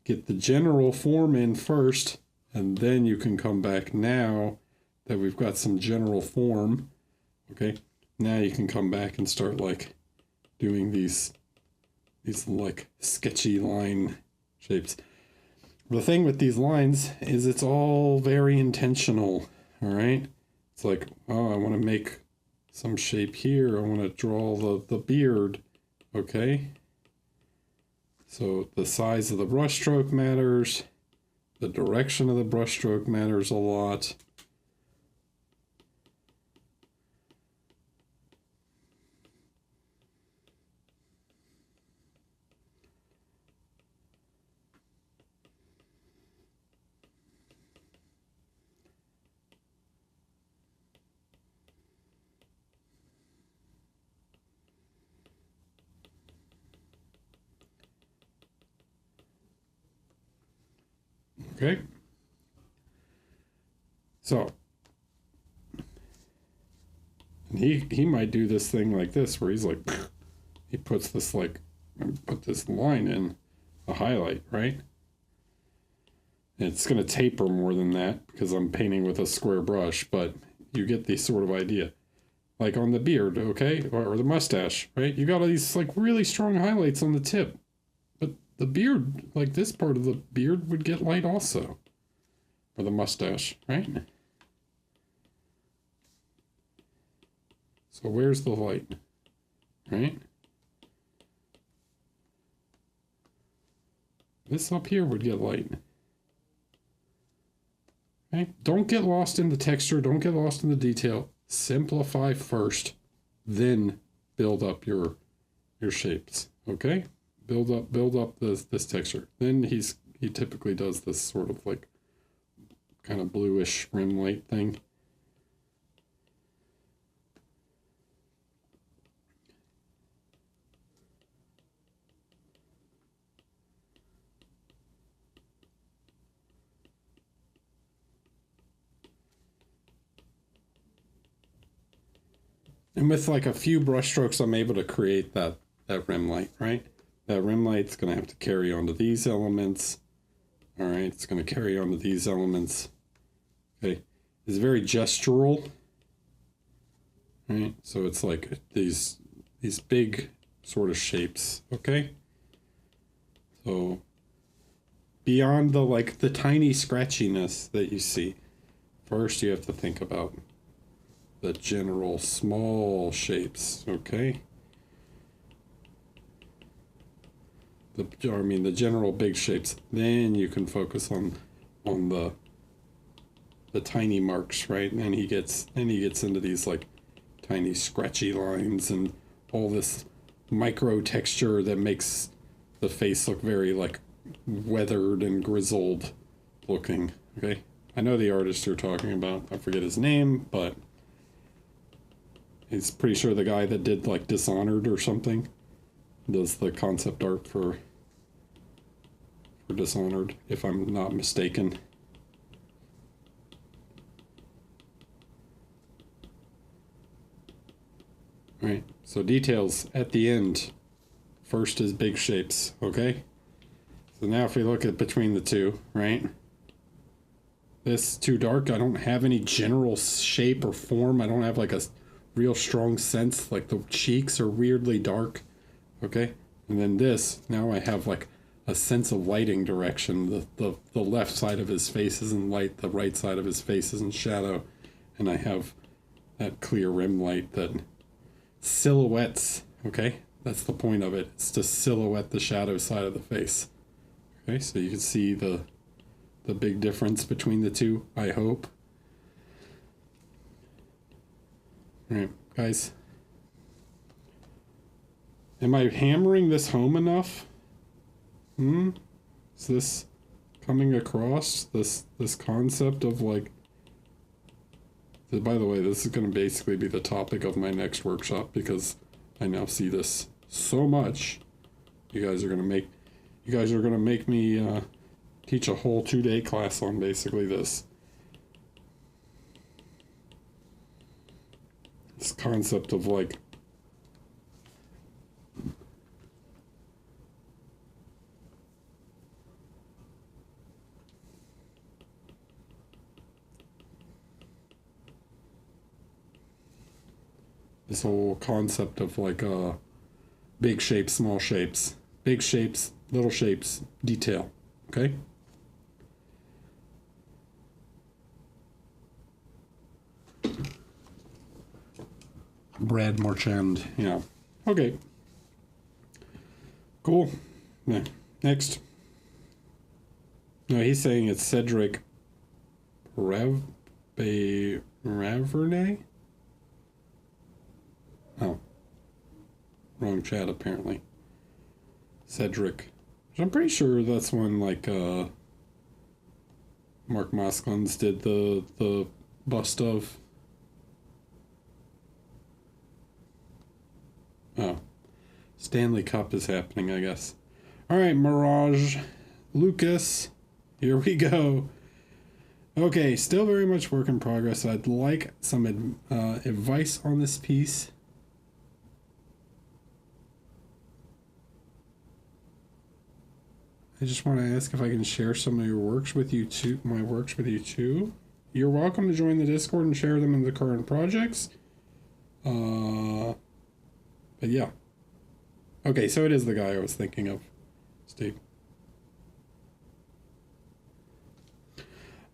get the general form in first, and then you can come back now that we've got some general form. Okay, now you can come back and start like doing these like sketchy line shapes. The thing with these lines is it's all very intentional, all right? It's like, oh, I want to make some shape here. I want to draw the beard, okay? So the size of the brushstroke matters. The direction of the brushstroke matters a lot. Okay. So and he might do this thing like this where he's like, he puts this like, put this line in a highlight, right? It's going to taper more than that because I'm painting with a square brush, but you get the sort of idea. Like on the beard, okay? Or the mustache, right? You got all these like really strong highlights on the tip. But the beard, like this part of the beard would get light also. Or the mustache, right? So where's the light? Right? This up here would get light. Okay? Don't get lost in the texture. Don't get lost in the detail. Simplify first, then build up your shapes. Okay? Build up this texture. Then he typically does this sort of like kind of bluish rim light thing. And with like a few brush strokes, I'm able to create that rim light, right? That rim light's going to have to carry onto these elements. All right, it's going to carry onto these elements. Okay, it's very gestural, right? So it's like these big sort of shapes, okay? So beyond the tiny scratchiness that you see, first you have to think about the general small shapes, okay? The general big shapes. Then you can focus on the tiny marks, right? And he gets into these like tiny scratchy lines and all this micro texture that makes the face look very like weathered and grizzled looking. Okay, I know the artist you're talking about. I forget his name, but he's pretty sure the guy that did like Dishonored or something does the concept art for Dishonored, if I'm not mistaken. Right, so details at the end. First is big shapes, okay? So now if we look at between the two, right? This is too dark. I don't have any general shape or form. I don't have like a real strong sense. Like the cheeks are weirdly dark, okay? And then this, now I have like a sense of lighting direction. The left side of his face is in light, the right side of his face is in shadow. And I have that clear rim light that silhouettes, okay? That's the point of it. It's to silhouette the shadow side of the face. Okay, so you can see the big difference between the two, I hope. Alright, guys. Am I hammering this home enough? Is this coming across? This concept of like... By the way, this is going to basically be the topic of my next workshop because I now see this so much. You guys are going to make me teach a whole 2-day class on basically this concept of like this whole concept of like big shapes, small shapes, big shapes, little shapes, detail. Okay? Brad Marchand, yeah. Okay. Cool. Yeah. Next. No, he's saying it's Cedric Ravernay? Oh. Wrong chat, apparently. Cedric. I'm pretty sure that's when, like, Mark Mosklins did the bust of. Oh. Stanley Cup is happening, I guess. Alright, Mirage. Lucas. Here we go. Okay, still very much work in progress. I'd like some advice on this piece. I just want to ask if I can share some of your works with you too, my works with you too. You're welcome to join the Discord and share them in the current projects. But yeah. Okay, so it is the guy I was thinking of, Steve.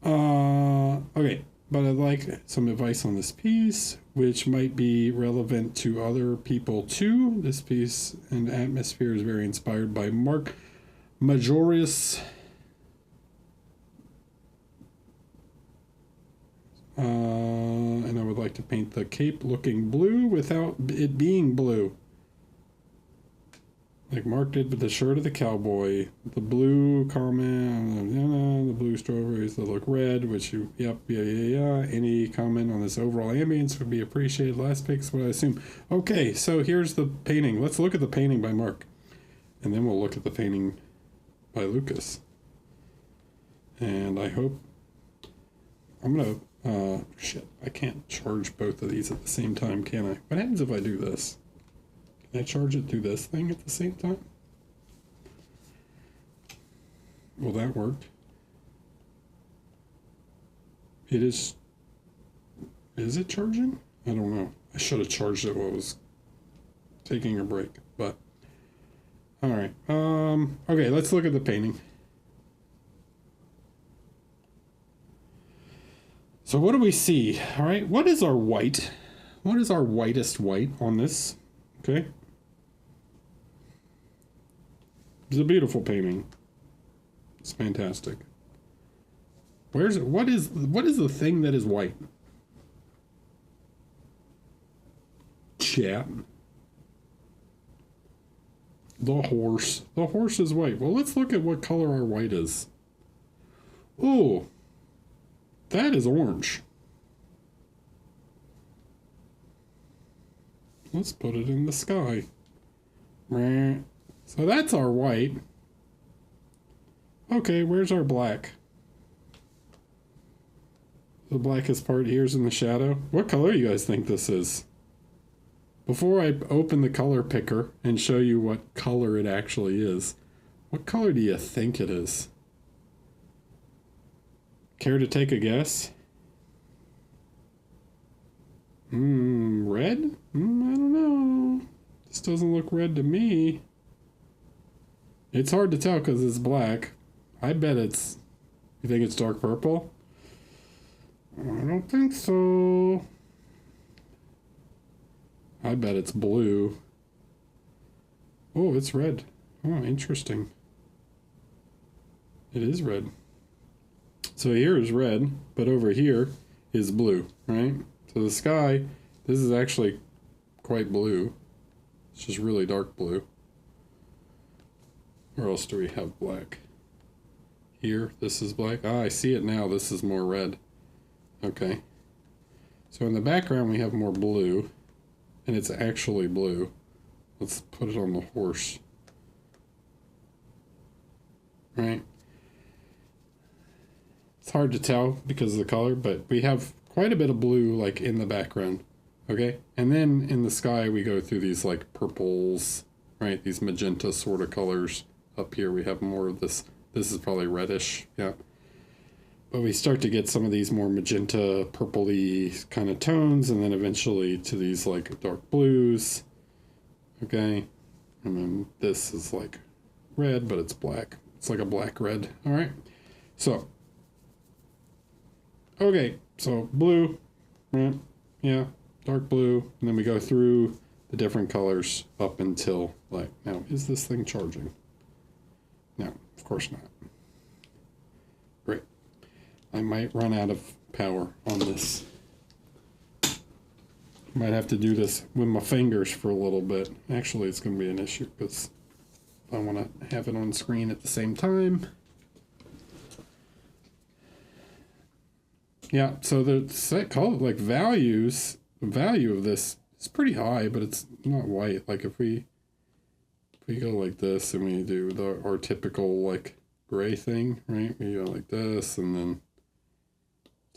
Okay, but I'd like some advice on this piece, which might be relevant to other people too. This piece and atmosphere is very inspired by Mark Majorius. And I would like to paint the cape looking blue without it being blue. Like Mark did with the shirt of the cowboy. The blue comment, the blue strawberries that look red, which you, yep, yeah. Any comment on this overall ambience would be appreciated. Last pick's what I assume. Okay, so here's the painting. Let's look at the painting by Mark. And then we'll look at the painting by Lucas. And I hope, I'm gonna, shit, I can't charge both of these at the same time, can I? What happens if I do this? Can I charge it through this thing at the same time? Well, that worked. It is it charging? I don't know. I should have charged it while I was taking a break, but all right. Okay, let's look at the painting. So what do we see? All right, what is our white? What is our whitest white on this? Okay. It's a beautiful painting. It's fantastic. Where's it? What is the thing that is white? Chat. The horse. The horse is white. Well, let's look at what color our white is. Oh, that is orange. Let's put it in the sky. So that's our white. Okay, where's our black? The blackest part here is in the shadow. What color do you guys think this is? Before I open the color picker and show you what color it actually is, what color do you think it is? Care to take a guess? Red? I don't know. This doesn't look red to me. It's hard to tell because it's black. I bet it's... You think it's dark purple? I don't think so. I bet it's blue. Oh, it's red. Oh, interesting. It is red. So here is red, but over here is blue, right? So the sky, this is actually quite blue. It's just really dark blue. Where else do we have black? Here, this is black. Ah, I see it now. This is more red. Okay. So in the background we have more blue, and it's actually blue. Let's put it on the horse. Right? It's hard to tell because of the color, but we have quite a bit of blue like in the background. Okay? And then in the sky we go through these like purples, right? These magenta sort of colors. Up here we have more of this. This is probably reddish, yeah. But we start to get some of these more magenta, purpley kind of tones, and then eventually to these like dark blues. Okay? And then this is like red, but it's black. It's like a black red. All right? So, okay, so blue, right? Yeah, dark blue, and then we go through the different colors up until like, now, is this thing charging? No, of course not. Great. I might run out of power on this. Might have to do this with my fingers for a little bit. Actually, it's going to be an issue because I want to have it on screen at the same time. Yeah, so the set color, like values, the value of this is pretty high, but it's not white. Like if we go like this and we do our typical like gray thing, right? We go like this and then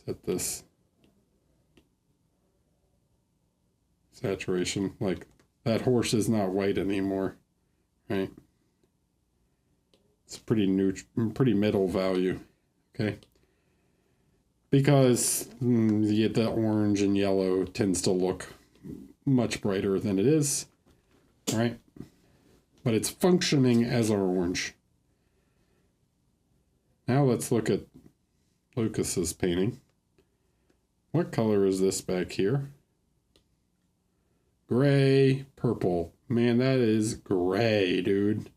set this saturation. Like that horse is not white anymore, right? It's pretty pretty middle value, okay? Because the orange and yellow tends to look much brighter than it is, right? But it's functioning as our orange. Now let's look at Lucas's painting. What color is this back here? Gray, purple. Man, that is gray, dude.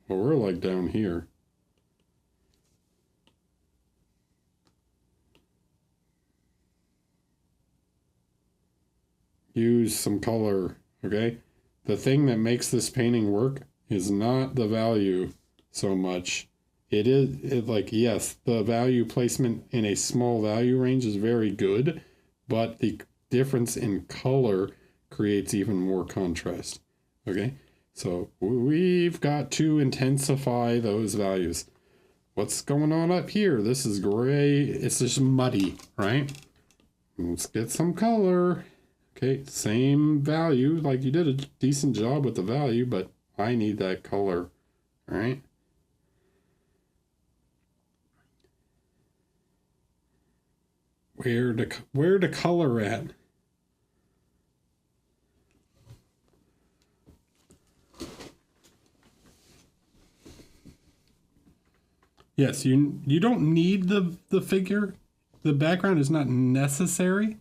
Well, we're like down here. Use some color, okay? The thing that makes this painting work is not the value so much. Like, yes, the value placement in a small value range is very good, but the difference in color creates even more contrast, okay? So we've got to intensify those values. What's going on up here? This is gray. It's just muddy, right? Let's get some color. Okay, same value. Like, you did a decent job with the value, but I need that color, all right? Where to color at? Yes, you don't need the figure. The background is not necessary,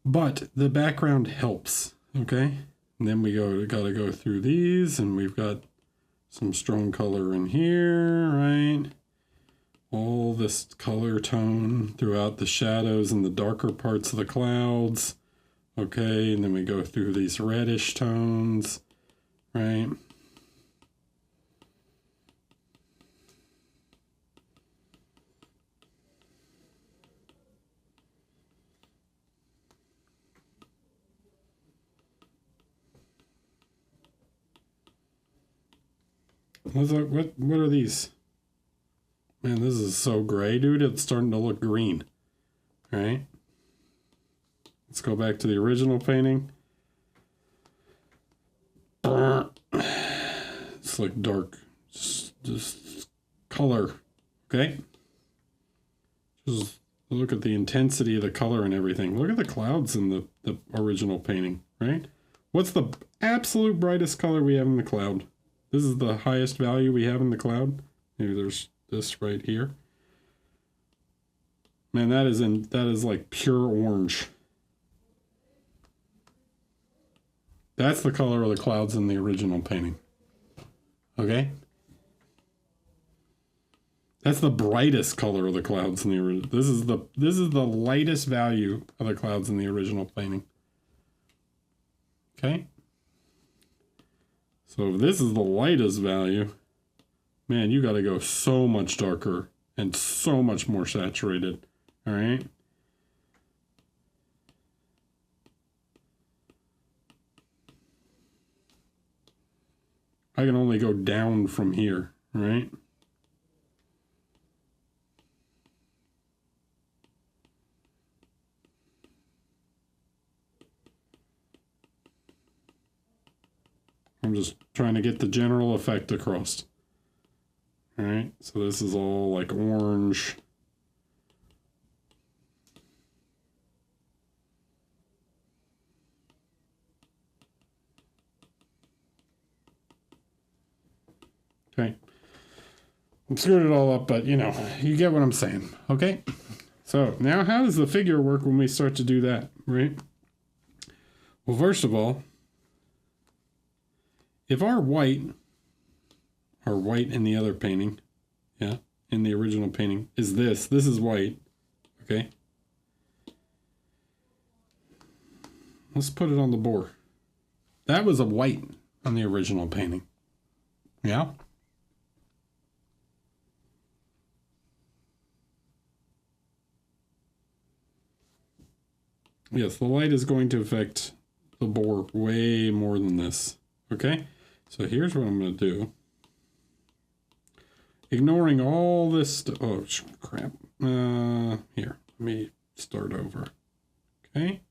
but the background helps, okay? And then gotta go through these, and we've got some strong color in here, right? All this color tone throughout the shadows and the darker parts of the clouds, okay? And then we go through these reddish tones, right? What are these? Man, this is so gray, dude. It's starting to look green. All right. Let's go back to the original painting. It's like dark. Just color. Okay. Just look at the intensity of the color and everything. Look at the clouds in the original painting, right? What's the absolute brightest color we have in the cloud? This is the highest value we have in the cloud. Maybe there's this right here. Man, that is like pure orange. That's the color of the clouds in the original painting. Okay? That's the brightest color of the clouds in the original. This is the lightest value of the clouds in the original painting. Okay? So if this is the lightest value, man, you got to go so much darker and so much more saturated. All right. I can only go down from here, right? I'm just trying to get the general effect across. All right, so this is all like orange. Okay. I'm screwed it all up, but you know, you get what I'm saying. Okay. So now how does the figure work when we start to do that, right? Well, first of all, if our white in the other painting, yeah, in the original painting, is this is white, okay? Let's put it on the board. That was a white on the original painting, yeah? Yes, the light is going to affect the boar way more than this, okay? So here's what I'm going to do. Ignoring all this, oh crap. Here, let me start over. Okay.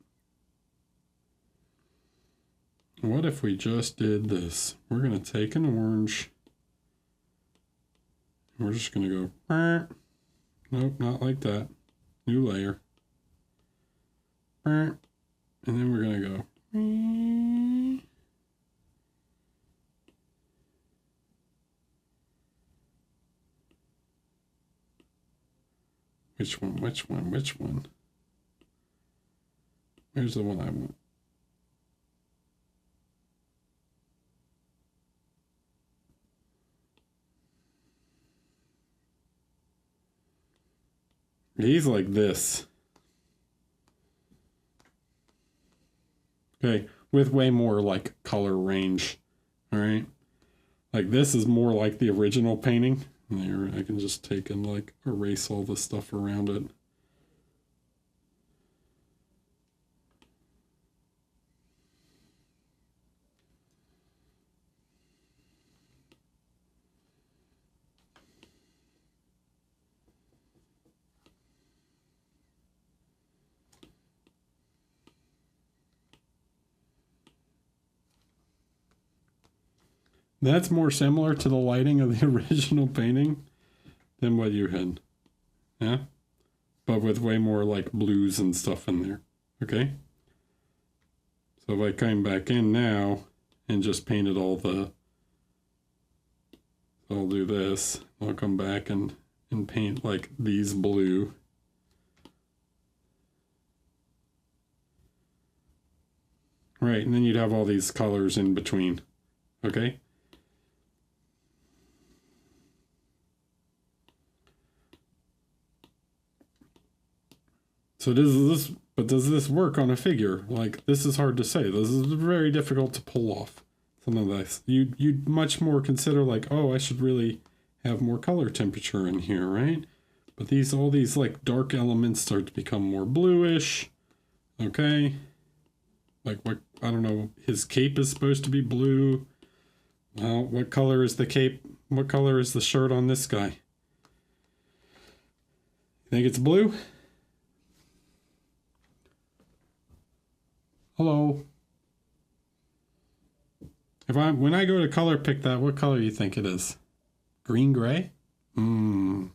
What if we just did this? We're going to take an orange. We're just going to go, nope, not like that. New layer. And then we're going to go, which one? Where's the one I want? He's like this. Okay, with way more like color range. All right. Like this is more like the original painting. There, I can just take and like erase all the stuff around it. That's more similar to the lighting of the original painting than what you had. Yeah? But with way more like blues and stuff in there. Okay? So if I came back in now and just painted all the... So I'll do this. I'll come back and paint like these blue. Right, and then you'd have all these colors in between. Okay? So does this work on a figure? Like, this is hard to say. This is very difficult to pull off. Something like this. You'd much more consider like, oh, I should really have more color temperature in here, right? But all these like dark elements start to become more bluish. Okay. Like what, I don't know, his cape is supposed to be blue. Well, what color is the cape? What color is the shirt on this guy? You think it's blue? Hello. When I go to color pick that, what color do you think it is? Green gray? I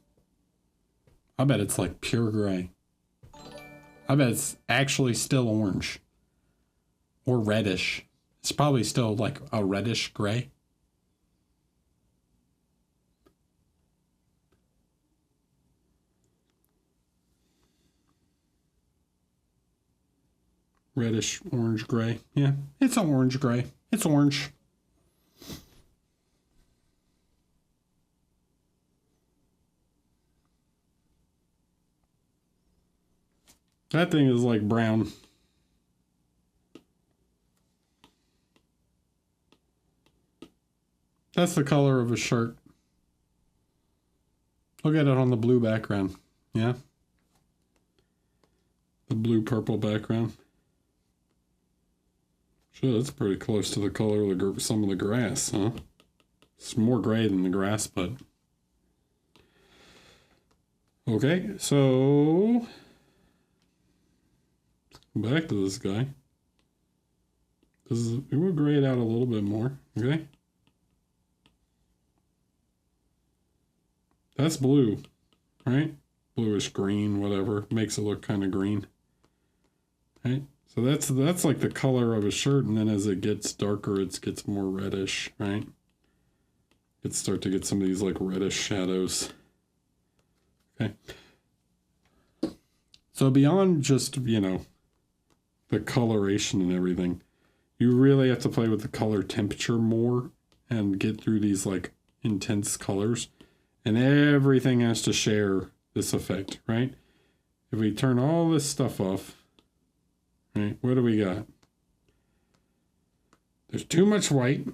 bet it's like pure gray. I bet it's actually still orange. Or reddish. It's probably still like a reddish gray. Reddish, orange, gray. Yeah, it's an orange gray. It's orange. That thing is like brown. That's the color of a shirt. Look at it on the blue background. Yeah. The blue-purple background. Sure, that's pretty close to the color of some of the grass, huh? It's more gray than the grass, but... Okay, so... Back to this guy. We'll gray it out a little bit more, okay? That's blue, right? Bluish green, whatever. Makes it look kind of green. Right? So that's like the color of a shirt, and then as it gets darker, it gets more reddish, right? It start to get some of these like reddish shadows. Okay. So beyond just, you know, the coloration and everything, you really have to play with the color temperature more and get through these like intense colors. And everything has to share this effect, right? If we turn all this stuff off, right, what do we got? There's too much white.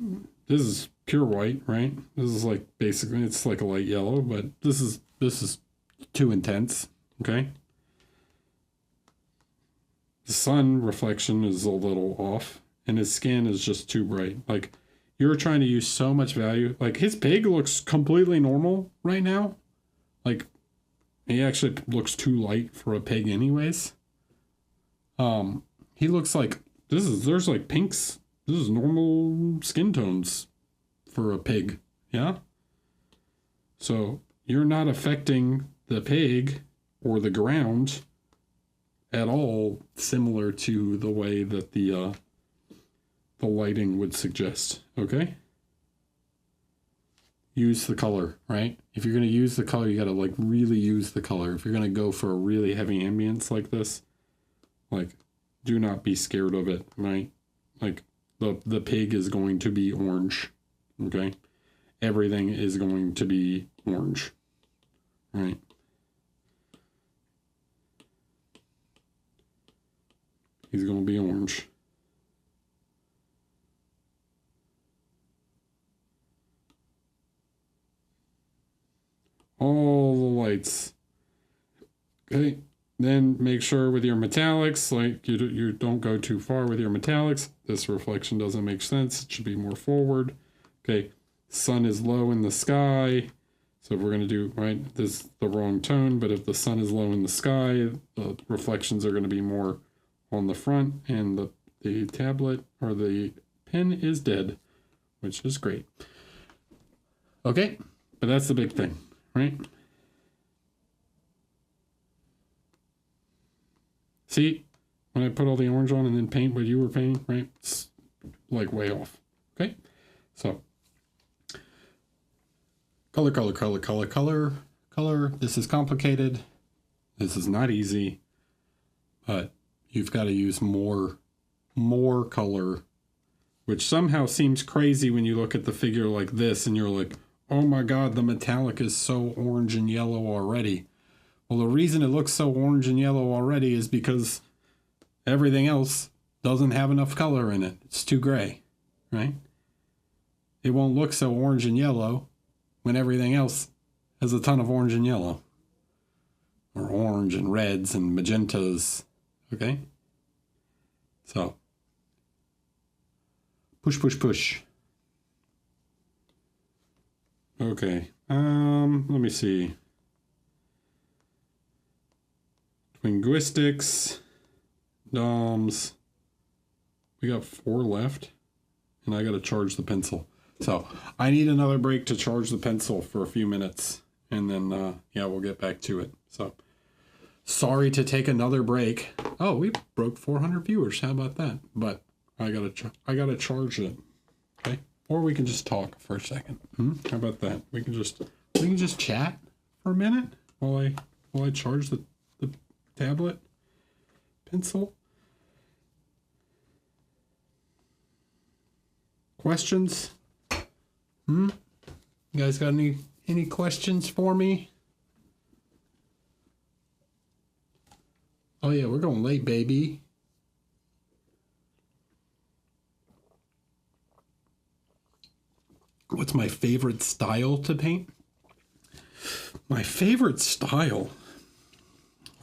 This is pure white, right? This is like basically, it's like a light yellow, but this is too intense, okay? The sun reflection is a little off, and his skin is just too bright. Like, you're trying to use so much value. Like, his pig looks completely normal right now. Like, he actually looks too light for a pig anyways. He looks like, there's like pinks This is normal skin tones for a pig, yeah? So you're not affecting the pig or the ground at all, similar to the way that the lighting would suggest, okay? Use the color, right? If you're going to use the color, you got to like really use the color. If you're going to go for a really heavy ambience like this, like do not be scared of it, right? Like the pig is going to be orange, okay? Everything is going to be orange, right? He's going to be orange. All the lights. Okay, then make sure with your metallics, like you don't go too far with your metallics. This reflection doesn't make sense. It should be more forward. Okay, sun is low in the sky. So if we're going to do, right, this is the wrong tone, but if the sun is low in the sky, the reflections are going to be more on the front, and the tablet or the pen is dead, which is great. Okay, but that's the big thing, right? See, when I put all the orange on and then paint what you were painting, right? It's like way off. Okay, so color, color, color, color, color, color. This is complicated. This is not easy, but you've got to use more color, which somehow seems crazy when you look at the figure like this and you're like, oh my God, the metallic is so orange and yellow already. Well, the reason it looks so orange and yellow already is because everything else doesn't have enough color in it. It's too gray, right? It won't look so orange and yellow when everything else has a ton of orange and yellow. Or orange and reds and magentas, okay? So, push, push, push. Okay, let me see. Linguistics, DOMs. We got 4 left, and I got to charge the pencil. So I need another break to charge the pencil for a few minutes, and then yeah, we'll get back to it. So sorry to take another break. Oh, we broke 400 viewers. How about that? But I gotta charge it. Okay, or we can just talk for a second. How about that? We can just chat for a minute while I charge the tablet pencil. Questions? You guys got any questions for me? Oh yeah, we're going late, baby. What's my favorite style to paint? My favorite style?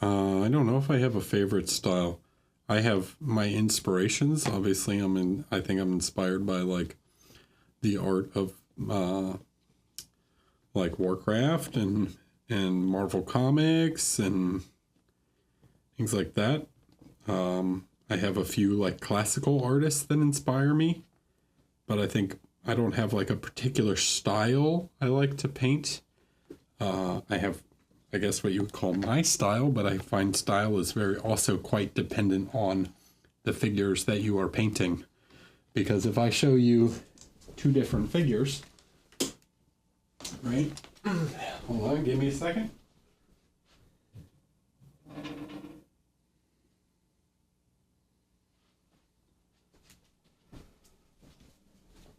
I don't know if I have a favorite style. I have my inspirations. Obviously, I think I'm inspired by like the art of like Warcraft and Marvel Comics and things like that. I have a few like classical artists that inspire me, but I think I don't have like a particular style I like to paint. I have, I guess, what you would call my style, but I find style is also quite dependent on the figures that you are painting. Because if I show you 2 different figures, right? Hold on, give me a second.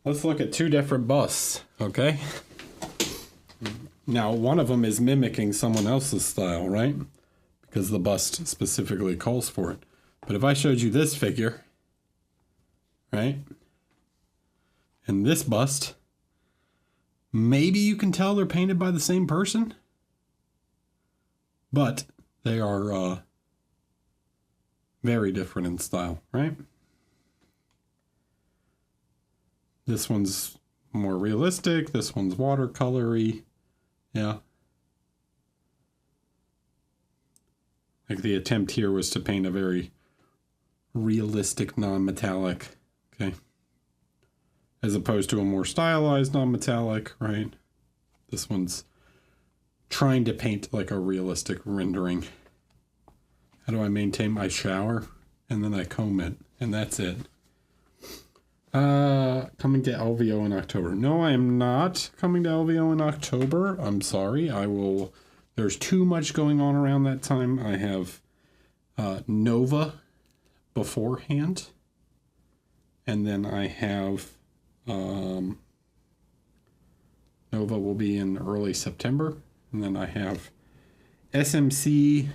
Let's look at 2 different busts, okay? Now, one of them is mimicking someone else's style, right? Because the bust specifically calls for it. But if I showed you this figure, right? And this bust, maybe you can tell they're painted by the same person. But they are very different in style, right? This one's more realistic. This one's watercolory. Yeah. Like the attempt here was to paint a very realistic non-metallic. Okay. as opposed to a more stylized non-metallic, right? This one's trying to paint like a realistic rendering. How do I maintain my shower? And then I comb it, and that's it. Coming to LVO in October. No, I am not coming to LVO in October. I'm sorry. There's too much going on around that time. I have Nova beforehand. And then I have Nova will be in early September. And then I have SMC,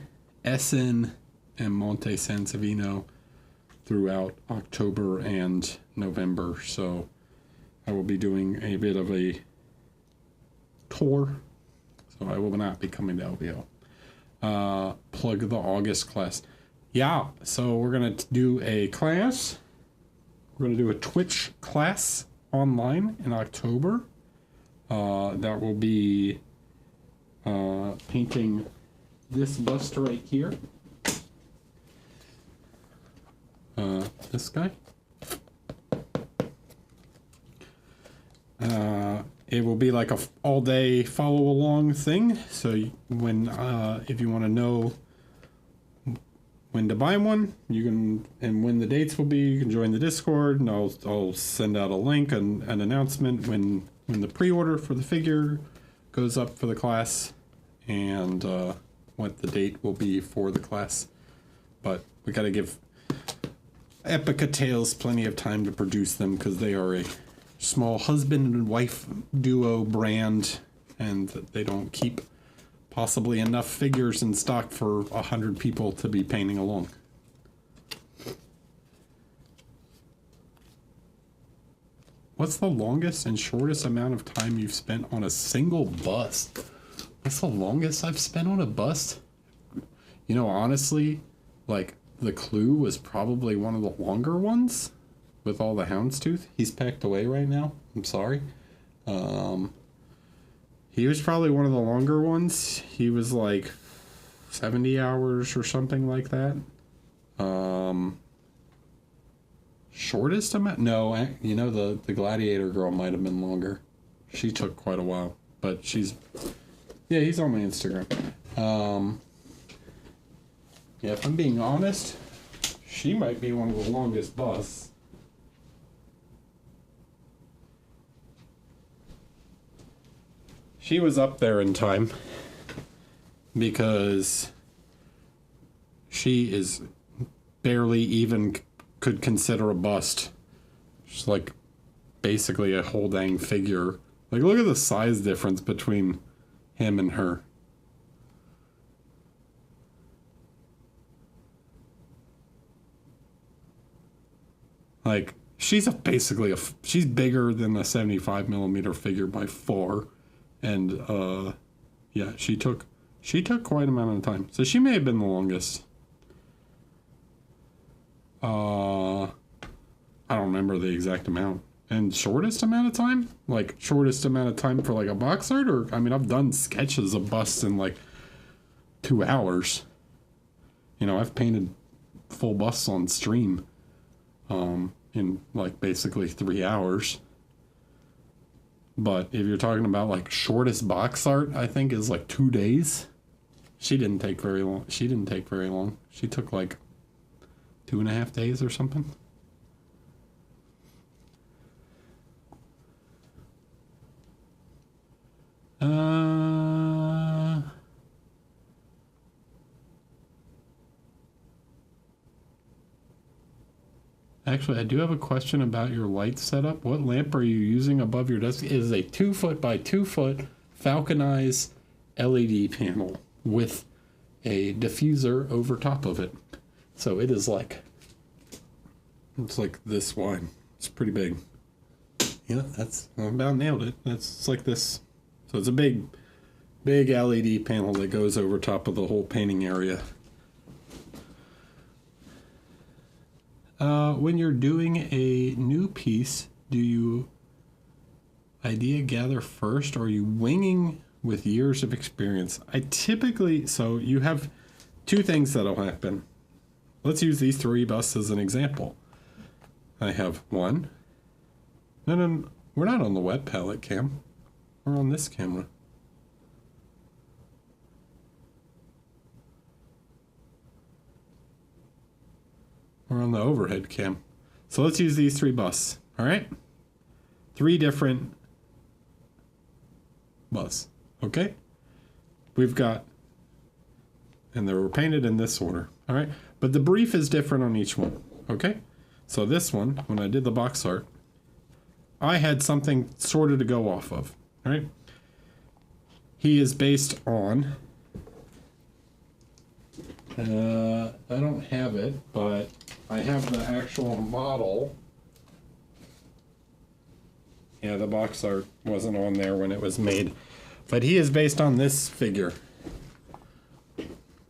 Essen, and Monte San Savino throughout October and November. So I will be doing a bit of a tour. So I will not be coming to LVO. Plug the August class. Yeah, so we're going to do a class. We're going to do a Twitch class online in October. That will be painting this bust right here. This guy. It will be like a all-day follow-along thing. So when if you want to know when to buy one, you can, and when the dates will be, you can join the Discord, and I'll send out a link and an announcement when the pre-order for the figure goes up for the class, and what the date will be for the class. But we got to give Epica Tales plenty of time to produce them, because they are a small husband and wife duo brand, and they don't keep possibly enough figures in stock for 100 people to be painting along. What's the longest and shortest amount of time you've spent on a single bust? What's the longest I've spent on a bust? You know, honestly, like, the Clue was probably one of the longer ones with all the houndstooth. He's packed away right now. I'm sorry. He was probably one of the longer ones. He was like 70 hours or something like that. Shortest amount? No, you know, the Gladiator girl might have been longer. She took quite a while, but he's on my Instagram. Yeah, if I'm being honest, she might be one of the longest busts. She was up there in time because she is barely even could consider a bust. She's like basically a whole dang figure. Like, look at the size difference between him and her. Like, she's she's bigger than a 75 millimeter figure by far. And yeah, she took quite a amount of time. So she may have been the longest. I don't remember the exact amount. And shortest amount of time? Like, shortest amount of time for like a box art? Or, I mean, I've done sketches of busts in like 2 hours. You know, I've painted full busts on stream in like basically 3 hours. But if you're talking about like shortest box art, I think is like 2 days. She didn't take very long. She took like 2.5 days or something. Actually, I do have a question about your light setup. What lamp are you using above your desk? It is a 2 foot by 2 foot Falconize LED panel with a diffuser over top of it. So it is like, it's like this wide. It's pretty big. Yeah, I about nailed it. It's like this. So it's a big LED panel that goes over top of the whole painting area. When you're doing a new piece, do you idea gather first, or are you winging with years of experience? So you have 2 things that'll happen. Let's use these 3 busts as an example. I have 1, No, no, no, we're not on the wet palette cam. We're on this camera. We're on the overhead cam. So let's use these 3 busts, all right? 3 different busts, okay? We've got, and they were painted in this order, all right? But the brief is different on each one, okay? So this one, when I did the box art, I had something sort of to go off of, all right? He is based on, I don't have it, but I have the actual model. Yeah, the box art wasn't on there when it was made. But he is based on this figure.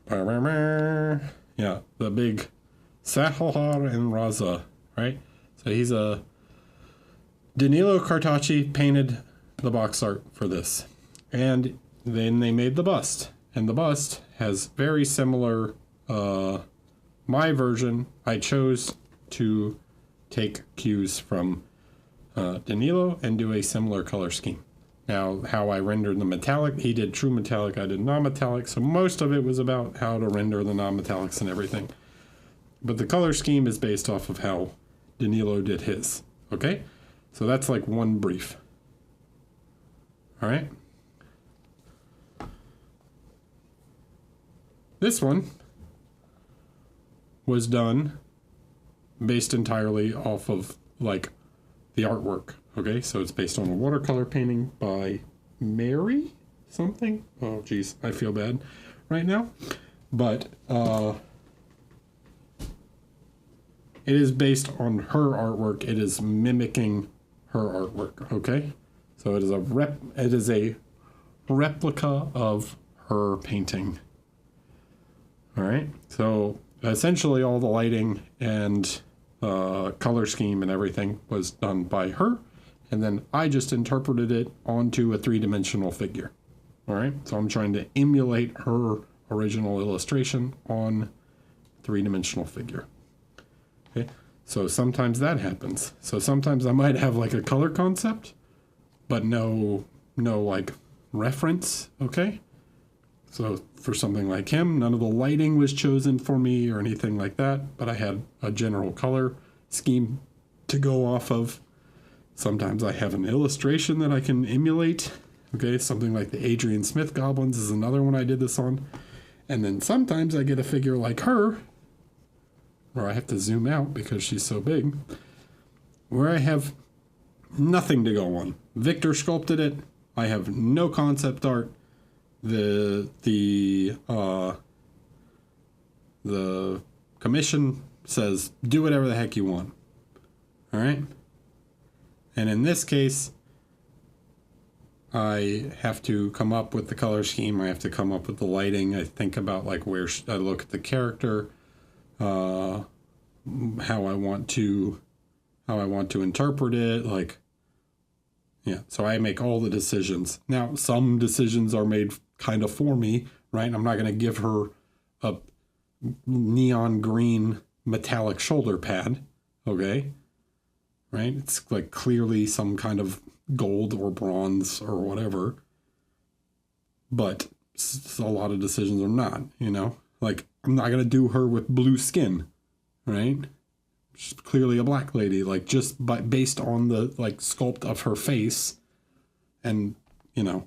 Yeah, the big Sahar and Raza, right? So he's a Danilo Cartacci painted the box art for this. And then they made the bust. And the bust has very similar, my version, I chose to take cues from Danilo and do a similar color scheme. Now, how I rendered the metallic, he did true metallic, I did non-metallic, so most of it was about how to render the non-metallics and everything. But the color scheme is based off of how Danilo did his, okay? So that's like one brief. All right? This one was done based entirely off of like the artwork. Okay, so it's based on a watercolor painting by Mary something. Oh geez, I feel bad right now. But it is based on her artwork. It is mimicking her artwork. Okay, so it is a replica of her painting. All right, so essentially all the lighting and color scheme and everything was done by her, and then I just interpreted it onto a 3-dimensional figure. All right, so I'm trying to emulate her original illustration on 3-dimensional figure. Okay, so sometimes that happens. So sometimes I might have like a color concept, but no like reference. Okay. So for something like him, none of the lighting was chosen for me or anything like that, but I had a general color scheme to go off of. Sometimes I have an illustration that I can emulate. Okay, something like the Adrian Smith goblins is another one I did this on. And then sometimes I get a figure like her, where I have to zoom out because she's so big, where I have nothing to go on. Victor sculpted it. I have no concept art. The commission says do whatever the heck you want. All right, and in this case I have to come up with the color scheme, I have to come up with the lighting, I think about like where I look at the character, how I want to interpret it, like, yeah, so I make all the decisions. Now some decisions are made kind of for me, right? I'm not going to give her a neon green metallic shoulder pad, okay? Right? It's like clearly some kind of gold or bronze or whatever. But a lot of decisions are not, you know? Like, I'm not going to do her with blue skin, right? She's clearly a black lady, like just based on the like sculpt of her face. And, you know,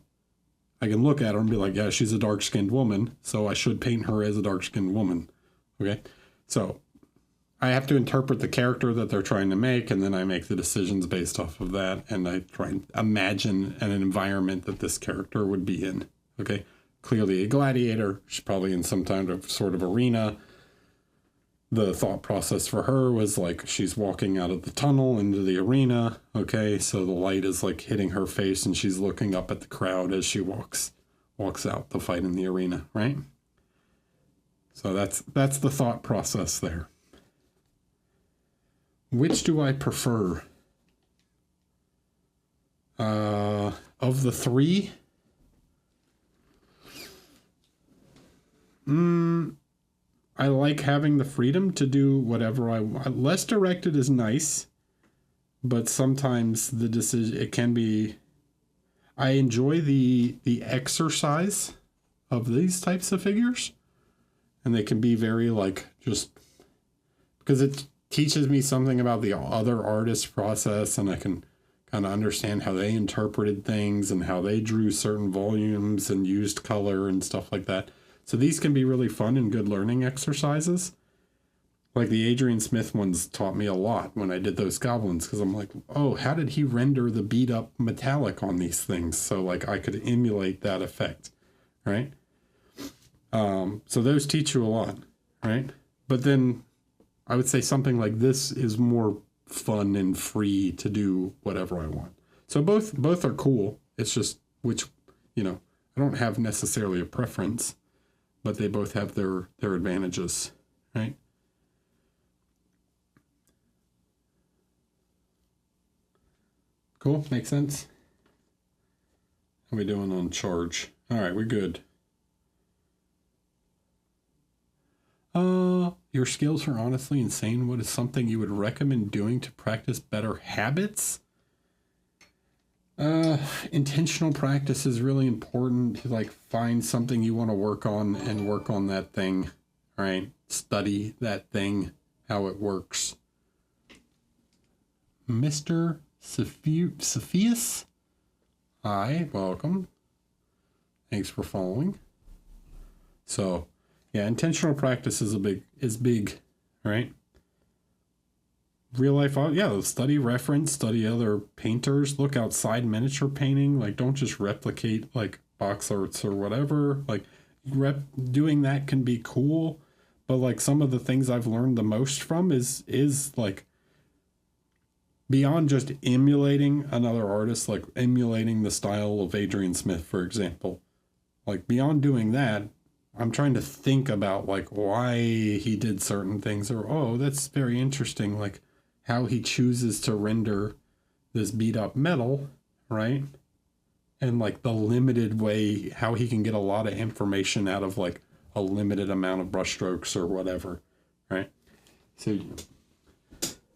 I can look at her and be like, yeah, she's a dark-skinned woman, so I should paint her as a dark-skinned woman. Okay? So I have to interpret the character that they're trying to make, and then I make the decisions based off of that, and I try and imagine an environment that this character would be in. Okay? Clearly a gladiator. She's probably in some kind of sort of arena. The thought process for her was like she's walking out of the tunnel into the arena. Okay, so the light is like hitting her face and she's looking up at the crowd as she walks out the fight in the arena, right? So that's the thought process there. Which do I prefer? Of the 3? I like having the freedom to do whatever I want. Less directed is nice, but sometimes the decision, it can be, I enjoy the exercise of these types of figures, and they can be very like, just because it teaches me something about the other artist's process, and I can kind of understand how they interpreted things and how they drew certain volumes and used color and stuff like that. So these can be really fun and good learning exercises. Like the Adrian Smith ones taught me a lot when I did those goblins, because I'm like, oh, how did he render the beat up metallic on these things? So like I could emulate that effect, right? So those teach you a lot, right? But then I would say something like this is more fun and free to do whatever I want. So both are cool. It's just which, I don't have necessarily a preference, but they both have their advantages, right? Cool, makes sense. How are we doing on charge? All right, we're good. Your skills are honestly insane. What is something you would recommend doing to practice better habits? Intentional practice is really important to like find something you want to work on and work on that thing, right? Study that thing, how it works. Mr. Cepheus? Hi, welcome. Thanks for following. So, yeah, intentional practice is big, right? Real life, study reference, study other painters, look outside miniature painting. Like, don't just replicate like box arts or whatever. Like, doing that can be cool, but like some of the things I've learned the most from is like beyond just emulating another artist, like emulating the style of Adrian Smith, for example. Like beyond doing that, I'm trying to think about like why he did certain things, or, oh, that's very interesting. Like how he chooses to render this beat up metal, right? And like the limited way, how he can get a lot of information out of like a limited amount of brushstrokes or whatever, right? So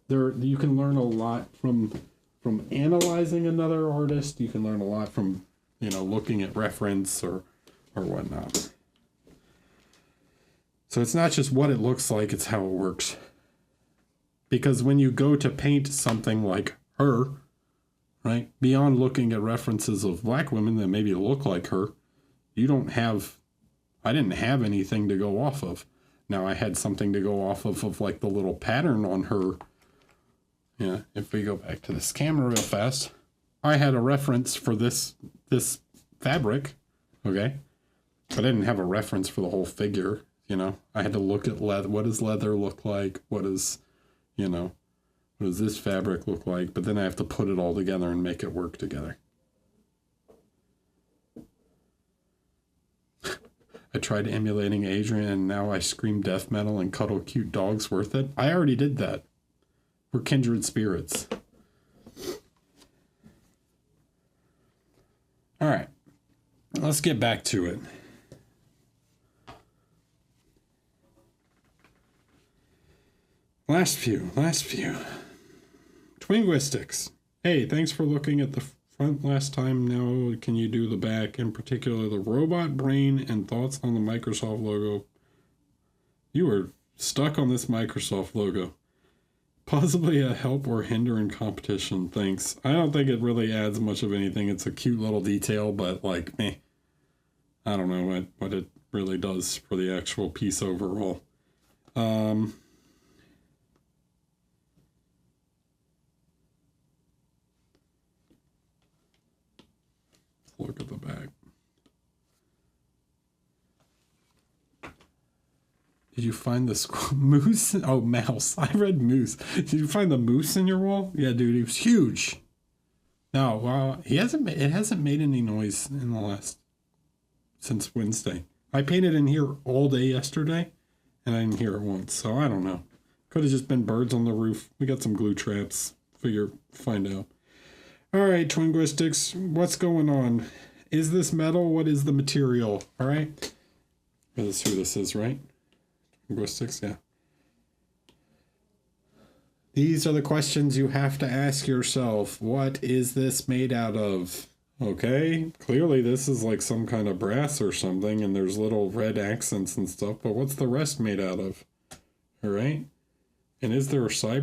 you can learn a lot from analyzing another artist. You can learn a lot from, looking at reference or whatnot. So it's not just what it looks like, it's how it works. Because when you go to paint something like her, right, beyond looking at references of black women that maybe look like her, I didn't have anything to go off of. Now I had something to go off of like the little pattern on her. Yeah, if we go back to this camera real fast, I had a reference for this fabric, okay? But I didn't have a reference for the whole figure. I had to look at leather. What does leather look like? What does this fabric look like? But then I have to put it all together and make it work together. I tried emulating Adrian, and now I scream death metal and cuddle cute dogs. Worth it? I already did that. We're kindred spirits. All right. Let's get back to it. Last few. Twinguistics. Hey, thanks for looking at the front last time. Now can you do the back, in particular the robot brain and thoughts on the Microsoft logo? You were stuck on this Microsoft logo. Possibly a help or hinder in competition. Thanks. I don't think it really adds much of anything. It's a cute little detail, but like, meh. I don't know what it really does for the actual piece overall. Look at the back. Did you find the moose? Oh, mouse. I read moose. Did you find the moose in your wall? Yeah, dude, he was huge. No, wow. It hasn't made any noise since Wednesday. I painted in here all day yesterday, and I didn't hear it once, so I don't know. Could have just been birds on the roof. We got some glue traps. Find out. All right, Twinguistics, what's going on? Is this metal? What is the material? All right. This is who this is, right? Twinguistics, yeah. These are the questions you have to ask yourself. What is this made out of? Okay, clearly this is like some kind of brass or something, and there's little red accents and stuff, but what's the rest made out of? All right. And is there actually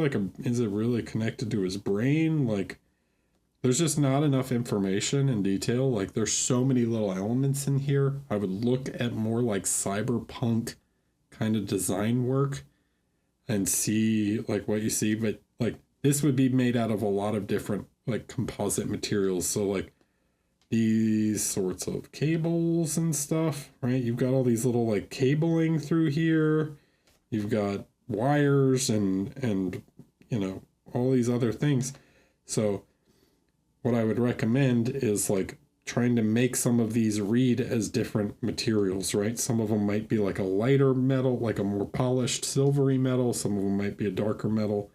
like is it really connected to his brain? Like, there's just not enough information and detail. Like, there's so many little elements in here. I would look at more like cyberpunk kind of design work and see like what you see. But like, this would be made out of a lot of different like composite materials. So like these sorts of cables and stuff, right? You've got all these little like cabling through here. You've got wires and you know, all these other things. So what I would recommend is like trying to make some of these read as different materials, right? Some of them might be like a lighter metal, like a more polished silvery metal. Some of them might be a darker metal.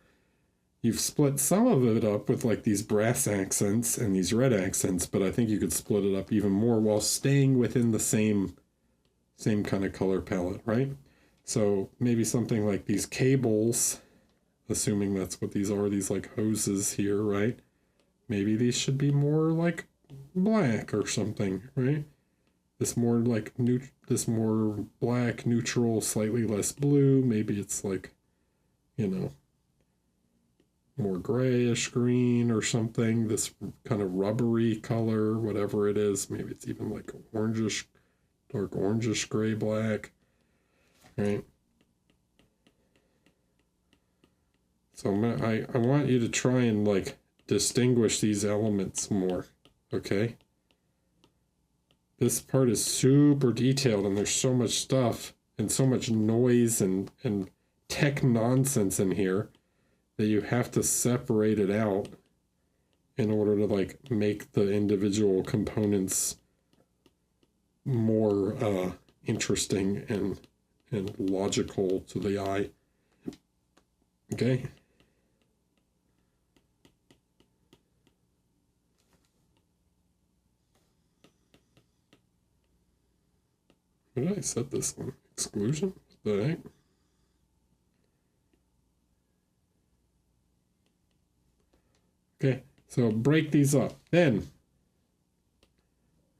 You've split some of it up with like these brass accents and these red accents, but I think you could split it up even more while staying within the same kind of color palette, right? So maybe something like these cables, assuming that's what these are, these like hoses here, right? Maybe these should be more like black or something, right? This more like this more black, neutral, slightly less blue. Maybe it's like, you know, more grayish green or something. This kind of rubbery color, whatever it is. Maybe it's even like orangish, dark orangish gray black, right? So I want you to try and like distinguish these elements more, okay? This part is super detailed and there's so much stuff and so much noise and tech nonsense in here that you have to separate it out in order to like make the individual components more interesting and logical to the eye. Okay? Where did I set this one? Exclusion? What the heck? Okay, so break these up. Then,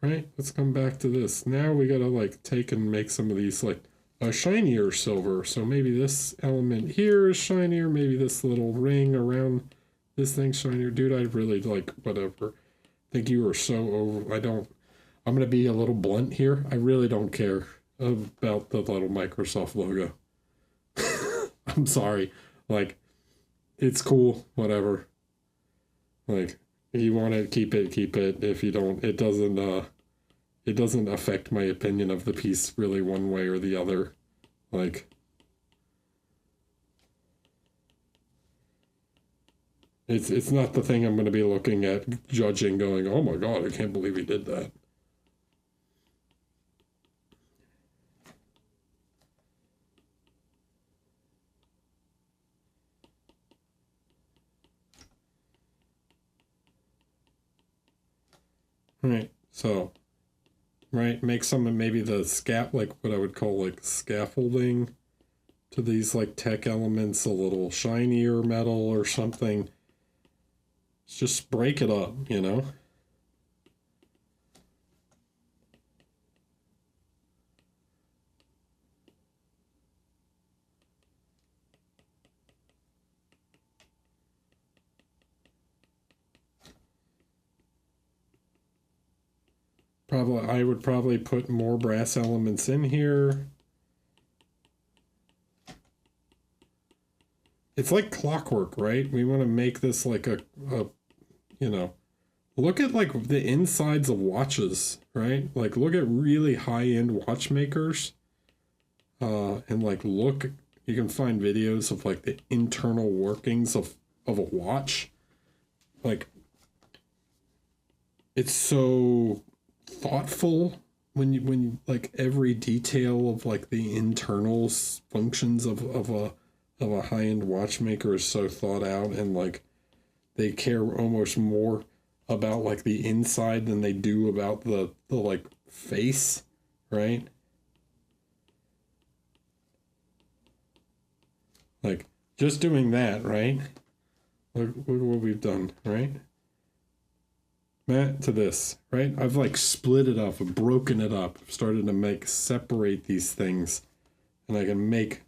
right, let's come back to this. Now we gotta like take and make some of these like a shinier silver. So maybe this element here is shinier. Maybe this little ring around this thing's shinier. Dude, I really like whatever. I think you are so over. I'm going to be a little blunt here. I really don't care about the little Microsoft logo. I'm sorry. Like, it's cool. Whatever. Like, if you want to keep it, keep it. If you don't, it doesn't affect my opinion of the piece really one way or the other. Like, it's not the thing I'm going to be looking at, judging, going, oh my God, I can't believe he did that. Right, so, right, make some of maybe the like what I would call like scaffolding to these like tech elements, a little shinier metal or something. Just break it up, you know? I would probably put more brass elements in here. It's like clockwork, right? We want to make this like a you know, look at like the insides of watches, right? Like look at really high-end watchmakers. And like look, you can find videos of like the internal workings of a watch. Like it's so thoughtful when like every detail of like the internals functions of a high-end watchmaker is so thought out, and like they care almost more about like the inside than they do about the like face, right? Like just doing that, right? Look what we've done, right? That to this, right? I've like split it up, I've broken it up, I've started to separate these things, and I can make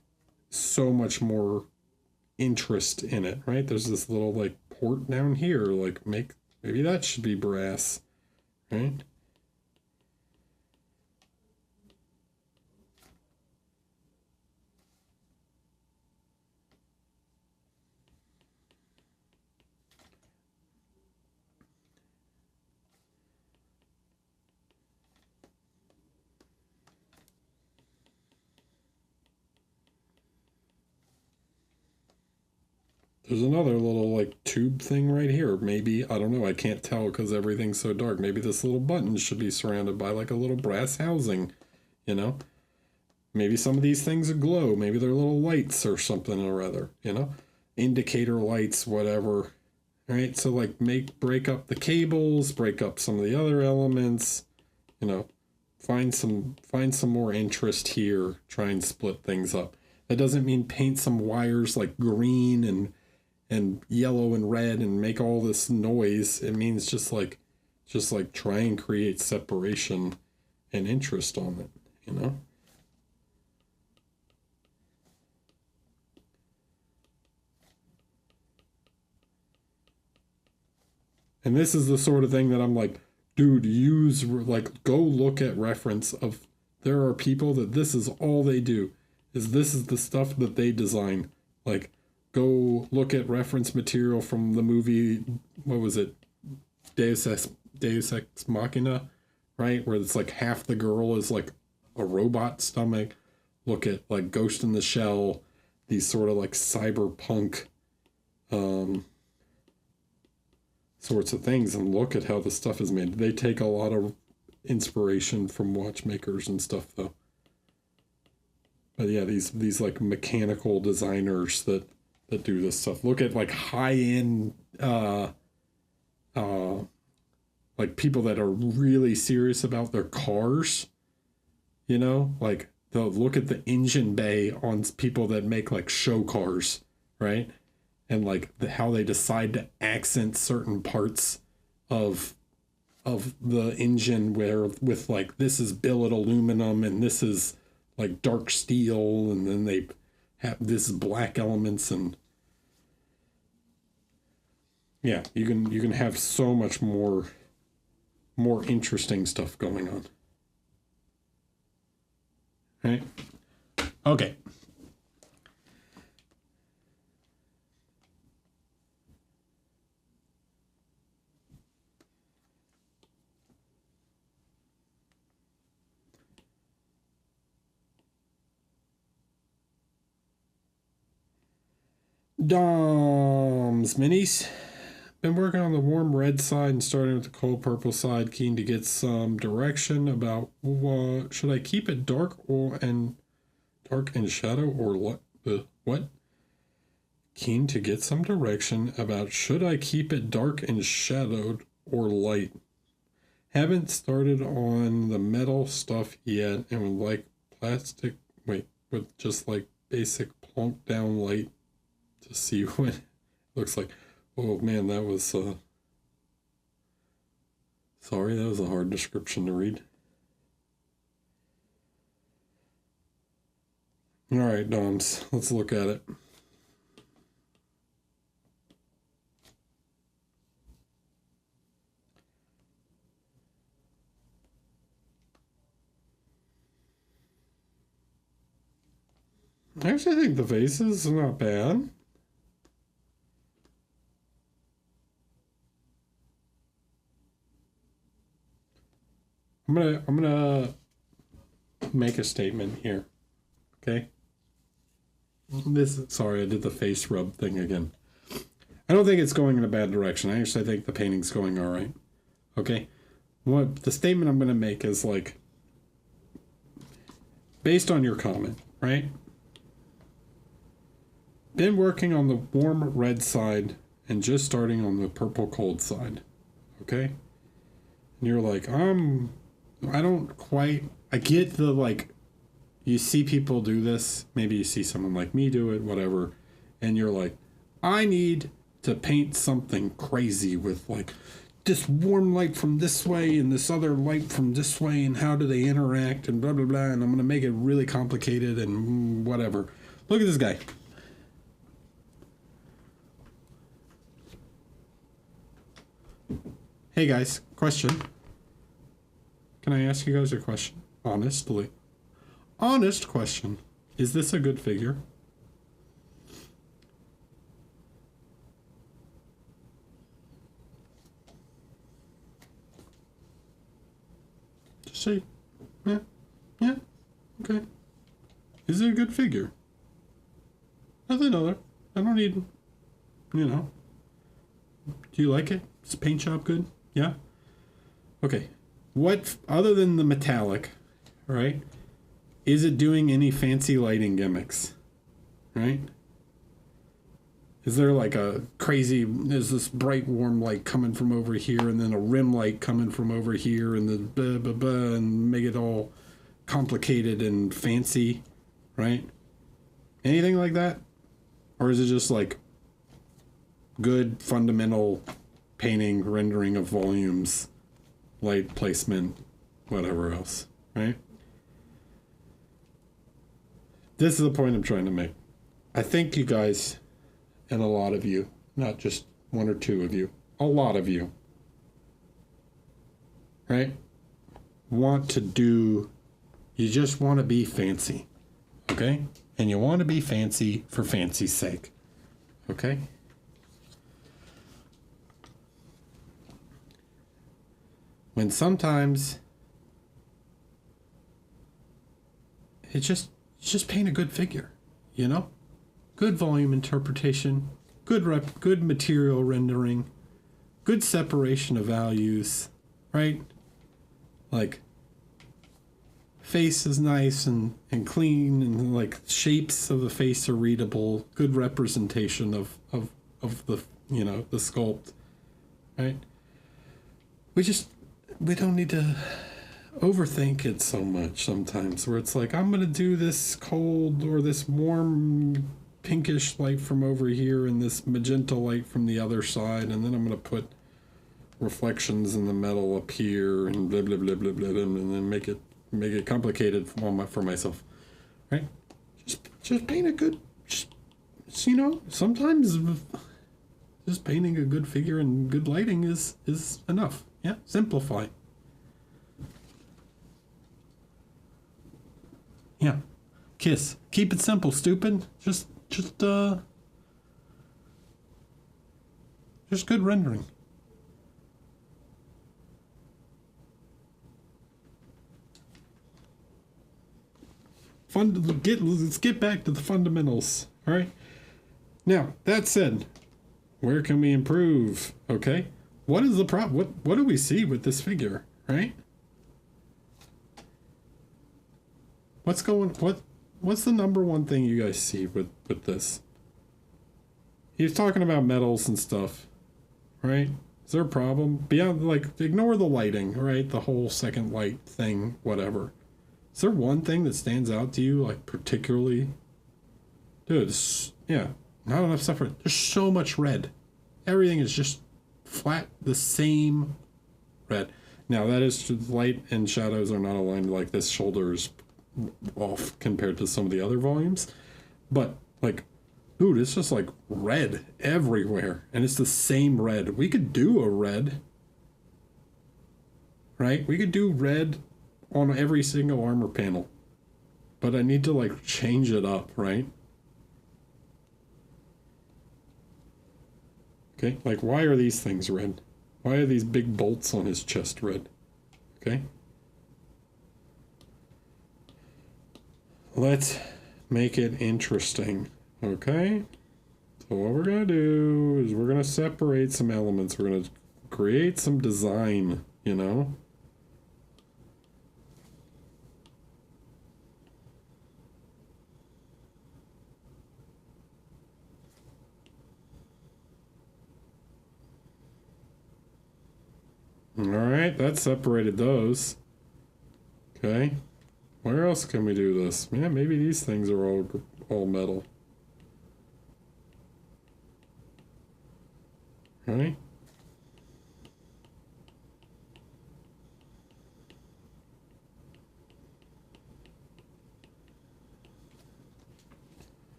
so much more interest in it, right? There's this little like port down here, like maybe that should be brass, right? There's another little like tube thing right here. Maybe, I don't know, I can't tell because everything's so dark. Maybe this little button should be surrounded by like a little brass housing, you know? Maybe some of these things glow. Maybe they're little lights or something or other, you know? Indicator lights, whatever. All right, so like break up the cables, break up some of the other elements, you know, find some more interest here, try and split things up. That doesn't mean paint some wires like green and yellow and red and make all this noise. It means just like try and create separation and interest on it, you know? And this is the sort of thing that I'm like, dude, go look at reference of, there are people that this is all they do, this is the stuff that they design. Like, go look at reference material from the movie, what was it? Deus Ex Machina, right? Where it's like half the girl is like a robot stomach. Look at like Ghost in the Shell, these sort of like cyberpunk, sorts of things, and look at how the stuff is made. They take a lot of inspiration from watchmakers and stuff, though. But yeah, these like mechanical designers that do this stuff. Look at like high-end like people that are really serious about their cars, you know, like they'll look at the engine bay on people that make like show cars, right? And like how they decide to accent certain parts of the engine with like, this is billet aluminum and this is like dark steel, and then they have this black elements, and yeah, you can have so much more interesting stuff going on. Right? Okay. Dom's minis. Been working on the warm red side and starting with the cold purple side. Keen to get some direction about should I keep it dark and shadow or what? Keen to get some direction about should I keep it dark and shadowed or light. Haven't started on the metal stuff yet, and would like with just like basic plunk down light to see what it looks like. Oh man, that was sorry, that was a hard description to read. All right, Doms, let's look at it. I actually think the faces are not bad. I'm gonna make a statement here. Okay? Sorry, I did the face rub thing again. I don't think it's going in a bad direction. I actually think the painting's going all right. Okay? What the statement I'm gonna make is like, based on your comment, right? Been working on the warm red side and just starting on the purple cold side. Okay? And you're like, I don't quite, I get the like, you see people do this, maybe you see someone like me do it, whatever, and you're like, I need to paint something crazy with like this warm light from this way and this other light from this way, and how do they interact and blah blah blah, and I'm gonna make it really complicated and whatever. Look at this guy. Hey guys, question. Can I ask you guys a question? Honestly. Honest question. Is this a good figure? Just say, yeah, okay. Is it a good figure? Nothing other. I don't need, you know. Do you like it? Is the paint job good? Yeah? Okay. What, other than the metallic, right? Is it doing any fancy lighting gimmicks? Right? Is there like a crazy, is this bright warm light coming from over here and then a rim light coming from over here and the blah blah blah and make it all complicated and fancy, right? Anything like that? Or is it just like good fundamental painting, rendering of volumes, light placement, whatever else, right? This is the point I'm trying to make. I think you guys, and a lot of you, not just one or two of you, a lot of you, right, want to do, you just want to be fancy, okay? And you want to be fancy for fancy's sake, okay? When sometimes it's just paint a good figure, you know? Good volume interpretation, good material rendering, good separation of values, right? Like, face is nice and clean, and like shapes of the face are readable, good representation of the, you know, the sculpt, right? We don't need to overthink it so much sometimes, where it's like, I'm going to do this cold or this warm pinkish light from over here and this magenta light from the other side, and then I'm going to put reflections in the metal up here and blah, blah, blah, blah, blah, blah, and then make it complicated for myself, right? Just paint a good, you know, sometimes just painting a good figure and good lighting is enough. Yeah, simplify. Yeah, kiss. Keep it simple, stupid. Just good rendering. Let's get back to the fundamentals. All right. Now that said, where can we improve? Okay. What is the problem? What do we see with this figure, right? What's the number one thing you guys see with this? He's talking about metals and stuff, right? Is there a problem? Beyond, like, ignore the lighting, right? The whole second light thing, whatever. Is there one thing that stands out to you, like, particularly? Dude, yeah, not enough stuff. There's so much red. Everything is just flat, the same red. Now, that is, light and shadows are not aligned like this. Shoulders off compared to some of the other volumes, but like, dude, it's just like red everywhere, and it's the same red. We could do a red, right? We could do red on every single armor panel, but I need to like change it up, right? Okay, like, why are these things red? Why are these big bolts on his chest red? Okay. Let's make it interesting, okay? So what we're going to do is we're going to separate some elements. We're going to create some design, you know? All right, that separated those. Okay. Where else can we do this? Yeah, maybe these things are all metal. right?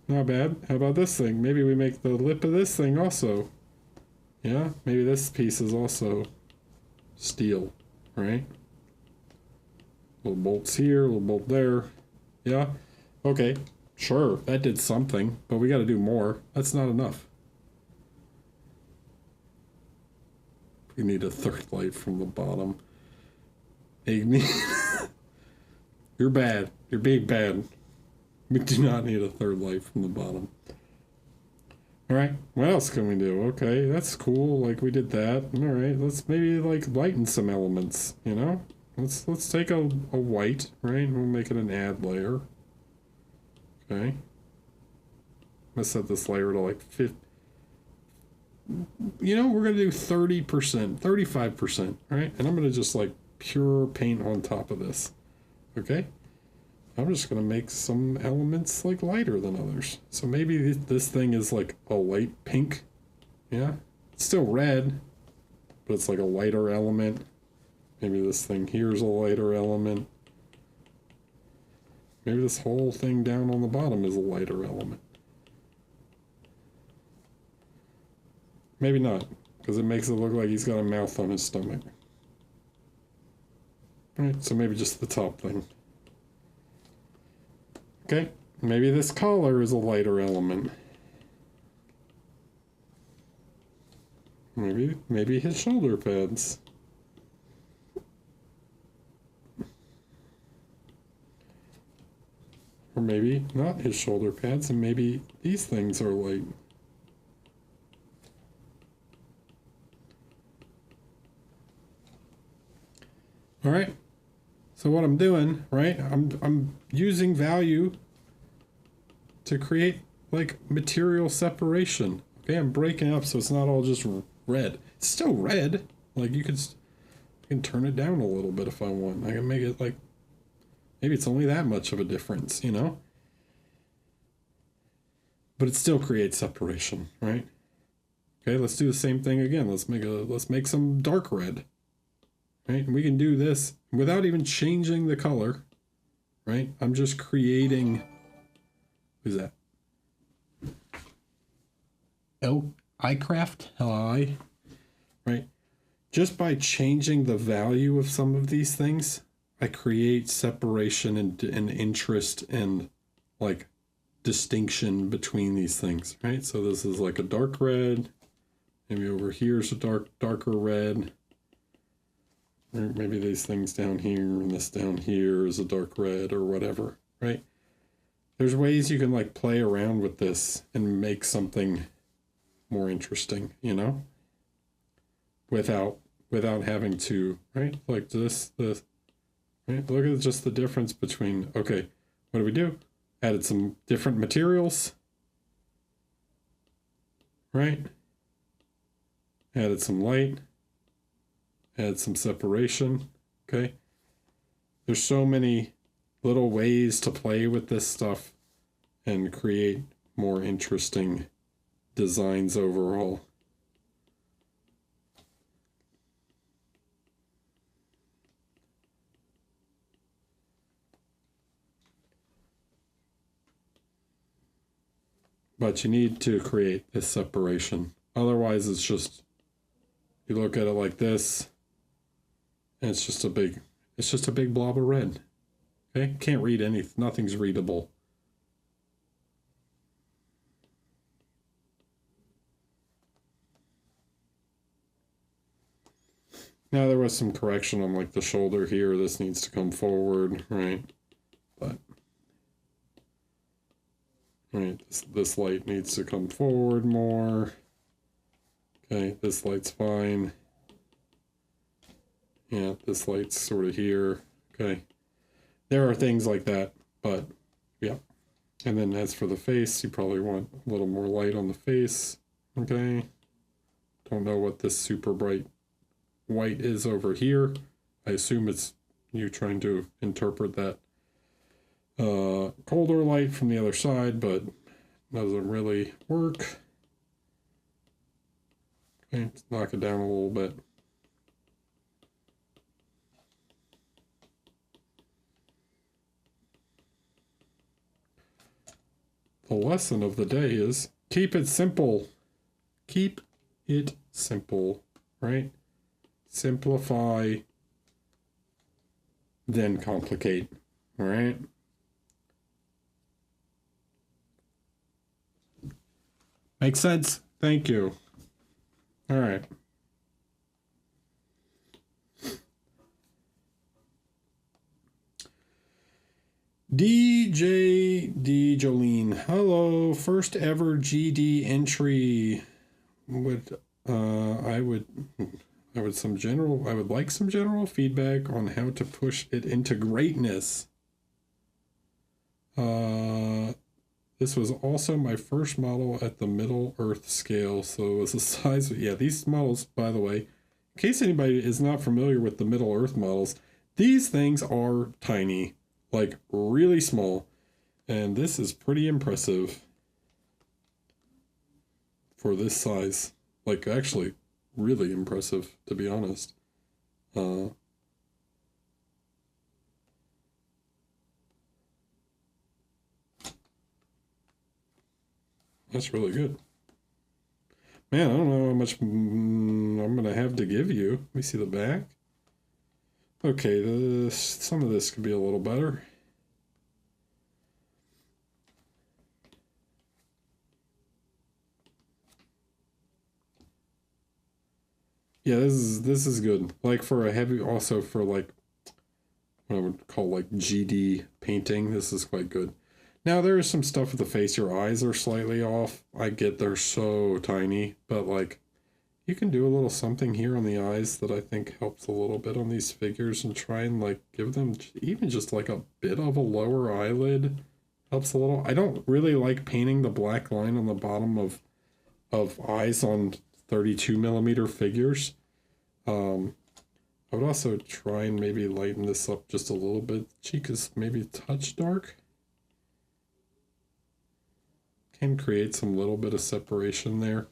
Not bad. How about this thing? Maybe we make the lip of this thing also. Yeah, maybe this piece is also steel, right? Little bolts here, little bolt there. Yeah, okay, sure, that did something, but we got to do more. That's not enough. We need a third light from the bottom. Igni. You're bad. You're being bad. We do not need a third light from the bottom. Alright, what else can we do? Okay, that's cool, like we did that. Alright, let's maybe like lighten some elements, you know? Let's take a white, right? We'll make it an add layer. Okay. I'm gonna set this layer to like 50. You know, we're gonna do 30%, 35%, right? And I'm gonna just like pure paint on top of this. Okay? I'm just gonna make some elements like lighter than others. So maybe this thing is like a light pink. Yeah? It's still red, but it's like a lighter element. Maybe this thing here is a lighter element. Maybe this whole thing down on the bottom is a lighter element. Maybe not, because it makes it look like he's got a mouth on his stomach. Alright, so maybe just the top thing. Okay, maybe this collar is a lighter element. Maybe his shoulder pads. Or maybe not his shoulder pads, and maybe these things are light. All right. So what I'm doing, right? I'm using value to create like material separation. Okay, I'm breaking up so it's not all just red. It's still red. Like I can turn it down a little bit if I want. I can make it like maybe it's only that much of a difference, you know? But it still creates separation, right? Okay, let's do the same thing again. Let's make some dark red. Right? And we can do this without even changing the color. Right? I'm just creating. Who's that? iCraft? L-I. Right? Just by changing the value of some of these things, I create separation and interest and like distinction between these things, right? So this is like a dark red. Maybe over here is a darker red. Or maybe these things down here and this down here is a dark red or whatever, right? There's ways you can like play around with this and make something more interesting, you know? Without having to, right? Like this, right? Look at just the difference between, okay, what do we do? Added some different materials, right? Added some light, added some separation, okay? There's so many little ways to play with this stuff and create more interesting designs overall. But you need to create this separation. Otherwise, it's just, you look at it like this, and it's just a big blob of red. Okay? Can't read anything. Nothing's readable. Now there was some correction on like the shoulder here. This needs to come forward, right? But right, this light needs to come forward more. Okay, this light's fine. Yeah, this light's sort of here. Okay. There are things like that, but yeah. And then as for the face, you probably want a little more light on the face. Okay. Don't know what this super bright white is over here. I assume it's you trying to interpret that colder light from the other side, but doesn't really work. Let's knock it down a little bit. The lesson of the day is keep it simple. Keep it simple, right? Simplify, then complicate, all right? Makes sense? Thank you. All right. D Jolene. Hello, first ever GD entry. I would like some general feedback on how to push it into greatness. This was also my first model at the Middle Earth scale, so it was the size of, yeah, these models, by the way, in case anybody is not familiar with the Middle Earth models, these things are tiny, like really small, and this is pretty impressive for this size. Like, actually, really impressive, to be honest. That's really good. Man, I don't know how much I'm going to have to give you. Let me see the back. Okay, some of this could be a little better. Yeah, this is good. Like for a heavy, also for like what I would call like GD painting, this is quite good. Now there is some stuff with the face. Your eyes are slightly off. I get they're so tiny, but like you can do a little something here on the eyes that I think helps a little bit on these figures, and try and like give them even just like a bit of a lower eyelid helps a little. I don't really like painting the black line on the bottom of eyes on 32 millimeter figures. I would also try and maybe lighten this up just a little bit. Cheek is maybe a touch dark. Can create some little bit of separation there.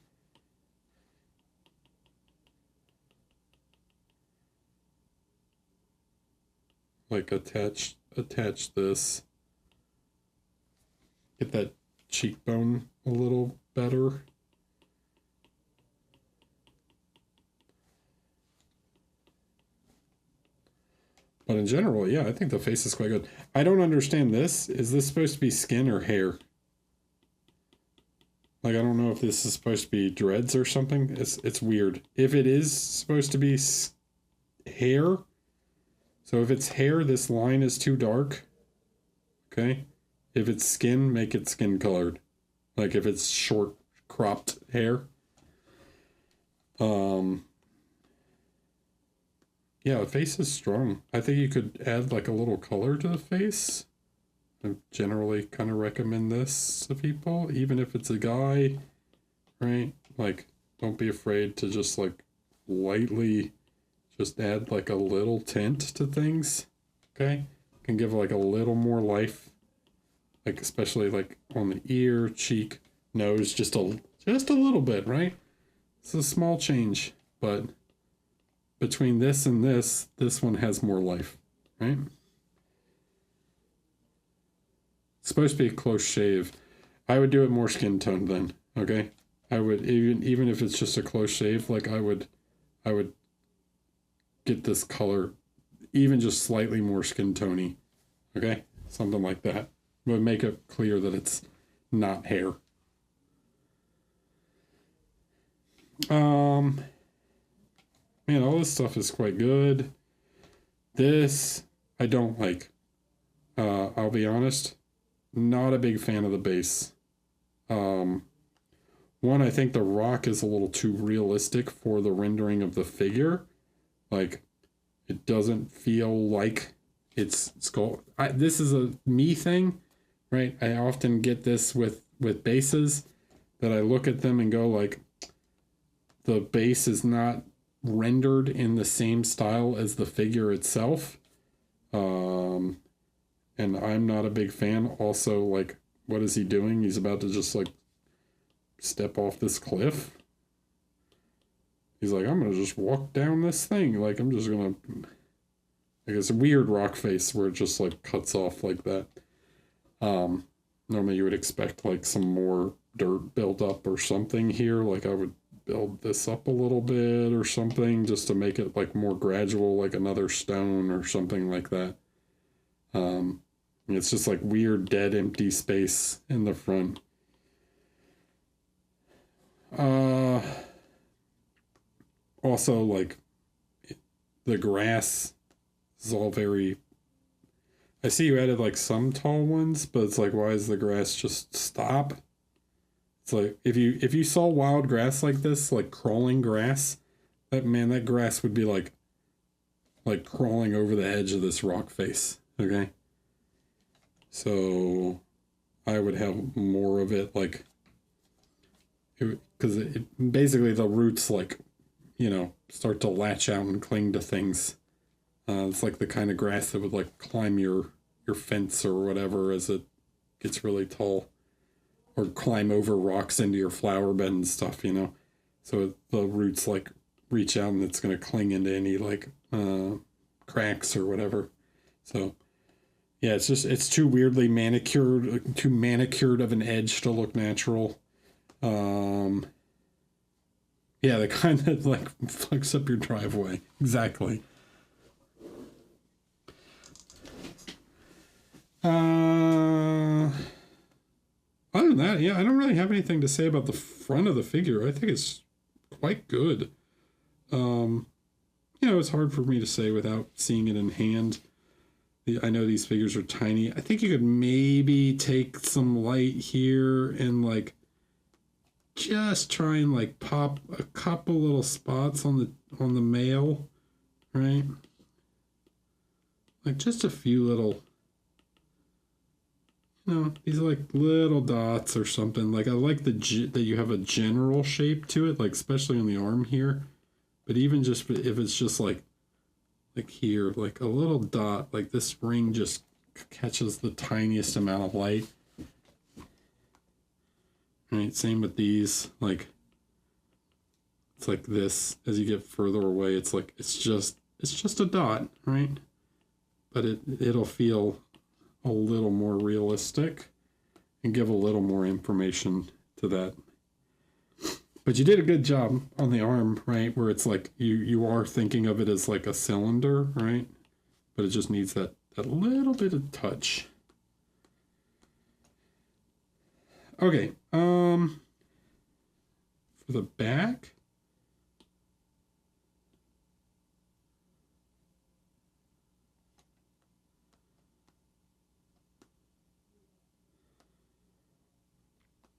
Like attach this. Get that cheekbone a little better. But in general, yeah, I think the face is quite good. I don't understand this. Is this supposed to be skin or hair? Like, I don't know if this is supposed to be dreads or something. It's weird. If it is supposed to be hair, so if it's hair, this line is too dark. Okay? If it's skin, make it skin colored. Like if it's short cropped hair. Yeah, the face is strong. I think you could add like a little color to the face. I generally kind of recommend this to people, even if it's a guy, right? Like, don't be afraid to just like lightly just add like a little tint to things, okay? Can give like a little more life, like especially like on the ear, cheek, nose, just a little bit, right? It's a small change, but between this and this one has more life, right? It's supposed to be a close shave. I would do it more skin tone then, okay? I would even if it's just a close shave, like I would get this color even just slightly more skin tony, okay? Something like that. Would make it clear that it's not hair. Man, all this stuff is quite good. This I don't like. I'll be honest, not a big fan of the base. One, I think the rock is a little too realistic for the rendering of the figure. Like, it doesn't feel like it's skull. This is a me thing, right? I often get this with bases, that I look at them and go like, the base is not rendered in the same style as the figure itself. And I'm not a big fan. Also, like, what is he doing? He's about to just like step off this cliff. He's like, I'm gonna just walk down this thing. Like, I'm just gonna. Like, it's a weird rock face where it just like cuts off like that. Normally you would expect like some more dirt build up or something here. Like, I would build this up a little bit or something just to make it like more gradual, like another stone or something like that. It's just like weird dead empty space in the front. Also, like, the grass is all very. I see you added like some tall ones, but it's like, why does the grass just stop? It's like, if you saw wild grass like this, like crawling grass, that grass would be like crawling over the edge of this rock face. Okay, so I would have more of it, like, because it basically the roots, like, start to latch out and cling to things. It's like the kind of grass that would like climb your fence or whatever as it gets really tall, or climb over rocks into your flower bed and stuff. So the roots like reach out and it's going to cling into any like cracks or whatever. So yeah, it's too weirdly manicured, too manicured of an edge to look natural. Yeah, the kind that like fucks up your driveway. Exactly. Other than that, yeah, I don't really have anything to say about the front of the figure. I think it's quite good. It's hard for me to say without seeing it in hand. I know these figures are tiny. I think you could maybe take some light here and like just try and like pop a couple little spots on the male, right? Like just a few little, these like little dots or something. Like, I like that you have a general shape to it, like especially on the arm here. But even just if it's just like here, like a little dot, like this ring just catches the tiniest amount of light. Right, same with these. Like, it's like this. As you get further away, it's like it's just a dot, right? But it'll feel a little more realistic and give a little more information to that. But you did a good job on the arm, right? Where it's like you are thinking of it as like a cylinder, right? But it just needs that little bit of touch. Okay, for the back.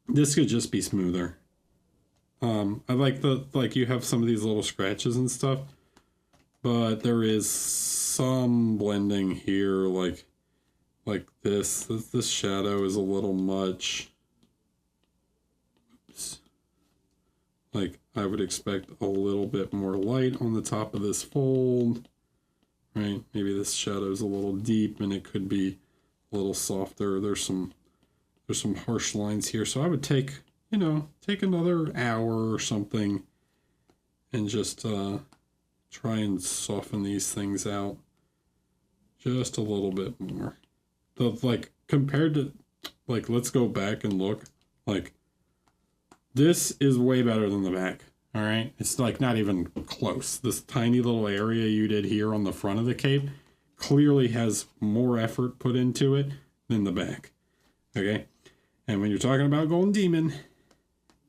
This could just be smoother. I like you have some of these little scratches and stuff, but there is some blending here, like this shadow is a little much. Oops. Like, I would expect a little bit more light on the top of this fold, right? Maybe this shadow is a little deep and it could be a little softer. There's some harsh lines here, so I would take another hour or something and just try and soften these things out just a little bit more. Compared to, like, let's go back and look. Like, this is way better than the back. All right, it's like not even close. This tiny little area you did here on the front of the cape clearly has more effort put into it than the back. Okay, and when you're talking about Golden Demon,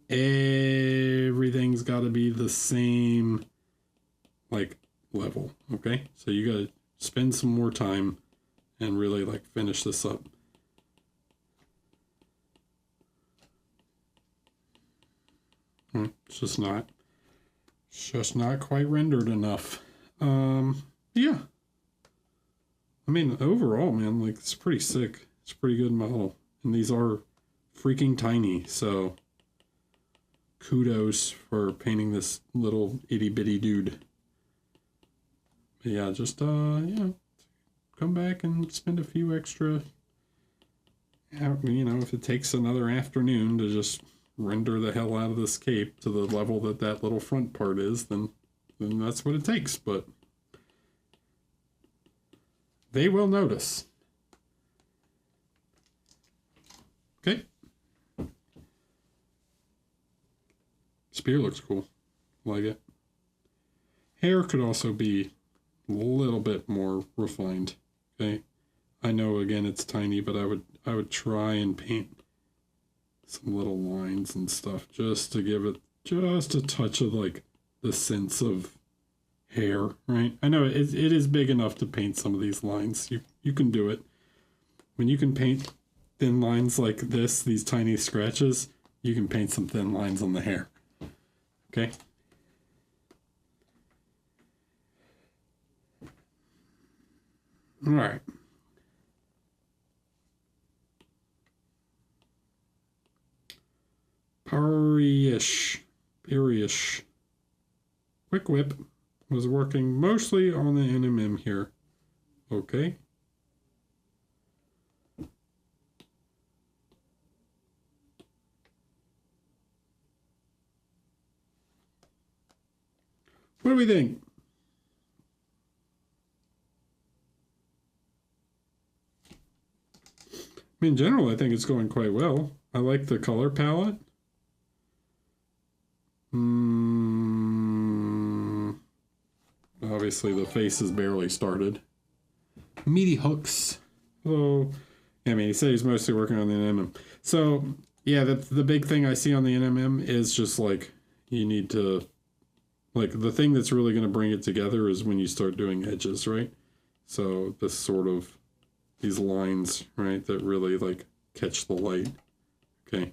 everything's got to be the same like level. Okay, so you got to spend some more time and really like finish this up. It's just not quite rendered enough. Yeah. I mean, overall, man, like, it's pretty sick. It's a pretty good model. And these are freaking tiny, so kudos for painting this little itty bitty dude. But yeah, just come back and spend a few extra, if it takes another afternoon to just render the hell out of this cape to the level that that little front part is, then that's what it takes. But they will notice. Okay. Spear looks cool. Like it. Hair could also be a little bit more refined. Okay. I know again it's tiny, but I would try and paint some little lines and stuff just to give it just a touch of like the sense of hair, right? I know it is big enough to paint some of these lines. You can do it. When you can paint thin lines like this, these tiny scratches, you can paint some thin lines on the hair. Okay? All right. Parryish. Quick Whip was working mostly on the NMM here. Okay. What do we think? I mean, in general, I think it's going quite well. I like the color palette. Obviously, the face is barely started. Meaty hooks. Oh, I mean, he said he's mostly working on the NMM. So, yeah, the big thing I see on the NMM is just like you need to, like, the thing that's really going to bring it together is when you start doing edges, right? So, this sort of, these lines, right, that really like catch the light. Okay.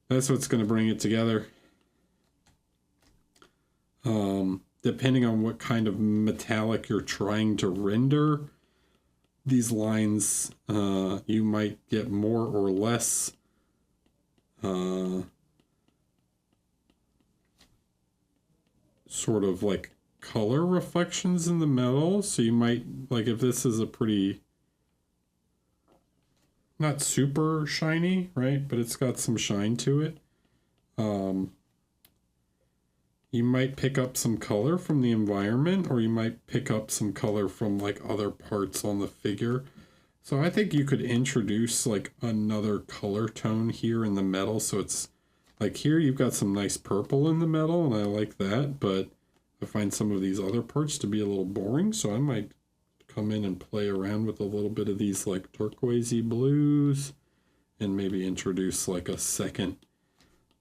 That's what's going to bring it together. Depending on what kind of metallic you're trying to render, these lines, you might get more or less sort of like color reflections in the metal. So you might, like if this is a pretty, not super shiny, right? But it's got some shine to it. You might pick up some color from the environment, or you might pick up some color from like other parts on the figure. So I think you could introduce like another color tone here in the metal. So it's like here you've got some nice purple in the metal, and I like that, but I find some of these other parts to be a little boring. So I might come in and play around with a little bit of these like turquoisey blues, and maybe introduce like a second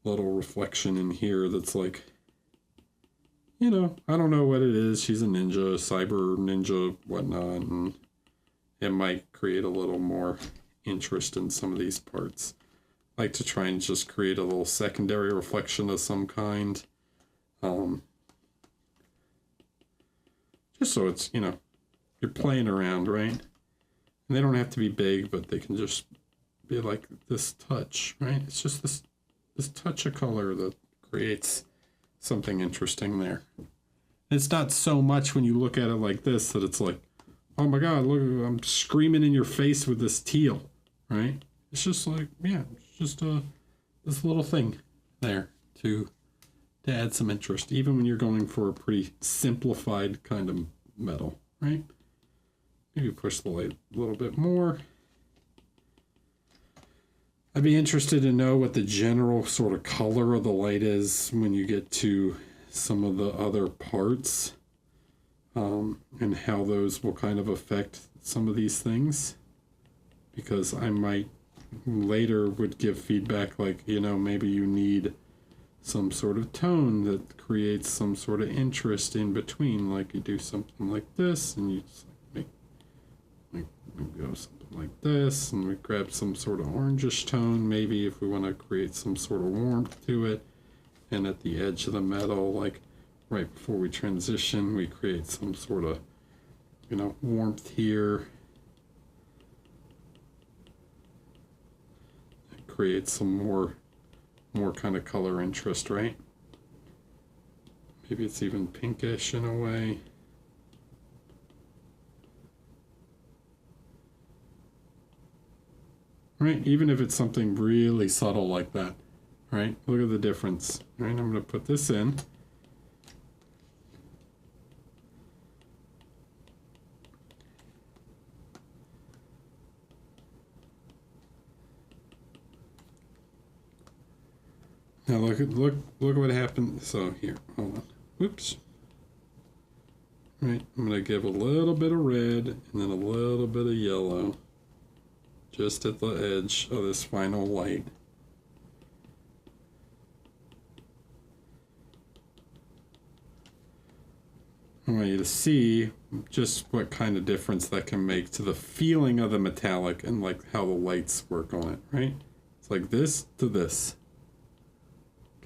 little reflection in here that's like, you know, I don't know what it is. She's a ninja, cyber ninja, whatnot, and it might create a little more interest in some of these parts. I like to try and just create a little secondary reflection of some kind. Just so it's, you know, you're playing around, right? And they don't have to be big, but they can just be like this touch, right? It's just this touch of color that creates something interesting there. It's not so much when you look at it like this that it's like, oh my God, look, I'm screaming in your face with this teal, right? It's just like, yeah, it's just this little thing there to add some interest, even when you're going for a pretty simplified kind of metal, right? Maybe push the light a little bit more. I'd be interested to know what the general sort of color of the light is when you get to some of the other parts, and how those will kind of affect some of these things. Because I might later would give feedback like, you know, maybe you need some sort of tone that creates some sort of interest in between. Like you do something like this, and you just like go something like this, and we grab some sort of orangish tone, maybe if we want to create some sort of warmth to it. And at the edge of the metal, like right before we transition, we create some sort of, you know, warmth here. It creates some more kind of color interest, right? Maybe it's even pinkish in a way. Right, even if it's something really subtle like that, right? Look at the difference, right? I'm going to put this in. Now look what happened. So here, hold on. Whoops. Right, I'm going to give a little bit of red and then a little bit of yellow just at the edge of this final light. I want you to see just what kind of difference that can make to the feeling of the metallic and like how the lights work on it, right? It's like this to this.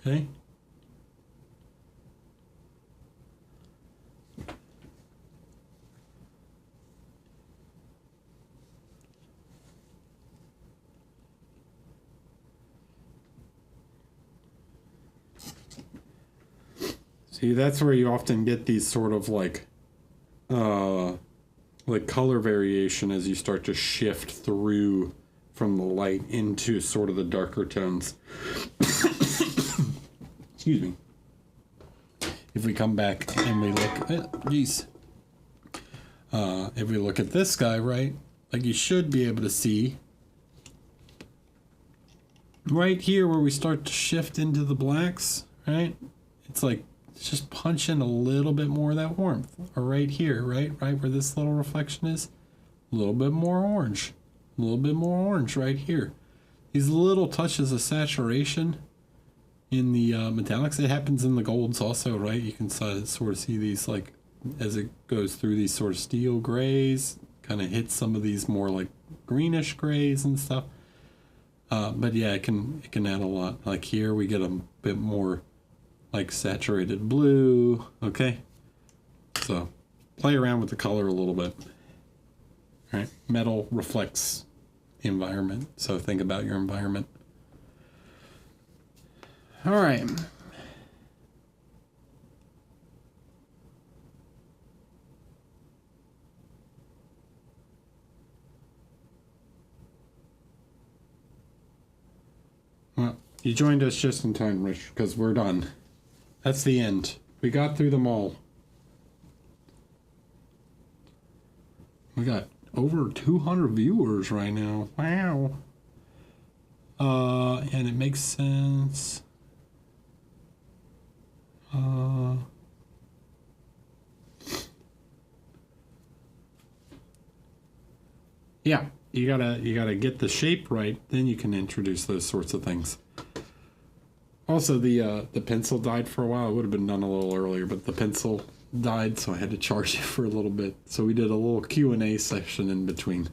Okay. See, that's where you often get these sort of like color variation as you start to shift through from the light into sort of the darker tones. Excuse me. If we come back and we look at, if we look at this guy, right, like you should be able to see right here where we start to shift into the blacks, right? It's like, it's just punch in a little bit more of that warmth. Or right here, right where this little reflection is, a little bit more orange. A little bit more orange right here. These little touches of saturation in the metallics. It happens in the golds also, right? You can sort of see these, like, as it goes through these sort of steel grays, kind of hits some of these more like greenish grays and stuff. But yeah, it can add a lot. Like here we get a bit more like saturated blue. Okay, so play around with the color a little bit. All right, metal reflects the environment, so think about your environment. All right. Well, you joined us just in time, Rich, because we're done. That's the end. We got through them all. We got over 200 viewers right now. Wow. And it makes sense. Yeah, you gotta get the shape right, then you can introduce those sorts of things. Also, the pencil died for a while. It would have been done a little earlier, but the pencil died, so I had to charge it for a little bit. So we did a little Q&A session in between.